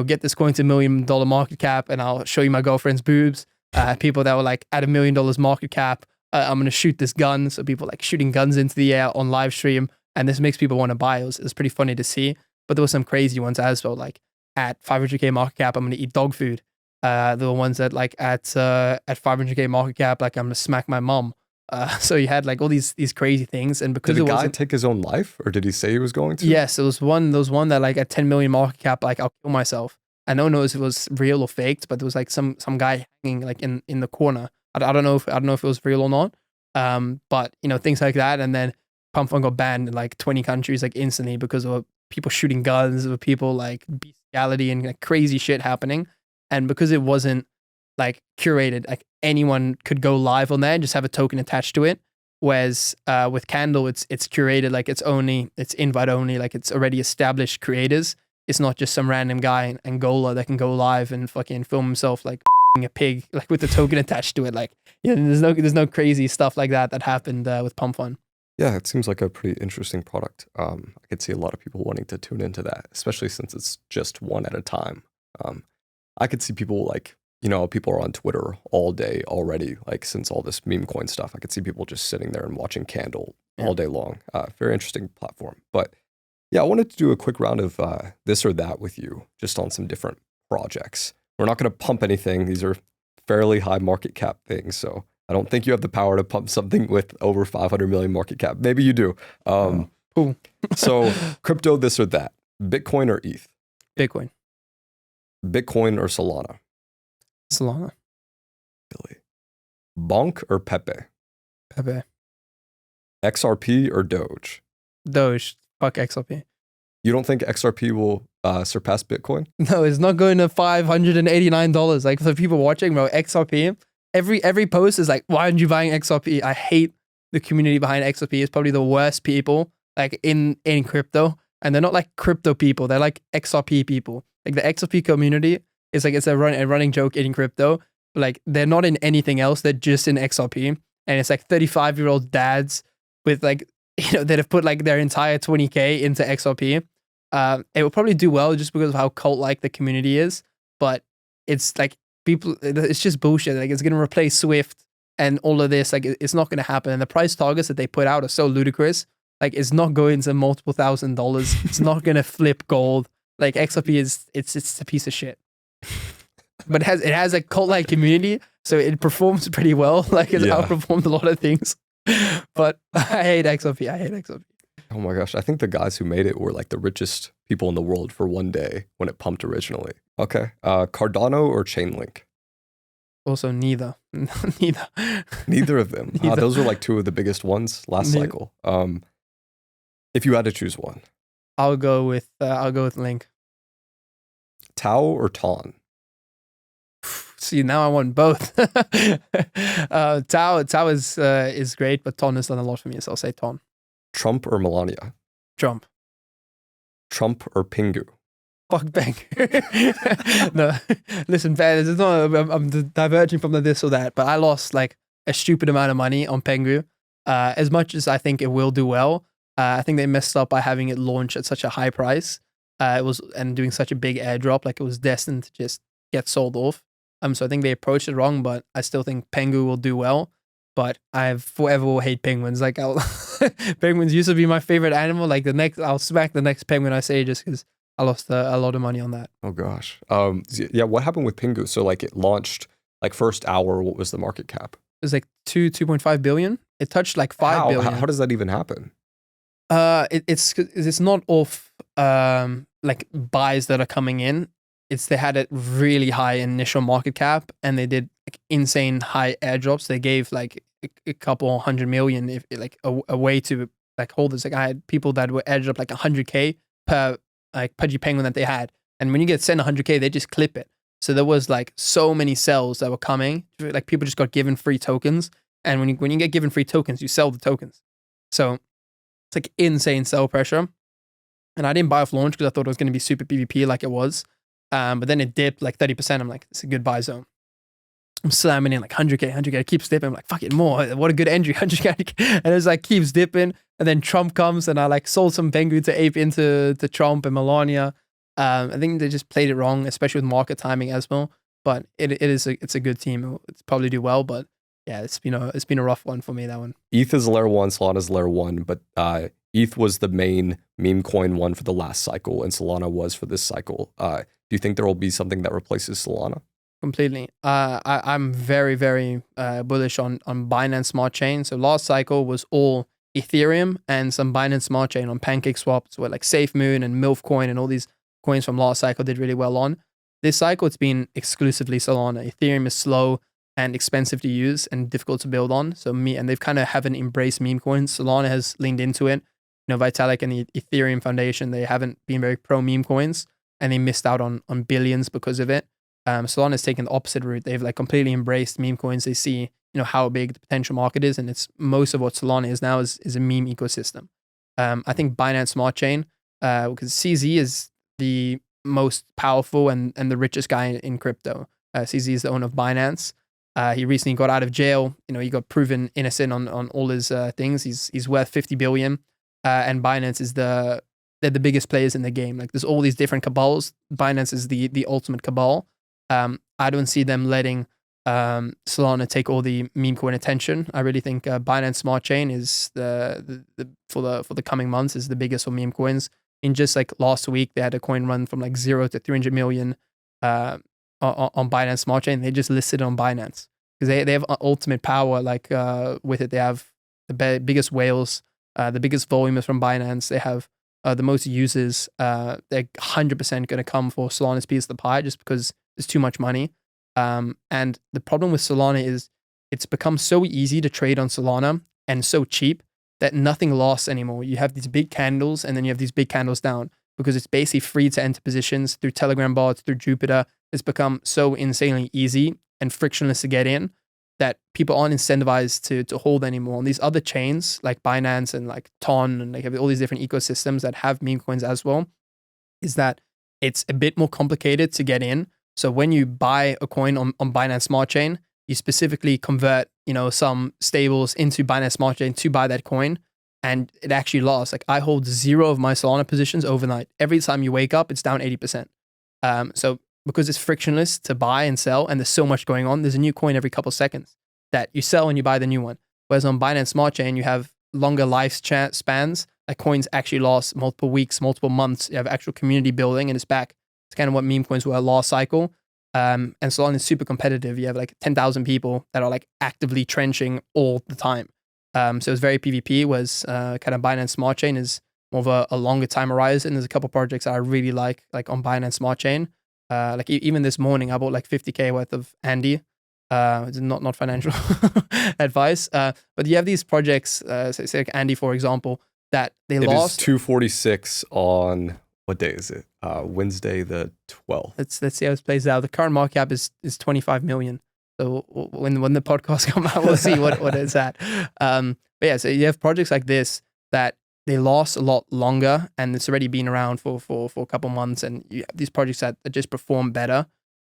get this coin to $1 million market cap, and I'll show you my girlfriend's boobs. People that were at $1 million market cap, I'm gonna shoot this gun. So people shooting guns into the air on live stream, and this makes people want to buy. It was pretty funny to see. But there were some crazy ones as well. At 500K market cap, I'm gonna eat dog food. There were ones that at 500K market cap, I'm gonna smack my mom. So you had all these crazy things, and because did the guy take his own life, or did he say he was going to? Yes, there was one that at 10 million market cap, I'll kill myself. I don't know if it was real or faked, but there was some guy hanging in the corner. I don't know if it was real or not. But things like that, and then Pump Fun got banned in 20 countries instantly because of people shooting guns, of people bestiality and crazy shit happening, and because it wasn't curated, anyone could go live on there and just have a token attached to it. Whereas with Candle, it's curated, it's invite only, it's already established creators. It's not just some random guy in Angola that can go live and fucking film himself a pig with the token attached to it. There's no crazy stuff like that happened with Pump Fun. Yeah, it seems like a pretty interesting product. I could see a lot of people wanting to tune into that, especially since it's just one at a time. I could see people people are on Twitter all day already, since all this Memecoin stuff. I could see people just sitting there and watching Candle all day long. Very interesting platform. But yeah, I wanted to do a quick round of this or that with you, just on some different projects. We're not going to pump anything. These are fairly high market cap things, so I don't think you have the power to pump something with over 500 million market cap. Maybe you do. Cool. So crypto, this or that. Bitcoin or ETH? Bitcoin. Bitcoin or Solana? Solana. Really? Bonk or Pepe? Pepe. XRP or Doge? Doge. Fuck XRP. You don't think XRP will surpass Bitcoin? No, it's not going to $589. For people watching, bro, XRP, every post is why aren't you buying XRP? I hate the community behind XRP. It's probably the worst people in crypto. And they're not crypto people. They're XRP people. The XRP community is it's a running joke in crypto. They're not in anything else. They're just in XRP. And it's 35-year-old dads with that have put their entire 20K into XRP. It will probably do well just because of how cult-like the community is. But it's people, it's just bullshit. Like it's going to replace Swift and all of this. Like it's not going to happen. And the price targets that they put out are so ludicrous. Like it's not going to multiple $1,000s. It's not going to flip gold. Like XRP it's a piece of shit. But it has a cult-like community, so it performs pretty well. Like it's outperformed a lot of things. But I hate XRP. Oh my gosh, I think the guys who made it were like the richest people in the world for one day when it pumped originally. Okay, Cardano or Chainlink? Also, neither. Neither of them. Those were like two of the biggest ones last cycle. If you had to choose one, I'll go with Link. Tau or Ton? See, now I want both. Tau is great, but Ton has done a lot for me, so I'll say Ton. Trump or Melania? Trump. Trump or Pingu? Fuck Pingu. No, listen, Ben, it's not, I'm diverging from the this or that, but I lost like a stupid amount of money on Pingu. As much as I think it will do well, I think they messed up by having it launch at such a high price. And doing such a big airdrop, like it was destined to just get sold off. So I think they approached it wrong, but I still think Pengu will do well. But I forever will hate penguins. Like penguins used to be my favorite animal. Like I'll smack the next penguin I say just because I lost a lot of money on that. Oh gosh. Yeah. What happened with Pingu? So like it launched like first hour. What was the market cap? It was like 2.5 billion. It touched like 5 billion. How does that even happen? It's not off like buys that are coming in. They had a really high initial market cap and they did like insane high airdrops. They gave like a couple 100 million if like a way to like holders. Like I had people that were airdrop like 100K per like pudgy penguin that they had. And when you get sent 100K, they just clip it. So there was like so many sells that were coming. Like people just got given free tokens. And when you get given free tokens, you sell the tokens. So it's like insane sell pressure. And I didn't buy off launch because I thought it was going to be super PvP like it was. But then it dipped like 30%. I'm like, it's a good buy zone. I'm slamming in like 100K. It keeps dipping. I'm like, fuck it, more. What a good entry, 100K. And it's like keeps dipping. And then Trump comes and I like sold some Pengu to ape into Trump and Melania. I think they just played it wrong, especially with market timing as well. But it's a good team. It's probably do well. But yeah, it's been a rough one for me, that one. ETH is layer 1, Solana's layer 1, but ETH was the main meme coin one for the last cycle, and Solana was for this cycle. Do you think there will be something that replaces Solana? Completely. I'm very, very bullish on Binance Smart Chain. So last cycle was all Ethereum and some Binance Smart Chain on PancakeSwap. So like SafeMoon and Memecoin and all these coins from last cycle did really well on. This cycle, it's been exclusively Solana. Ethereum is slow and expensive to use and difficult to build on. And they've kind of haven't embraced meme coins. Solana has leaned into it. Vitalik and the Ethereum Foundation, they haven't been very pro meme coins and they missed out on billions because of it. Solana has taken the opposite route. They've like completely embraced meme coins. They see, how big the potential market is, and it's most of what Solana is now is a meme ecosystem. I think Binance Smart Chain, because CZ is the most powerful and the richest guy in crypto. CZ is the owner of Binance. He recently got out of jail. He got proven innocent on all his things. He's worth 50 billion. And Binance is they're the biggest players in the game. Like there's all these different cabals. Binance is the ultimate cabal. I don't see them letting Solana take all the meme coin attention. I really think Binance Smart Chain is the for the coming months is the biggest for meme coins. In just like last week, they had a coin run from like 0 to 300 million on Binance Smart Chain. They just listed it on Binance because they have ultimate power. Like with it, they have the biggest whales, the biggest volume is from Binance. They have the most users. They're 100% going to come for Solana's piece of the pie just because there's too much money. And the problem with Solana is it's become so easy to trade on Solana and so cheap that nothing lasts anymore. You have these big candles and then you have these big candles down because it's basically free to enter positions through Telegram bots, through Jupiter. It's become so insanely easy and frictionless to get in that people aren't incentivized to hold anymore. And these other chains like Binance and like Ton and like all these different ecosystems that have meme coins as well, is that it's a bit more complicated to get in. So when you buy a coin on Binance Smart Chain, you specifically convert, some stables into Binance Smart Chain to buy that coin, and it actually lasts. Like I hold 0 of my Solana positions overnight. Every time you wake up, it's down 80%. So because it's frictionless to buy and sell, and there's so much going on. There's a new coin every couple seconds that you sell and you buy the new one. Whereas on Binance Smart Chain, you have longer spans. Like coins actually last multiple weeks, multiple months. You have actual community building, and it's back. It's kind of what meme coins were last cycle. And Solana is super competitive. You have like 10,000 people that are like actively trenching all the time. So it's very PvP. Whereas kind of Binance Smart Chain is more of a longer time horizon. There's a couple projects that I really like on Binance Smart Chain. Like even this morning, I bought like 50K worth of Andy. It's not financial advice. But you have these projects, say like Andy, for example, that they lost. It is 246 on, what day is it? Wednesday the 12th. Let's see how this plays out. The current market cap is 25 million. So when the podcast comes out, we'll see what it's at. But yeah, so you have projects like this that they last a lot longer, and it's already been around for a couple months, and you have these projects that just perform better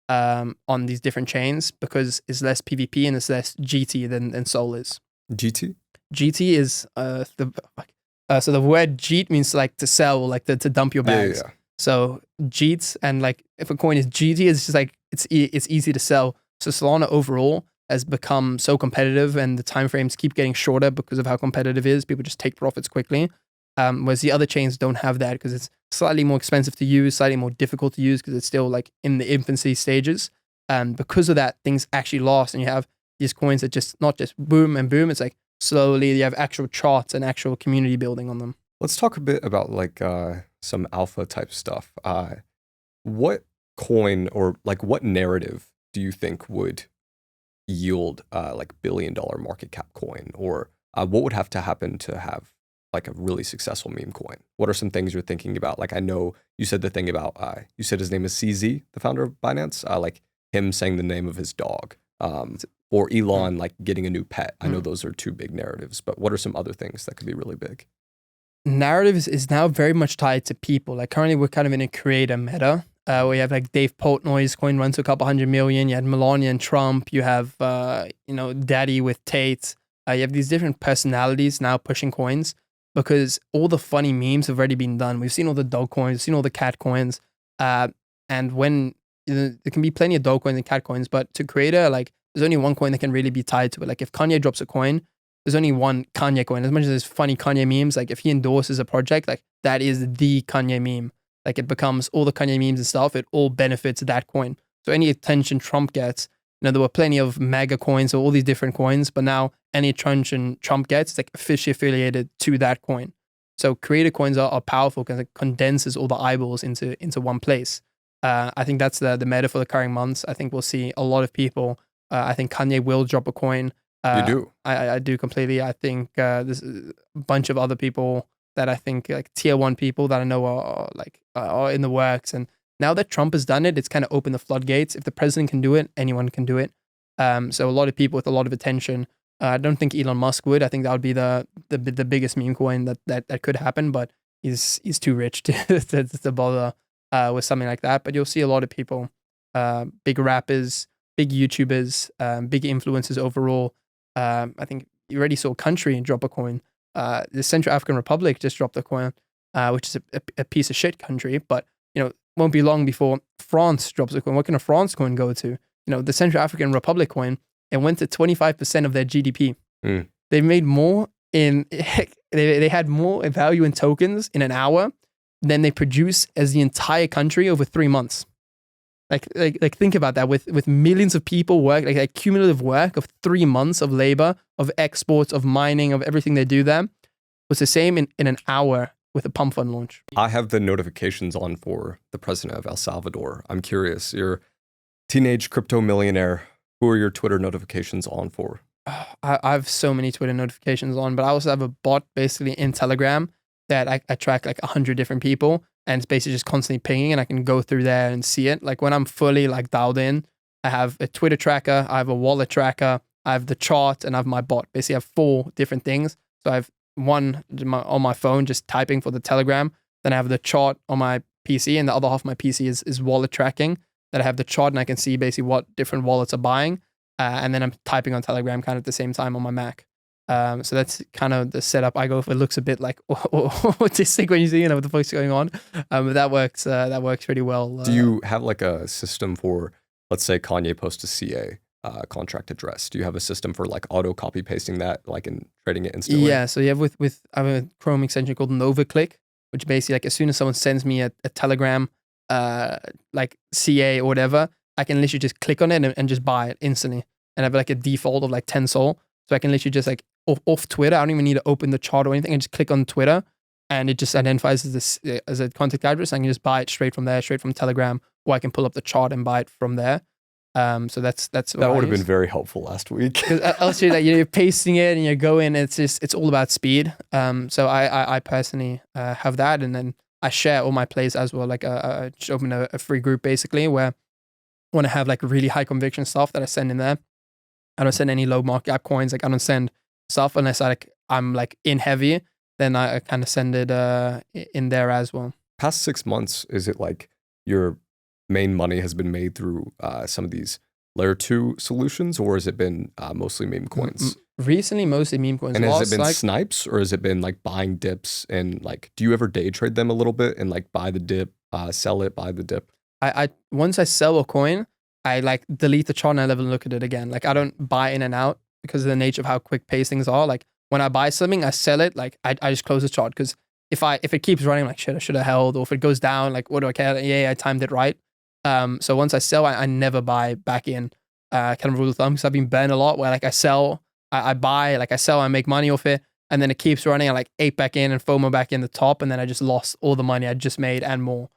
on these different chains because it's less PvP and it's less GT than Sol is. GT? GT is so the word JEET means like to sell, like to dump your bags. Yeah. So JEETs, and like if a coin is GT, it's just like it's easy to sell. So Solana overall has become so competitive, and the timeframes keep getting shorter because of how competitive it is. People just take profits quickly. Whereas the other chains don't have that because it's slightly more expensive to use, slightly more difficult to use because it's still like in the infancy stages. And because of that, things actually last, and you have these coins that just not just boom and boom. It's like slowly you have actual charts and actual community building on them. Let's talk a bit about like some alpha type stuff. What coin or like what narrative do you think would yield like $1 billion market cap coin, or what would have to happen to have like a really successful meme coin? What are some things you're thinking about? Like I know you said the thing about you said his name is CZ, the founder of Binance. Like him saying the name of his dog, or Elon like getting a new pet. I know those are two big narratives, but what are some other things that could be really big? Narrative is now very much tied to people. Like currently we're kind of in a creator meta. Where you have like Dave Portnoy's coin runs to a couple 100 million. You had Melania and Trump. You have Daddy with Tate. You have these different personalities now pushing coins because all the funny memes have already been done. We've seen all the dog coins. We've seen all the cat coins. And when there can be plenty of dog coins and cat coins, but to creator, like there's only one coin that can really be tied to it. Like if Kanye drops a coin, there's only one Kanye coin. As much as there's funny Kanye memes, like if he endorses a project, like that is the Kanye meme. Like it becomes all the Kanye memes and stuff. It all benefits that coin. So any attention Trump gets, there were plenty of mega coins or all these different coins, but now any attention Trump gets, it's like officially affiliated to that coin. So creator coins are powerful because it condenses all the eyeballs into one place. I think that's the meta for the current months. I think we'll see a lot of people. I think Kanye will drop a coin. You do? I do completely. I think there's a bunch of other people that I think like tier 1 people that I know are in the works. And now that Trump has done it, it's kind of opened the floodgates. If the president can do it, anyone can do it. So a lot of people with a lot of attention. I don't think Elon Musk would. I think that would be the biggest meme coin that could happen, but he's too rich to bother with something like that. But you'll see a lot of people, big rappers, big YouTubers, big influencers overall. I think you already saw Country drop a coin. The Central African Republic just dropped a coin, which is a piece of shit country, but won't be long before France drops a coin. What can a France coin go to? The Central African Republic coin, it went to 25% of their GDP. They made more they had more value in tokens in an hour than they produce as the entire country over 3 months. Like think about that with millions of people work, like cumulative work of 3 months of labor, of exports, of mining, of everything they do there was the same in an hour with a pump fund launch. I have the notifications on for the president of El Salvador. I'm curious, you're teenage crypto millionaire. Who are your Twitter notifications on for? I have so many Twitter notifications on, but I also have a bot basically in Telegram that I track like 100 different people, and it's basically just constantly pinging, and I can go through there and see it. Like when I'm fully like dialed in, I have a Twitter tracker, I have a wallet tracker, I have the chart, and I have my bot. Basically, I have 4 different things. So I have one on my phone just typing for the Telegram. Then I have the chart on my PC, and the other half of my PC is wallet tracking. That I have the chart, and I can see basically what different wallets are buying. And then I'm typing on Telegram kind of at the same time on my Mac. So that's kind of the setup I go for. It looks a bit like autistic when you see, what the fuck's going on. But that works pretty well. Do you have like a system for, let's say Kanye posts a CA contract address? Do you have a system for like auto copy pasting that, like, and trading it instantly? Yeah, so you have with I have a Chrome extension called NovaClick, which basically, like, as soon as someone sends me a Telegram like CA or whatever, I can literally just click on it and just buy it instantly. And I have like a default of like 10 Sol. So I can literally just like off Twitter. I don't even need to open the chart or anything. I just click on Twitter and it just identifies as a contact address. I can just buy it straight from there, straight from Telegram, or I can pull up the chart and buy it from there. So that's that would have been very helpful last week. Because else you're pasting it and you're going. It's all about speed. So I personally have that, and then I share all my plays as well. Like I just open a free group basically where I want to have like really high conviction stuff that I send in there. I don't send any low market cap coins. Like I don't send stuff unless I'm like in heavy. Then I kind of send it in there as well. Past 6 months, is it like your main money has been made through some of these layer 2 solutions, or has it been mostly meme coins? Recently, mostly meme coins. And has it been snipes, or has it been like buying dips? And like, do you ever day trade them a little bit and like buy the dip, sell it, buy the dip? I once I sell a coin, I like delete the chart and I never look at it again. Like I don't buy in and out because of the nature of how quick pace things are. Like when I buy something, I sell it. Like I just close the chart, because if it keeps running, like shit, I should have held. Or if it goes down, like what do I care? Yeah, I timed it right. So once I sell, I never buy back in. Kind of rule of thumb, because I've been burned a lot where like I sell, I buy, like I sell, I make money off it, and then it keeps running. I like ape back in and FOMO back in the top, and then I just lost all the money I just made and more.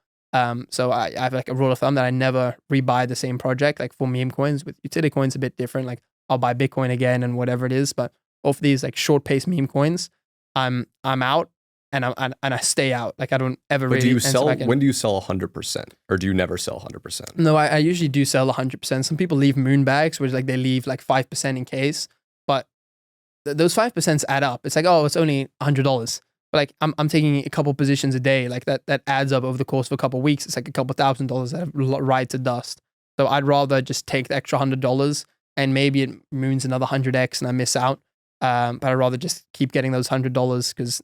So I have like a rule of thumb that I never rebuy the same project. Like for meme coins, with utility coins, a bit different. Like I'll buy Bitcoin again and whatever it is, but off these like short pace meme coins, I'm out and I stay out. Like I don't ever But really. do you sell? When do you sell 100%, or do you never sell 100%? No, I usually do sell 100%. Some people leave moon bags, which like they leave like 5% in case, but those 5% add up. It's like, oh, it's only $100. But like I'm taking a couple positions a day, like that adds up over the course of a couple of weeks. It's like a couple $1,000s that ride to dust. So I'd rather just take the extra $100 and maybe it moons another 100x and I miss out. But I'd rather just keep getting those $100 because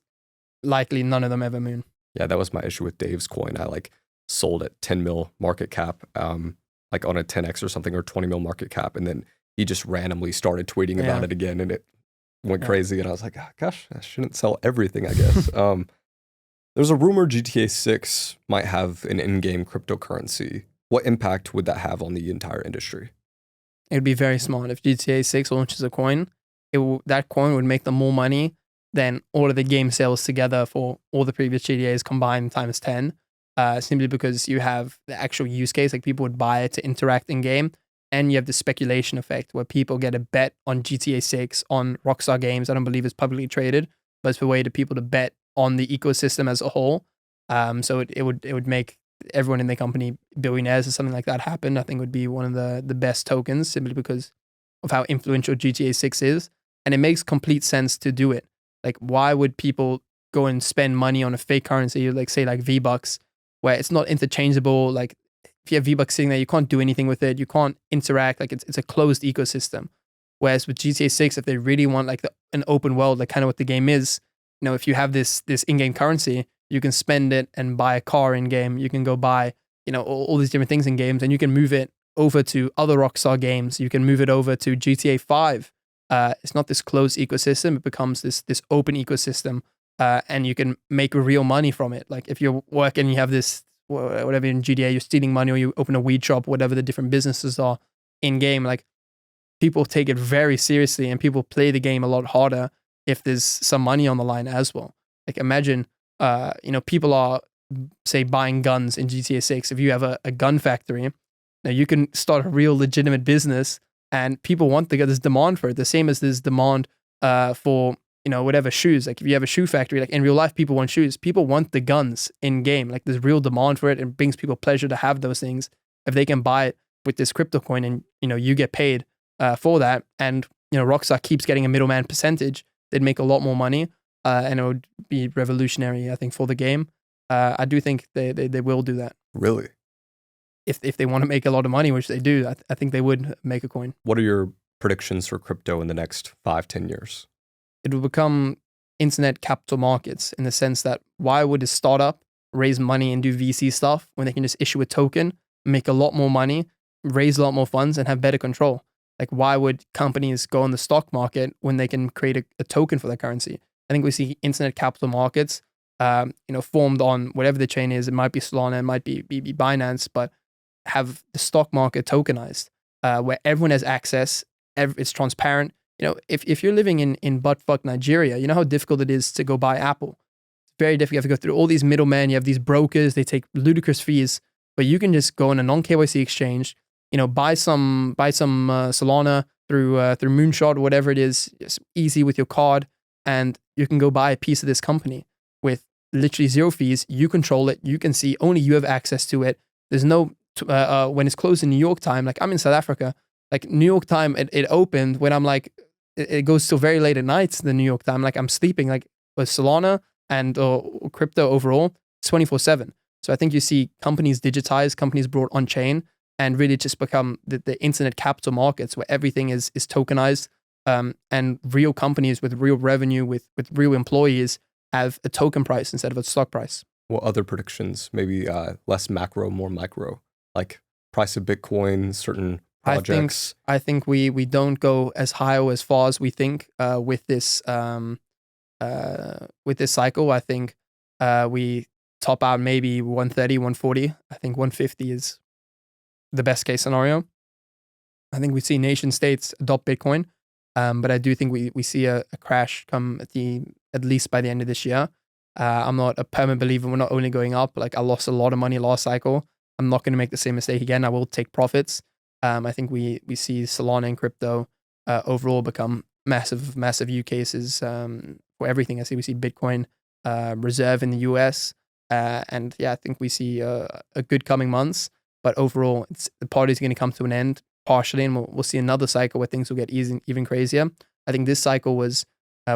likely none of them ever moon. Yeah, that was my issue with Dave's coin. I like sold at 10 mil market cap, like on a 10x or something, or 20 mil market cap, and then he just randomly started tweeting about it again, and it went crazy. And I was like, oh, gosh, I shouldn't sell everything, I guess. There's a rumor GTA 6 might have an in-game cryptocurrency. What impact would that have on the entire industry? It would be very smart. If GTA 6 launches a coin, that coin would make them more money than all of the game sales together for all the previous GTAs combined times 10. Simply because you have the actual use case, like people would buy it to interact in game, and you have the speculation effect where people get a bet on GTA 6 on Rockstar Games. I don't believe it's publicly traded, but it's a way to people to bet on the ecosystem as a whole. So it would make everyone in the company billionaires, or something like that happen. I think would be one of the best tokens, simply because of how influential GTA 6 is. And it makes complete sense to do it. Like, why would people go and spend money on a fake currency, like say like V-Bucks, where it's not interchangeable? Like if you have V-Bucks sitting there, you can't do anything with it. You can't interact. Like it's a closed ecosystem. Whereas with GTA 6, if they really want like an open world, like kind of what the game is, if you have this in-game currency, you can spend it and buy a car in-game. You can go buy, all these different things in games, and you can move it over to other Rockstar games. You can move it over to GTA 5. It's not this closed ecosystem. It becomes this open ecosystem, and you can make real money from it. Like if you're working, you have this, whatever in GTA, you're stealing money, or you open a weed shop, whatever the different businesses are in game. Like people take it very seriously, and people play the game a lot harder if there's some money on the line as well. Like imagine, people are, say, buying guns in GTA 6. If you have a gun factory, now you can start a real legitimate business. And people want to get this demand for it, the same as this demand for, whatever shoes. Like if you have a shoe factory, like in real life, people want shoes. People want the guns in game. Like there's real demand for it, and brings people pleasure to have those things. If they can buy it with this crypto coin, and you get paid for that, and Rockstar keeps getting a middleman percentage, they'd make a lot more money, and it would be revolutionary, I think, for the game. I do think they will do that. Really? If they want to make a lot of money, which they do, I think they would make a coin. What are your predictions for crypto in the next 5-10 years? it will become internet capital markets in the sense that why would a startup raise money and do VC stuff when they can just issue a token, make a lot more money, raise a lot more funds, and have better control? Like, why would companies go on the stock market when they can create a token for their currency? I think we see internet capital markets, formed on whatever the chain is. It might be Solana, it might be Binance, but have the stock market tokenized, where everyone has access. It's transparent. If you're living in buttfuck Nigeria, you know how difficult it is to go buy Apple. It's very difficult. You have to go through all these middlemen. You have these brokers. They take ludicrous fees, but you can just go on a non-KYC exchange. Buy some Solana through Moonshot or whatever it is. It's easy with your card, and you can go buy a piece of this company with literally zero fees. You control it. You can see, only you have access to it. There's no when it's closed in New York time. Like, I'm in South Africa. Like, New York time, it opened when I'm like, it goes till very late at night. The New York time, like, I'm sleeping. Like, with Solana and crypto overall, 24/7. So I think you see companies digitized, companies brought on chain, and really just become the internet capital markets where everything is tokenized, and real companies with real revenue, with real employees, have a token price instead of a stock price. What other predictions? Maybe less macro, more micro, like price of Bitcoin, certain projects. I think we don't go as high or as far as we think with this cycle. I think we top out maybe 130, 140. I think 150 is the best case scenario. I think we see nation states adopt Bitcoin, but I do think we see a crash come at least by the end of this year. I'm not a permanent believer. We're not only going up. Like, I lost a lot of money last cycle. I'm not going to make the same mistake again. I will take profits. I think we see Solana and crypto overall become massive use cases for everything. We see Bitcoin reserve in the US, and yeah, I think we see a good coming months. But overall, the party's going to come to an end partially, and we'll see another cycle where things will get even crazier. I think this cycle was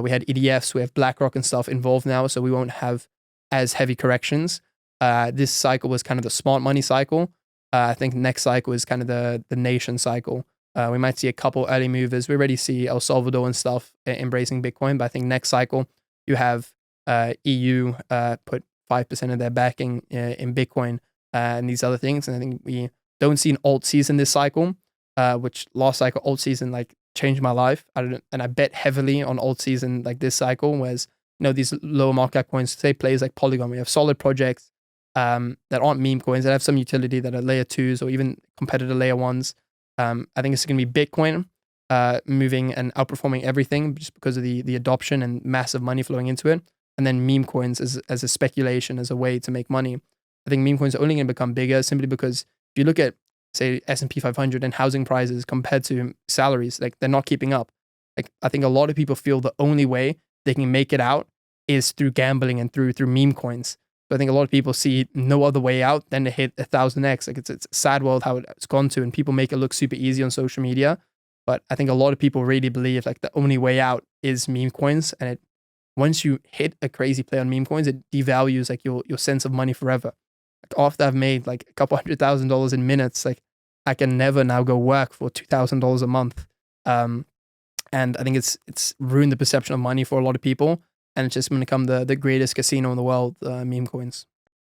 we had ETFs, we have BlackRock and stuff involved now, so we won't have as heavy corrections. This cycle was kind of the smart money cycle. I think next cycle is kind of the nation cycle. We might see a couple early movers. We already see El Salvador and stuff embracing Bitcoin, but I think next cycle you have EU put 5% of their backing in Bitcoin and these other things. And I think we don't see an alt season this cycle, which last cycle alt season like changed my life. And I bet heavily on alt season like this cycle, whereas these lower market cap coins, say plays like Polygon, we have solid projects that aren't meme coins, that have some utility, that are layer 2s or even competitor layer 1s. I think it's going to be Bitcoin moving and outperforming everything just because of the adoption and massive money flowing into it. And then meme coins as a speculation, as a way to make money. I think meme coins are only going to become bigger simply because if you look at, say, S&P 500 and housing prices compared to salaries, like, they're not keeping up. Like, I think a lot of people feel the only way they can make it out is through gambling and through meme coins. So I think a lot of people see no other way out than to hit 1,000x. Like, it's a sad world how it's gone to, and people make it look super easy on social media. But I think a lot of people really believe like the only way out is meme coins, and once you hit a crazy play on meme coins, it devalues like your sense of money forever. Like, after I've made like a couple $100,000 in minutes, like, I can never now go work for $2,000 a month. And I think it's ruined the perception of money for a lot of people, and it's just going to become the greatest casino in the world, meme coins.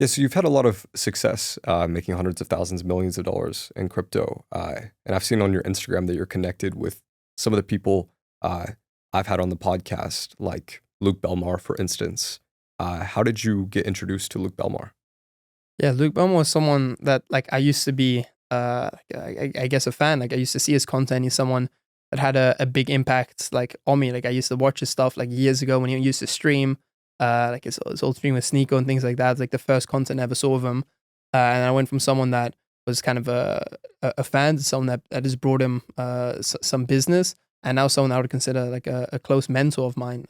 Yeah, so you've had a lot of success making hundreds of thousands, millions of dollars in crypto. And I've seen on your Instagram that you're connected with some of the people I've had on the podcast, like Luke Belmar, for instance. How did you get introduced to Luke Belmar? Yeah, Luke Belmar was someone that like I used to be, I guess, a fan. Like, I used to see his content. He's someone that had a big impact like on me. Like, I used to watch his stuff like years ago when he used to stream, like his old stream with Sneeko and things like that. It's like the first content I ever saw of him. And I went from someone that was kind of a fan to someone that has brought him some business, and now someone I would consider like a close mentor of mine.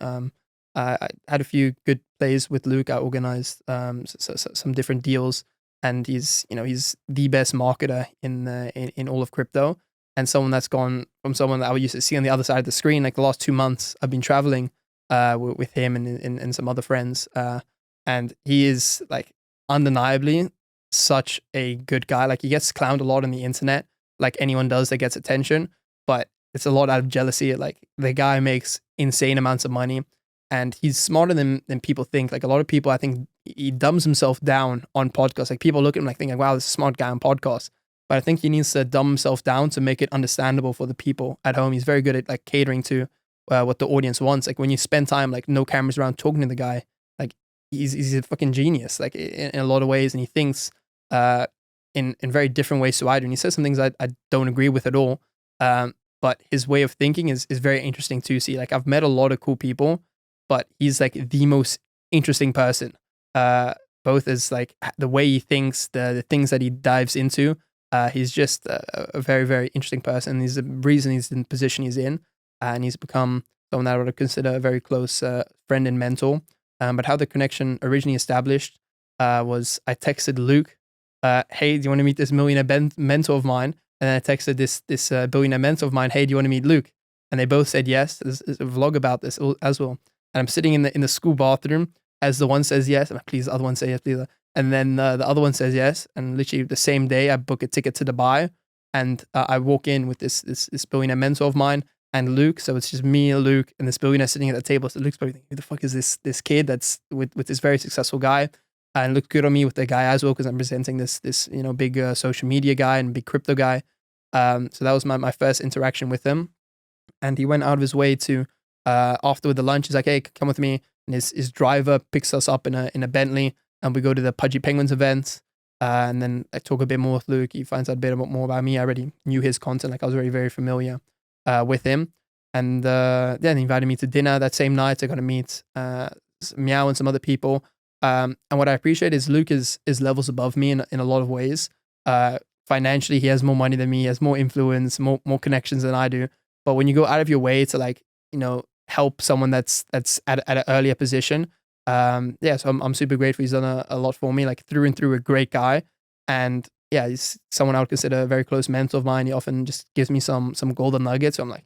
I had a few good plays with Luke. I organized some different deals, and he's the best marketer in all of crypto, and someone that's gone from someone that I used to see on the other side of the screen. Like, the last 2 months, I've been traveling with him and some other friends, and he is like undeniably such a good guy. Like, he gets clowned a lot on the internet, like anyone does that gets attention, but it's a lot out of jealousy. Like, the guy makes insane amounts of money. And he's smarter than people think. Like a lot of people, I think he dumbs himself down on podcasts. Like people look at him like thinking, wow, this is a smart guy on podcasts. But I think he needs to dumb himself down to make it understandable for the people at home. He's very good at like catering to what the audience wants. Like when you spend time, like no cameras around talking to the guy, like he's a fucking genius, like in a lot of ways. And he thinks in very different ways to I do. And he says some things I don't agree with at all. But his way of thinking is very interesting to see. Like I've met a lot of cool people, but he's like the most interesting person. Both as like the way he thinks, the things that he dives into. He's just a very, very interesting person. He's the reason he's in the position he's in, and he's become someone that I would consider a very close friend and mentor. But how the connection originally established was I texted Luke, "Hey, do you want to meet this millionaire mentor of mine?" And then I texted this billionaire mentor of mine, "Hey, do you want to meet Luke?" And they both said yes. There's a vlog about this as well. And I'm sitting in the school bathroom as the one says yes. I'm like, please, the other one say yes, please. And then the other one says yes. And literally the same day, I book a ticket to Dubai, and I walk in with this billionaire mentor of mine and Luke. So it's just me, Luke, and this billionaire sitting at the table. So Luke's probably thinking, who the fuck is this kid that's with this very successful guy? And looked good on me with the guy as well because I'm presenting this big social media guy and big crypto guy. So that was my first interaction with him, and he went out of his way to after the lunch. He's like, "Hey, come with me." And his driver picks us up in a Bentley, and we go to the Pudgy Penguins event. And then I talk a bit more with Luke. He finds out a bit more about me. I already knew his content. Like I was very, very familiar with him. And then he invited me to dinner that same night. I got to meet Meow and some other people. And what I appreciate is Luke is levels above me in a lot of ways. Financially, he has more money than me. He has more influence, more connections than I do. But when you go out of your way to help someone that's at an earlier position, so I'm super grateful. He's done a lot for me, like through and through a great guy. And yeah, he's someone I would consider a very close mentor of mine. He often just gives me some golden nuggets. So I'm like,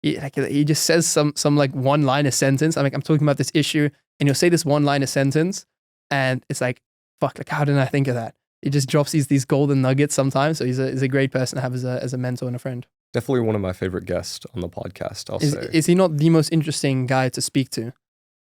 he just says some like one-liner sentence. I'm talking about this issue, and he'll say this one-liner sentence, and it's like, fuck, like how didn't I think of that? He just drops these golden nuggets sometimes. So he's a great person to have as a mentor and a friend. Definitely one of my favorite guests on the podcast, I'll say. Is he not the most interesting guy to speak to?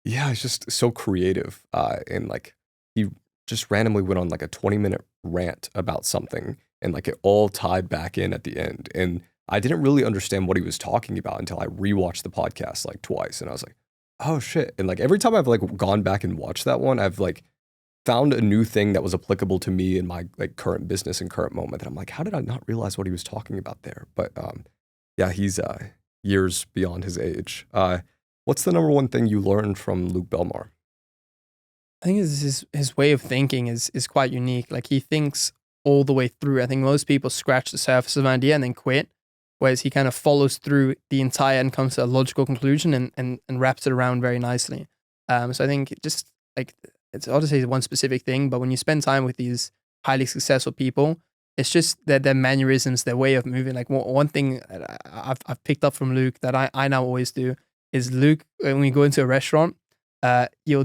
Yeah, he's just so creative. And like he just randomly went on like a 20-minute rant about something, and like it all tied back in at the end. And I didn't really understand what he was talking about until I rewatched the podcast like twice. And I was like, oh shit. And like every time I've like gone back and watched that one, I've like found a new thing that was applicable to me in my like current business and current moment. And I'm like, how did I not realize what he was talking about there? But yeah, he's years beyond his age. What's the number one thing you learned from Luke Belmar? I think his way of thinking is quite unique. Like he thinks all the way through. I think most people scratch the surface of an idea and then quit, whereas he kind of follows through the entire and comes to a logical conclusion and wraps it around very nicely. So I think just like, it's hard to say one specific thing, but when you spend time with these highly successful people, it's just their mannerisms, their way of moving. Like one thing that I've picked up from Luke that I now always do is Luke, when we go into a restaurant, he'll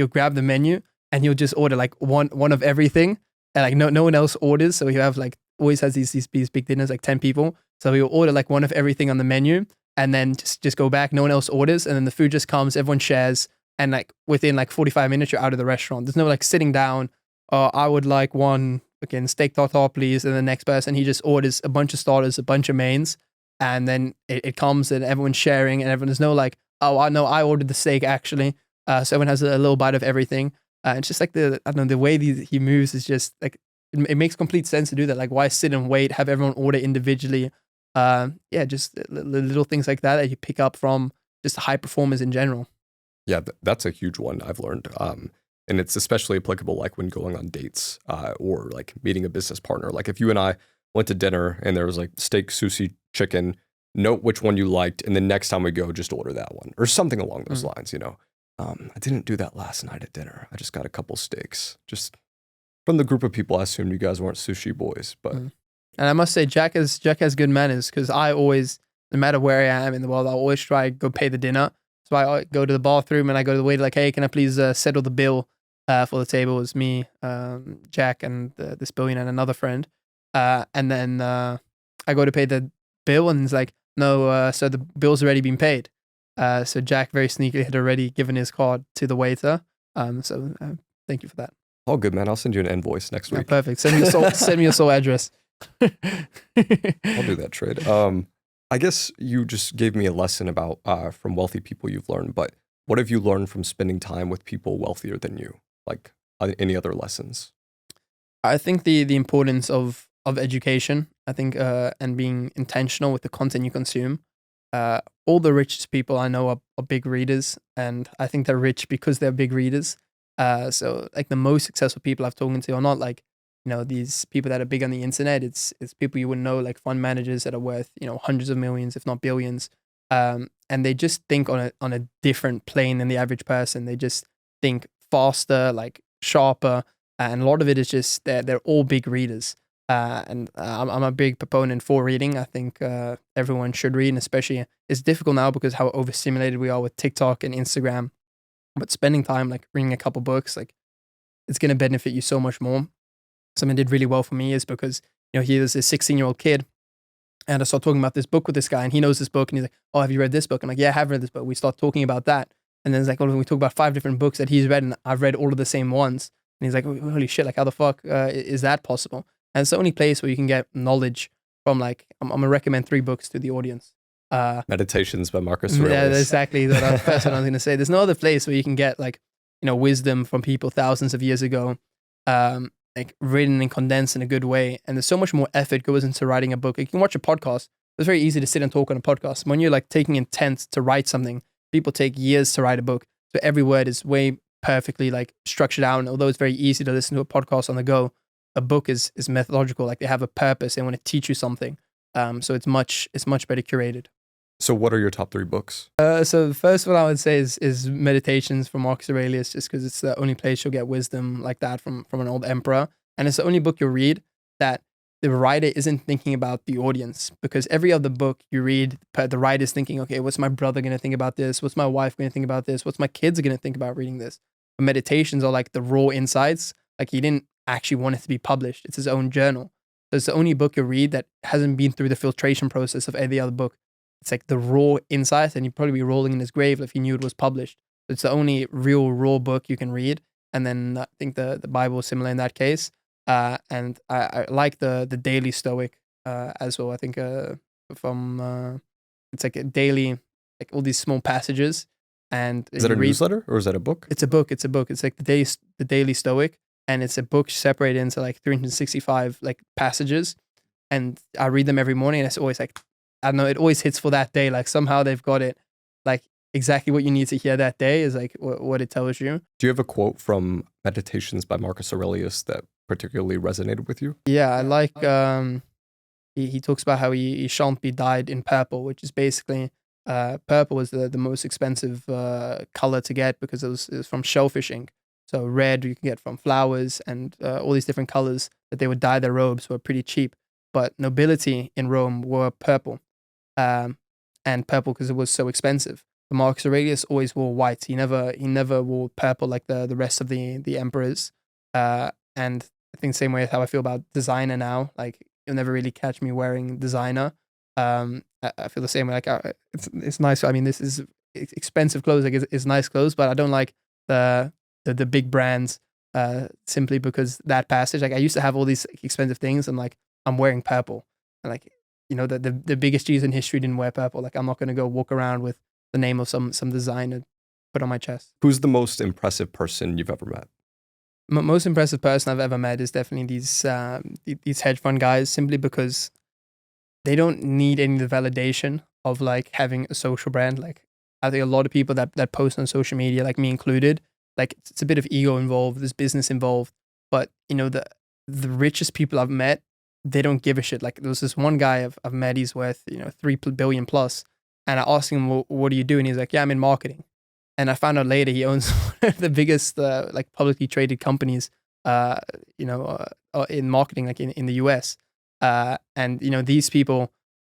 grab the menu and he'll just order like one of everything, and like no one else orders. So he'll have like always has these big dinners, like 10 people. So he'll order like one of everything on the menu, and then just go back. No one else orders, and then the food just comes. Everyone shares. And like within like 45 minutes, you're out of the restaurant. There's no like sitting down. I would like one steak tartare, please. And the next person, he just orders a bunch of starters, a bunch of mains, and then it comes and everyone's sharing, and there's no like, oh, I know I ordered the steak actually. So everyone has a little bite of everything. It's just like the way he moves is just like it makes complete sense to do that. Like why sit and wait, have everyone order individually? Just little things like that you pick up from just high performers in general. Yeah, that's a huge one I've learned. And it's especially applicable like when going on dates or like meeting a business partner. Like if you and I went to dinner and there was like steak, sushi, chicken, note which one you liked, and then next time we go, just order that one or something along those lines, you know. I didn't do that last night at dinner. I just got a couple steaks. Just from the group of people, I assumed you guys weren't sushi boys. But and I must say, Jack has good manners, because I always, no matter where I am in the world, I always try to go pay the dinner. So I go to the bathroom and I go to the waiter like, hey, can I please settle the bill for the table? It was me, Jack, and this billionaire and another friend. And then I go to pay the bill, and it's like, no, so the bill's already been paid. So Jack very sneakily had already given his card to the waiter. So thank you for that. All good, man. I'll send you an invoice next week. Perfect. Send me your soul address. I'll do that trade. I guess you just gave me a lesson about from wealthy people you've learned, but what have you learned from spending time with people wealthier than you? Like any other lessons? I think the importance of education, I think, and being intentional with the content you consume. All the richest people I know are big readers, and I think they're rich because they're big readers. So like the most successful people I've talked to are not like, these people that are big on the internet. It's people you wouldn't know, like fund managers that are worth, hundreds of millions, if not billions. And they just think on a different plane than the average person. They just think faster, like sharper. And a lot of it is just they're all big readers. And I'm a big proponent for reading. I think everyone should read, and especially it's difficult now because how overstimulated we are with TikTok and Instagram. But spending time like reading a couple books, like it's going to benefit you so much more. Something that did really well for me is because he was a 16-year-old kid, and I started talking about this book with this guy, and he knows this book, and he's like, "Oh, have you read this book?" I'm like, "Yeah, I have read this book." We start talking about that, and then it's like, "Oh, we talk about 5 different books that he's read, and I've read all of the same ones." And he's like, "Holy shit! Like, how the fuck is that possible?" And it's the only place where you can get knowledge from. Like, I'm gonna recommend 3 books to the audience. Meditations by Marcus Aurelius. Yeah, that's exactly the first one I was gonna say. There's no other place where you can get like wisdom from people thousands of years ago. Like written and condensed in a good way. And there's so much more effort goes into writing a book. You can watch a podcast. It's very easy to sit and talk on a podcast. When you're like taking intent to write something, people take years to write a book. So every word is way perfectly like structured out. And although it's very easy to listen to a podcast on the go, a book is methodological. Like they have a purpose. They want to teach you something. So it's much better curated. So what are your top 3 books? So the first one I would say is Meditations from Marcus Aurelius, just because it's the only place you'll get wisdom like that from an old emperor. And it's the only book you'll read that the writer isn't thinking about the audience, because every other book you read, the writer's thinking, okay, what's my brother going to think about this? What's my wife going to think about this? What's my kids going to think about reading this? But Meditations are like the raw insights. Like he didn't actually want it to be published. It's his own journal. So it's the only book you read that hasn't been through the filtration process of every other book. It's like the raw insights, and he'd probably be rolling in his grave if he knew it was published. So it's the only real raw book you can read. And then I think the Bible is similar in that case. And I like the Daily Stoic as well. I think from it's like a daily, like all these small passages. And is that a newsletter or is that a book? It's a book. It's like the Daily Stoic, and it's a book separated into like 365 like passages. And I read them every morning, and it's always like, I don't know, it always hits for that day. Like somehow they've got it, like exactly what you need to hear that day is like what it tells you. Do you have a quote from Meditations by Marcus Aurelius that particularly resonated with you? Yeah, I like, he talks about how he shan't be dyed in purple, which is basically, purple is the most expensive color to get because it was from shellfish ink. So red you can get from flowers, and all these different colors that they would dye their robes were pretty cheap. But nobility in Rome wore purple. And purple because it was so expensive. But Marcus Aurelius always wore white. He never wore purple like the rest of the emperors. And I think the same way as how I feel about designer now. Like you'll never really catch me wearing designer. I feel the same way. Like it's nice. I mean, this is expensive clothes. Like it's nice clothes, but I don't like the big brands simply because that passage. Like I used to have all these expensive things, and like I'm wearing purple, and like the biggest G's in history didn't wear purple. Like I'm not gonna go walk around with the name of some designer put on my chest. Who's the most impressive person you've ever met? Most impressive person I've ever met is definitely these hedge fund guys, simply because they don't need any of the validation of like having a social brand. Like I think a lot of people that post on social media, like me included, like it's a bit of ego involved, there's business involved. But the richest people I've met, they don't give a shit. Like there was this one guy I've met, he's worth 3 billion plus, and I asked him, well, what do you do? And he's like, yeah, I'm in marketing. And I found out later he owns one of the biggest like publicly traded companies in marketing, like in the US. And these people,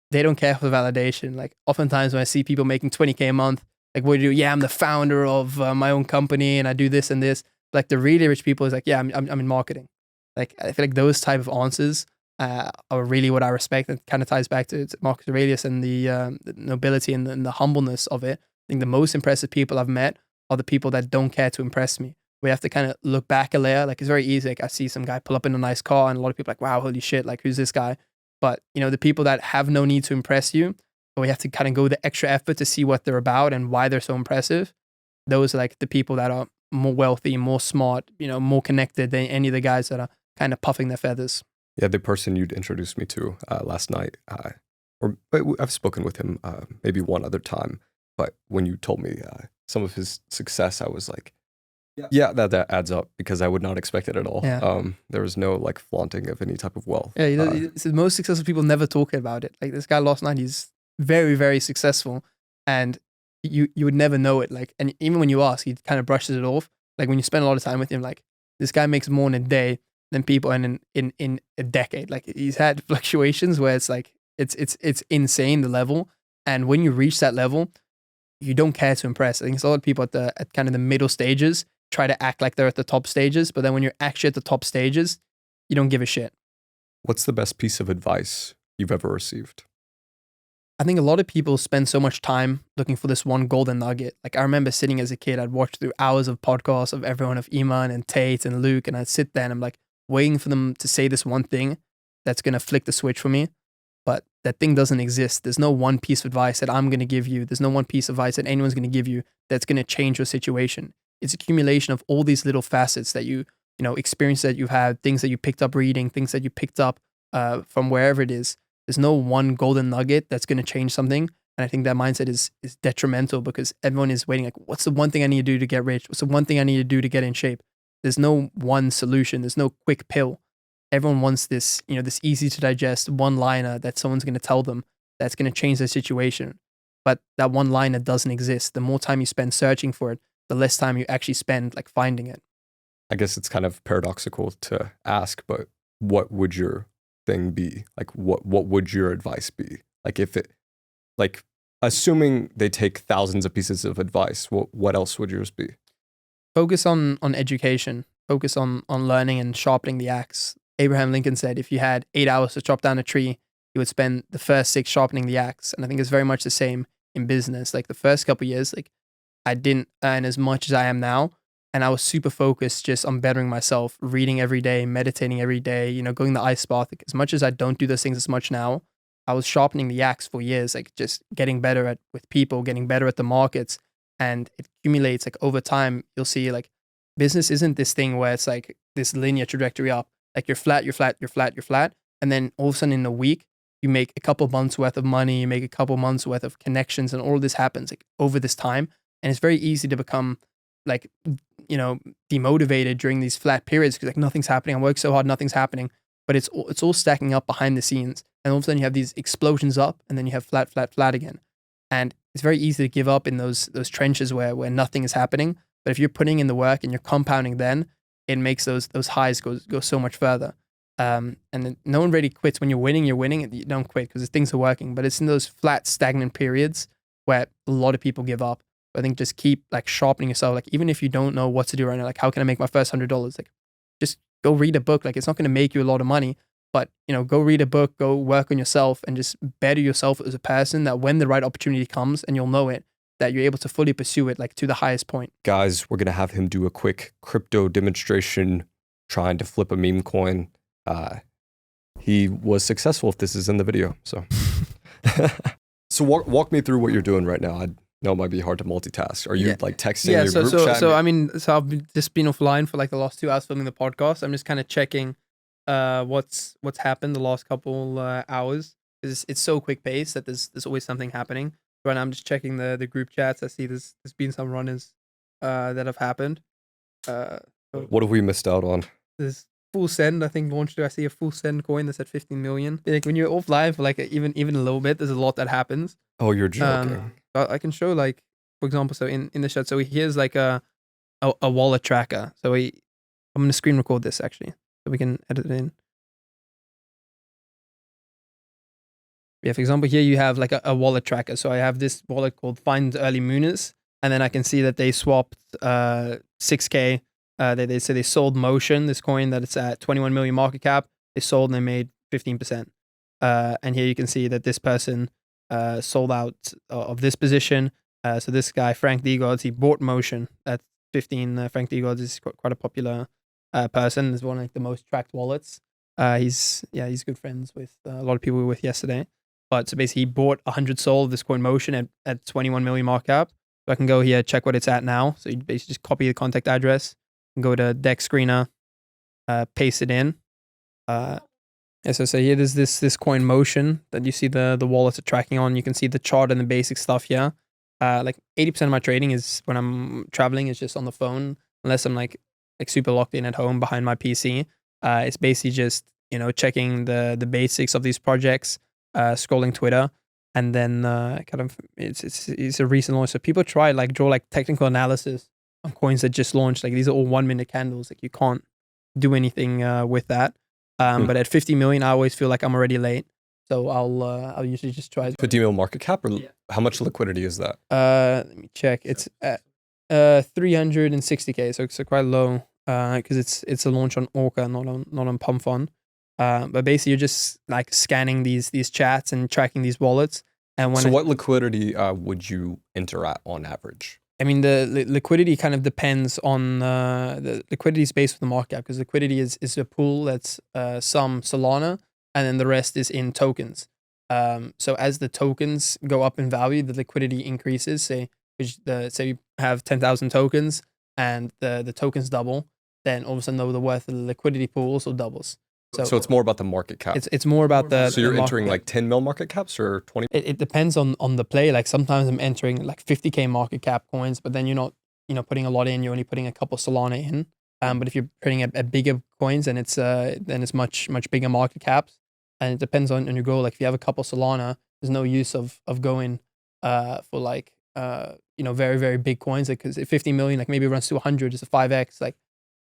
they don't care for validation. Like oftentimes when I see people making 20K a month, like what do you do? Yeah, I'm the founder of my own company and I do this and this. Like the really rich people is like, yeah, I'm in marketing. Like I feel like those type of answers are really what I respect. It kind of ties back to Marcus Aurelius and the nobility and the humbleness of it. think the most impressive people I've met are the people that don't care to impress me. We have to kind of look back a layer. Like, it's very easy. Like, I see some guy pull up in a nice car and a lot of people are like, wow, holy shit, like, who's this guy? But, the people that have no need to impress you, but we have to kind of go the extra effort to see what they're about and why they're so impressive. Those are like the people that are more wealthy, more smart, more connected than any of the guys that are kind of puffing their feathers. Yeah, the person you'd introduced me to last night, or I've spoken with him maybe one other time, but when you told me some of his success, I was like, yeah, that adds up, because I would not expect it at all. Yeah. There was no like flaunting of any type of wealth. Yeah, it's the most successful people never talk about it. Like, this guy last night, he's very, very successful, and you would never know it. Like, and even when you ask, he kind of brushes it off. Like, when you spend a lot of time with him, like, this guy makes more in a day than people in a decade. Like, he's had fluctuations where it's like it's insane, the level. And when you reach that level, you don't care to impress. I think it's a lot of people at kind of the middle stages try to act like they're at the top stages, but then when you're actually at the top stages, you don't give a shit. What's the best piece of advice you've ever received? I think a lot of people spend so much time looking for this one golden nugget. Like, I remember sitting as a kid, I'd watch through hours of podcasts of everyone, of Iman and Tate and Luke, and I'd sit there and I'm like waiting for them to say this one thing that's going to flick the switch for me. But that thing doesn't exist. There's no one piece of advice that I'm going to give you. There's no one piece of advice that anyone's going to give you that's going to change your situation. It's accumulation of all these little facets that experiences that you've had, things that you picked up reading, things that you picked up from wherever it is. There's no one golden nugget that's going to change something. And I think that mindset is detrimental, because everyone is waiting, like, what's the one thing I need to do to get rich? What's the one thing I need to do to get in shape? There's no one solution. There's no quick pill. Everyone wants this, this easy to digest one-liner that someone's going to tell them that's going to change their situation. But that one-liner doesn't exist. The more time you spend searching for it, the less time you actually spend like finding it. I guess it's kind of paradoxical to ask, but what would your thing be? Like, what would your advice be? Like, if it, like, assuming they take thousands of pieces of advice, what else would yours be? Focus on education. Focus on learning and sharpening the axe. Abraham Lincoln said if you had 8 hours to chop down a tree, you would spend the first 6 sharpening the axe. And I think it's very much the same in business. Like, the first couple of years, like, I didn't earn as much as I am now. And I was super focused just on bettering myself, reading every day, meditating every day, going the ice bath. Like, as much as I don't do those things as much now, I was sharpening the axe for years, like just getting better with people, getting better at the markets. And it accumulates, like, over time. You'll see, like, business isn't this thing where it's like this linear trajectory up. Like, you're flat, you're flat, you're flat, you're flat. And then all of a sudden in a week, you make a couple months worth of money, you make a couple months worth of connections, and all of this happens like over this time. And it's very easy to become like, demotivated during these flat periods, because like nothing's happening. I work so hard, nothing's happening, but it's all stacking up behind the scenes. And all of a sudden you have these explosions up, and then you have flat, flat, flat again. And it's very easy to give up in those trenches where nothing is happening. But if you're putting in the work and you're compounding, then it makes those highs go so much further. And then no one really quits. When you're winning, and you don't quit because things are working. But it's in those flat, stagnant periods where a lot of people give up. I think just keep like sharpening yourself. Like, even if you don't know what to do right now, like, how can I make my first $100? Like, just go read a book. Like, it's not going to make you a lot of money, but go read a book, go work on yourself, and just better yourself as a person, that when the right opportunity comes, and you'll know it, that you're able to fully pursue it, like, to the highest point. Guys, we're going to have him do a quick crypto demonstration trying to flip a meme coin. He was successful, if this is in the video. So, so walk me through what you're doing right now. I know it might be hard to multitask. Are you like texting your group chat? So I've just been offline for like the last 2 hours filming the podcast. I'm just kind of checking what's happened the last couple hours. It's so quick paced that there's always something happening. Right now I'm just checking the group chats. I see there's been some run-ins that have happened. What have we missed out on? There's full send, I think, launched. I see a full send coin that's at 15 million. Like, when you're offline for like even a little bit, there's a lot that happens. Oh, you're joking. I can show, like, for example, so in the chat, so here's like a wallet tracker. So I'm going to screen record this actually, so we can edit it in. Yeah, for example, here you have like a wallet tracker. So I have this wallet called Find Early Mooners, and then I can see that they swapped 6K. They say they sold Motion, this coin that it's at 21 million market cap. They sold and they made 15%. And here you can see that this person sold out of this position. So this guy, Frank Degods, he bought Motion at 15. Frank Degods is quite a popular person. He's one of like, the most tracked wallets. He's good friends with a lot of people we were with yesterday. But so basically, he bought 100 SOL of this coin Motion at 21 million market cap. So I can go here, check what it's at now. So you basically just copy the contact address, and go to Deck Screener, paste it in. So here there's this coin Motion that you see the wallets are tracking on. You can see the chart and the basic stuff here. Like 80% of my trading is when I'm traveling is just on the phone, unless I'm like super locked in at home behind my PC. It's basically just checking the basics of these projects, scrolling Twitter, and then kind of it's a recent launch. So people try draw like technical analysis on coins that just launched. Like these are all 1 minute candles. Like you can't do anything with that. But at 50 million, I always feel like I'm already late. So I'll usually just try. 50 mil market cap, or how much liquidity is that? Let me check. It's at 360K, so quite low. Because it's a launch on Orca, not on Pump. But basically, you're just like scanning these chats and tracking these wallets. And what liquidity would you enter at on average? I mean, the liquidity kind of depends on the liquidity is based on the market cap, because liquidity is a pool that's some Solana, and then the rest is in tokens. So as the tokens go up in value, the liquidity increases. Say you have 10,000 tokens and the tokens double, then all of a sudden the worth of the liquidity pool also doubles. So it's more about the market cap. It's more about the. So you're entering like 10 mil market caps or 20? It depends on the play. Like sometimes I'm entering like 50K market cap coins, but then you're not putting a lot in. You're only putting a couple Solana in. But if you're putting a bigger coins, then it's much bigger market caps. And it depends on your goal. Like if you have a couple Solana, there's no use of going for like very very big coins. Like because 50 million like maybe runs to 100, it's a 5x. Like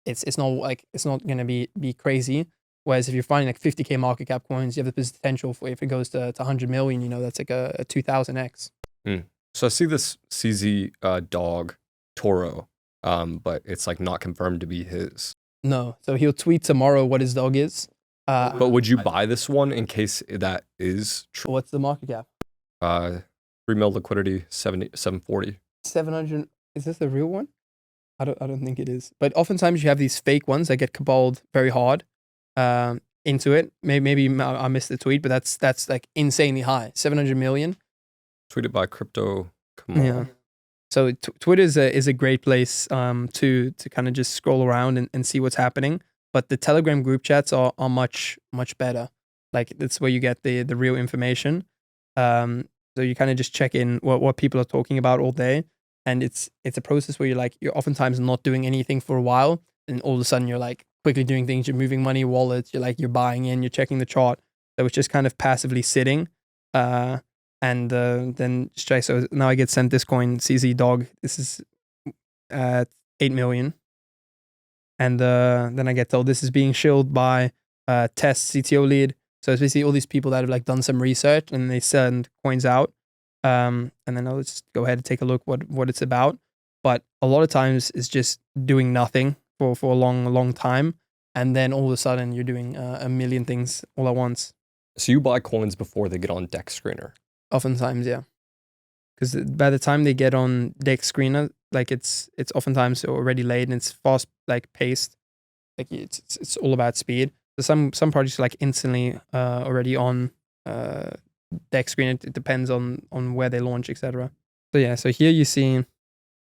it's not gonna be crazy. Whereas if you're finding like 50K market cap coins, you have the potential for, if it goes to 100 million, that's like a 2000x. So I see this CZ dog Toro, but it's like not confirmed to be his. No, so he'll tweet tomorrow what his dog is. But would you buy this one in case that is true? What's the market cap? 3 mil liquidity, 740. 700. Is this the real one? I don't think it is. But oftentimes you have these fake ones that get cabaled very hard into it. Maybe I missed the tweet, but that's like insanely high. 700 million. Tweeted by Crypto Cabal. Yeah. So Twitter is a great place to kind of just scroll around and see what's happening. But the Telegram group chats are much better. Like that's where you get the real information. So you kind of just check in what people are talking about all day, and it's a process where you're oftentimes not doing anything for a while, and all of a sudden you're like quickly doing things. You're moving money, wallets. You're buying in. You're checking the chart. So it's just kind of passively sitting. And then straight. So now I get sent this coin CZ dog. This is 8 million. And then I get told this is being shilled by Test CTO lead. So it's basically all these people that have like done some research and they send coins out. And then I'll just go ahead and take a look what it's about. But a lot of times it's just doing nothing for a long time. And then all of a sudden you're doing a million things all at once. So you buy coins before they get on Deck Screener? Oftentimes, yeah. Because by the time they get on Deck Screener, like it's oftentimes already late and it's fast like paced. Like it's all about speed. So some projects are like instantly already on Deck Screener. It depends on where they launch, etc. So yeah, so here you see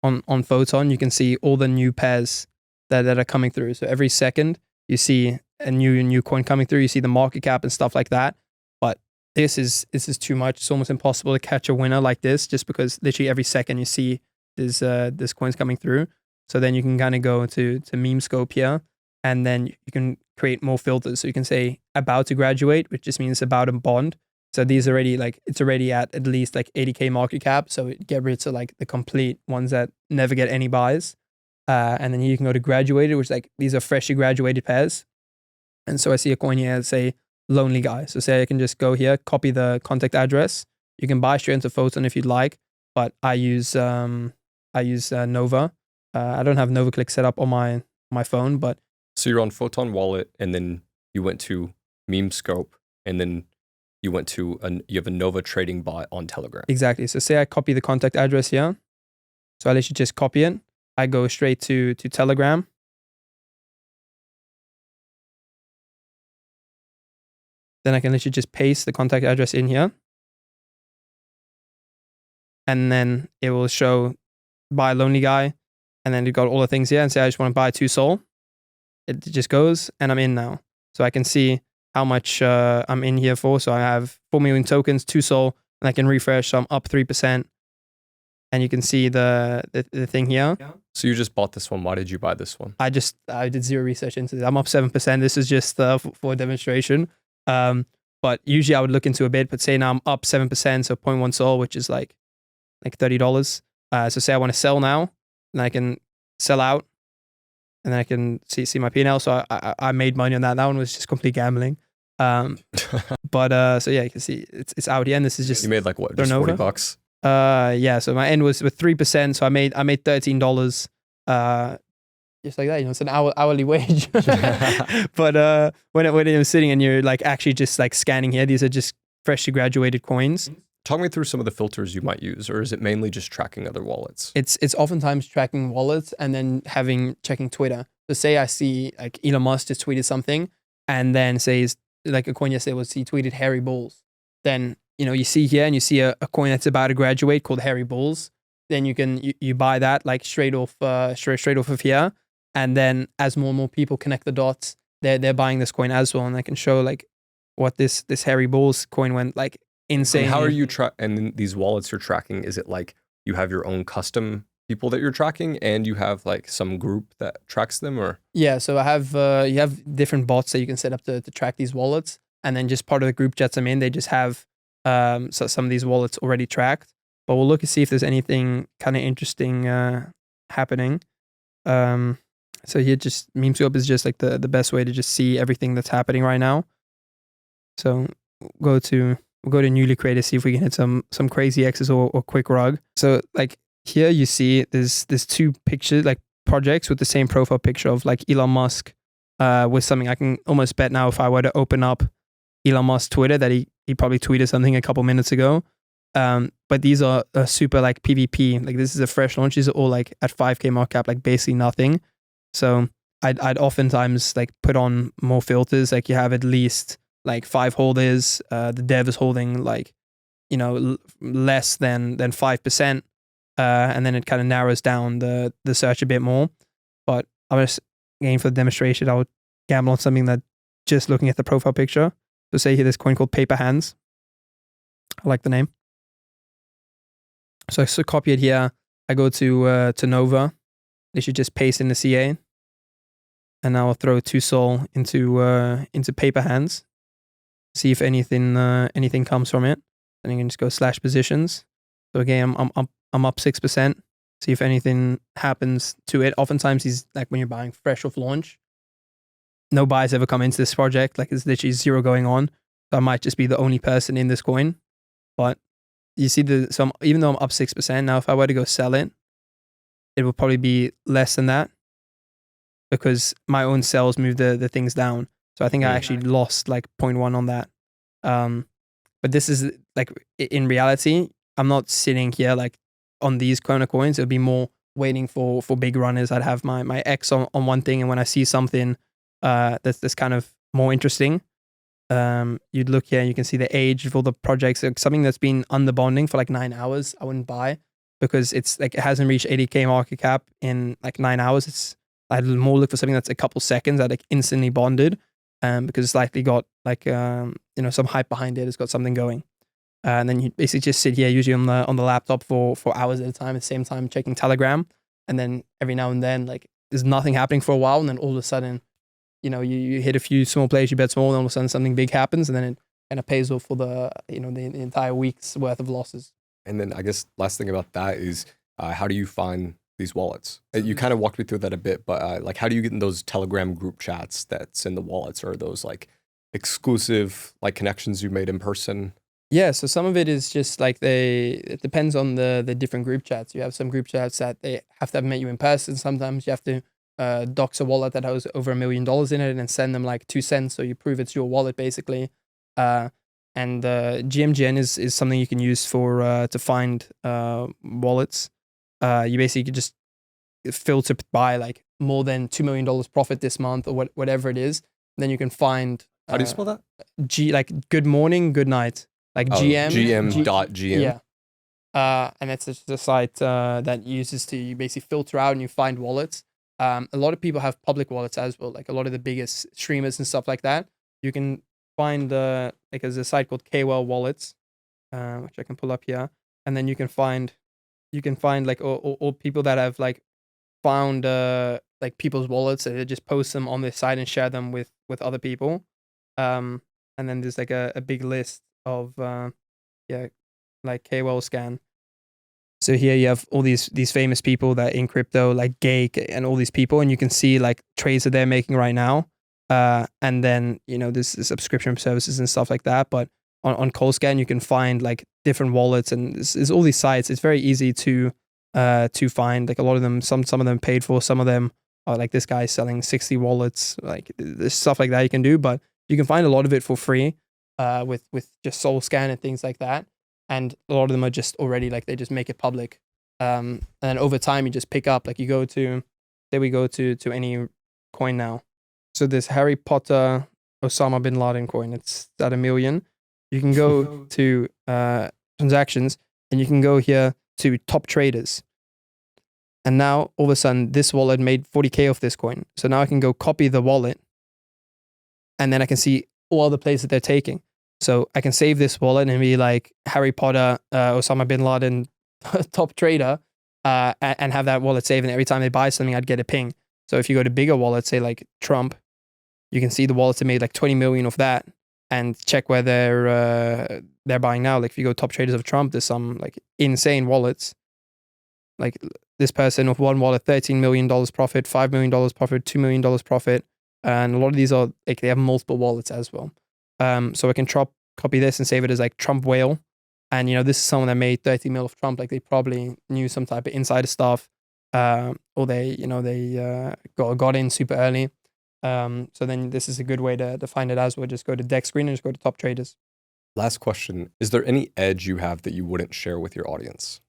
on Photon, you can see all the new pairs that are coming through. So every second you see a new coin coming through. You see the market cap and stuff like that. But this is too much. It's almost impossible to catch a winner like this, just because literally every second you see this coins coming through. So then you can kind of go to Memescope here, and then you can create more filters. So you can say about to graduate, which just means about a bond. So these already it's already at least like 80K market cap. So it get rid of like the complete ones that never get any buys. And then you can go to graduated, which like these are freshly graduated pairs. And so I see a coin here, say Lonely Guy. So say I can just go here, copy the contact address. You can buy straight into Photon if you'd like, but I use Nova. I don't have Nova Click set up on my phone, but so you're on Photon Wallet, and then you went to Memescope, and then you went to you have a Nova trading bot on Telegram. Exactly. So say I copy the contact address here. So I literally just copy it. I go straight to Telegram. Then I can literally just paste the contact address in here. And then it will show buy Lonely Guy. And then you've got all the things here and say I just want to buy 2 Sol. It just goes and I'm in now. So I can see how much I'm in here for. So I have 4 million tokens, 2 Sol, and I can refresh. So I'm up 3%. And you can see the thing here. So you just bought this one. Why did you buy this one? I did zero research into it. I'm up 7%. This is just for a demonstration. But usually I would look into a bit, but say now I'm up 7%, so 0.1 Sol, which is like $30. So say I want to sell now, and I can sell out, and then I can see my P&L. So I made money on that. That one was just complete gambling. But so yeah, you can see it's out here, and this is just you made like what, just $40? Yeah. So my end was with 3%. So I made $13. Just like that, it's an hourly wage. But when it was sitting and you're like actually just like scanning here, these are just freshly graduated coins. Talk me through some of the filters you might use, or is it mainly just tracking other wallets? It's oftentimes tracking wallets and then checking Twitter. So say I see like Elon Musk just tweeted something, and then says like a coin yesterday was he tweeted Hairy Bulls. Then you see here and you see a coin that's about to graduate called Hairy Bulls. Then you buy that like straight off of here. And then as more and more people connect the dots, they're buying this coin as well. And I can show like what this Hairy Bulls coin went like insane. And how are you and these wallets you're tracking, is it like you have your own custom people that you're tracking and you have like some group that tracks them, or? Yeah, so I have you have different bots that you can set up to track these wallets. And then just part of the group chats I'm in, they just have so some of these wallets already tracked. But we'll look and see if there's anything kind of interesting happening. So here, just Memescope is just like the best way to just see everything that's happening right now. So we'll go to newly created, see if we can hit some crazy X's or quick rug. So like here you see there's 2 pictures, like projects with the same profile picture of like Elon Musk with something. I can almost bet now if I were to open up Elon Musk's Twitter that he probably tweeted something a couple minutes ago. But these are super like PvP. Like this is a fresh launch. These are all like at 5K market cap, like basically nothing. So I'd oftentimes like put on more filters. Like you have at least like 5 holders. The dev is holding like, less than 5%. And then it kind of narrows down the search a bit more. But I'm just, again, for the demonstration, I would gamble on something that just looking at the profile picture. So say here, this coin called Paper Hands. I like the name. So I copy it here. I go to Nova. They should just paste in the CA, and now I'll throw 2 Sol into Paper Hands. See if anything comes from it. Then you can just go /positions. So again, I'm up 6%. See if anything happens to it. Oftentimes, these like when you're buying fresh off launch, no buyers ever come into this project. Like there's literally zero going on. So I might just be the only person in this coin. But you see even though I'm up 6% now, if I were to go sell it, it will probably be less than that because my own sales move the things down. So I think I actually lost like 0.1 on that. But this is like in reality, I'm not sitting here like on these kind of coins. It would be more waiting for big runners. I'd have my X on one thing, and when I see something that's kind of more interesting, you'd look here and you can see the age of all the projects. Like something that's been under bonding for like 9 hours, I wouldn't buy because it's like it hasn't reached 80K market cap in like 9 hours. I'd more look for something that's a couple seconds that like instantly bonded, because it's likely got like some hype behind it. It's got something going, and then you basically just sit here usually on the laptop for hours at a time. At the same time checking Telegram, and then every now and then like there's nothing happening for a while, and then all of a sudden, you hit a few small plays, you bet small, and all of a sudden something big happens, and then it kind of pays off for the entire week's worth of losses. And then I guess last thing about that is how do you find these wallets? You kind of walked me through that a bit, but like how do you get in those Telegram group chats that's in the wallets, or those like exclusive like connections you made in person? Yeah, so some of it is just like it depends on the different group chats. You have some group chats that they have to have met you in person. Sometimes you have to dox a wallet that has over $1 million in it and send them like 2 cents so you prove it's your wallet basically. And GMGN is something you can use for to find wallets. You basically just filter by like more than $2 million profit this month or whatever it is. Then you can find. How do you spell that? Like good morning, good night. Like GM.GM. Yeah. And it's just a site that uses to basically filter out and you find wallets. A lot of people have public wallets as well. Like a lot of the biggest streamers and stuff like that. You can find like there's a site called Cabal Wallets, which I can pull up here, and then you can find like all people that have like found like people's wallets and they just post them on their site and share them with other people. And then there's like a big list of like KWell scan. So here you have all these famous people that in crypto, like Gake and all these people, and you can see like trades that they're making right now. And then there's the subscription services and stuff like that. But on Coalscan you can find like different wallets, and there's all these sites. It's very easy to find. Like a lot of them, some of them paid for, some of them are like this guy selling 60 wallets. Like there's stuff like that you can do, but you can find a lot of it for free with just SoulScan and things like that. And a lot of them are just already like they just make it public. And then over time you just pick up, like you go to, say we go to any coin now. So this Harry Potter Osama bin Laden coin, it's at $1 million. You can go to transactions and you can go here to top traders. And now all of a sudden this wallet made 40K off this coin. So now I can go copy the wallet and then I can see all the plays that they're taking. So I can save this wallet and be like Harry Potter, Osama bin Laden, top trader, and have that wallet saved. And every time they buy something, I'd get a ping. So if you go to bigger wallets, say like Trump, you can see the wallets that made like 20 million off that, and check where they're buying now. Like if you go top traders of Trump, there's some like insane wallets. Like this person with one wallet, $13 million profit, $5 million profit, $2 million profit, and a lot of these are like they have multiple wallets as well. So I can copy this and save it as like Trump whale. And, this is someone that made 30 mil of Trump. Like they probably knew some type of insider stuff, or they got in super early. So then this is a good way to find it as well. Just go to deck screen and just go to top traders. Last question. Is there any edge you have that you wouldn't share with your audience?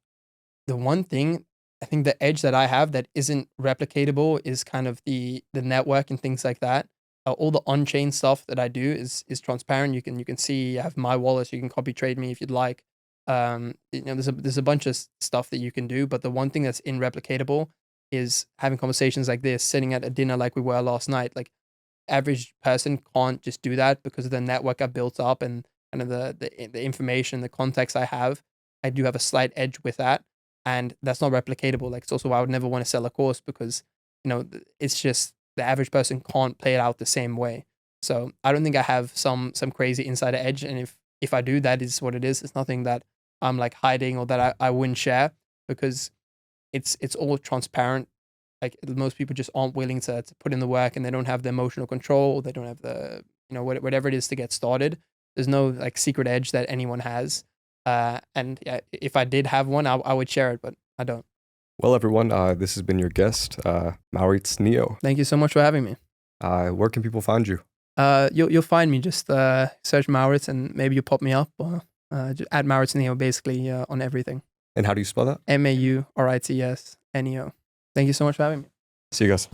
The one thing, I think the edge that I have that isn't replicatable is kind of the network and things like that. All the on-chain stuff that I do is transparent. You can see I have my wallet, so you can copy trade me if you'd like. There's a bunch of stuff that you can do, but the one thing that's irreplicatable is having conversations like this, sitting at a dinner like we were last night. Like average person can't just do that because of the network I built up and kind of the information, the context I have. I do have a slight edge with that, and that's not replicatable. Like it's also why I would never want to sell a course because it's just the average person can't play it out the same way. So I don't think I have some crazy insider edge. And if I do, that is what it is. It's nothing that I'm like hiding or that I wouldn't share because it's all transparent. Like most people just aren't willing to put in the work, and they don't have the emotional control. Or they don't have the, whatever it is to get started. There's no like secret edge that anyone has. And yeah, if I did have one, I would share it, but I don't. Well, everyone, this has been your guest, Maurits Neo. Thank you so much for having me. Where can people find you? You'll find me. Just search Maurits and maybe you pop me up. Or just add Maurits Neo basically on everything. And how do you spell that? MAURITS NEO. Thank you so much for having me. See you guys.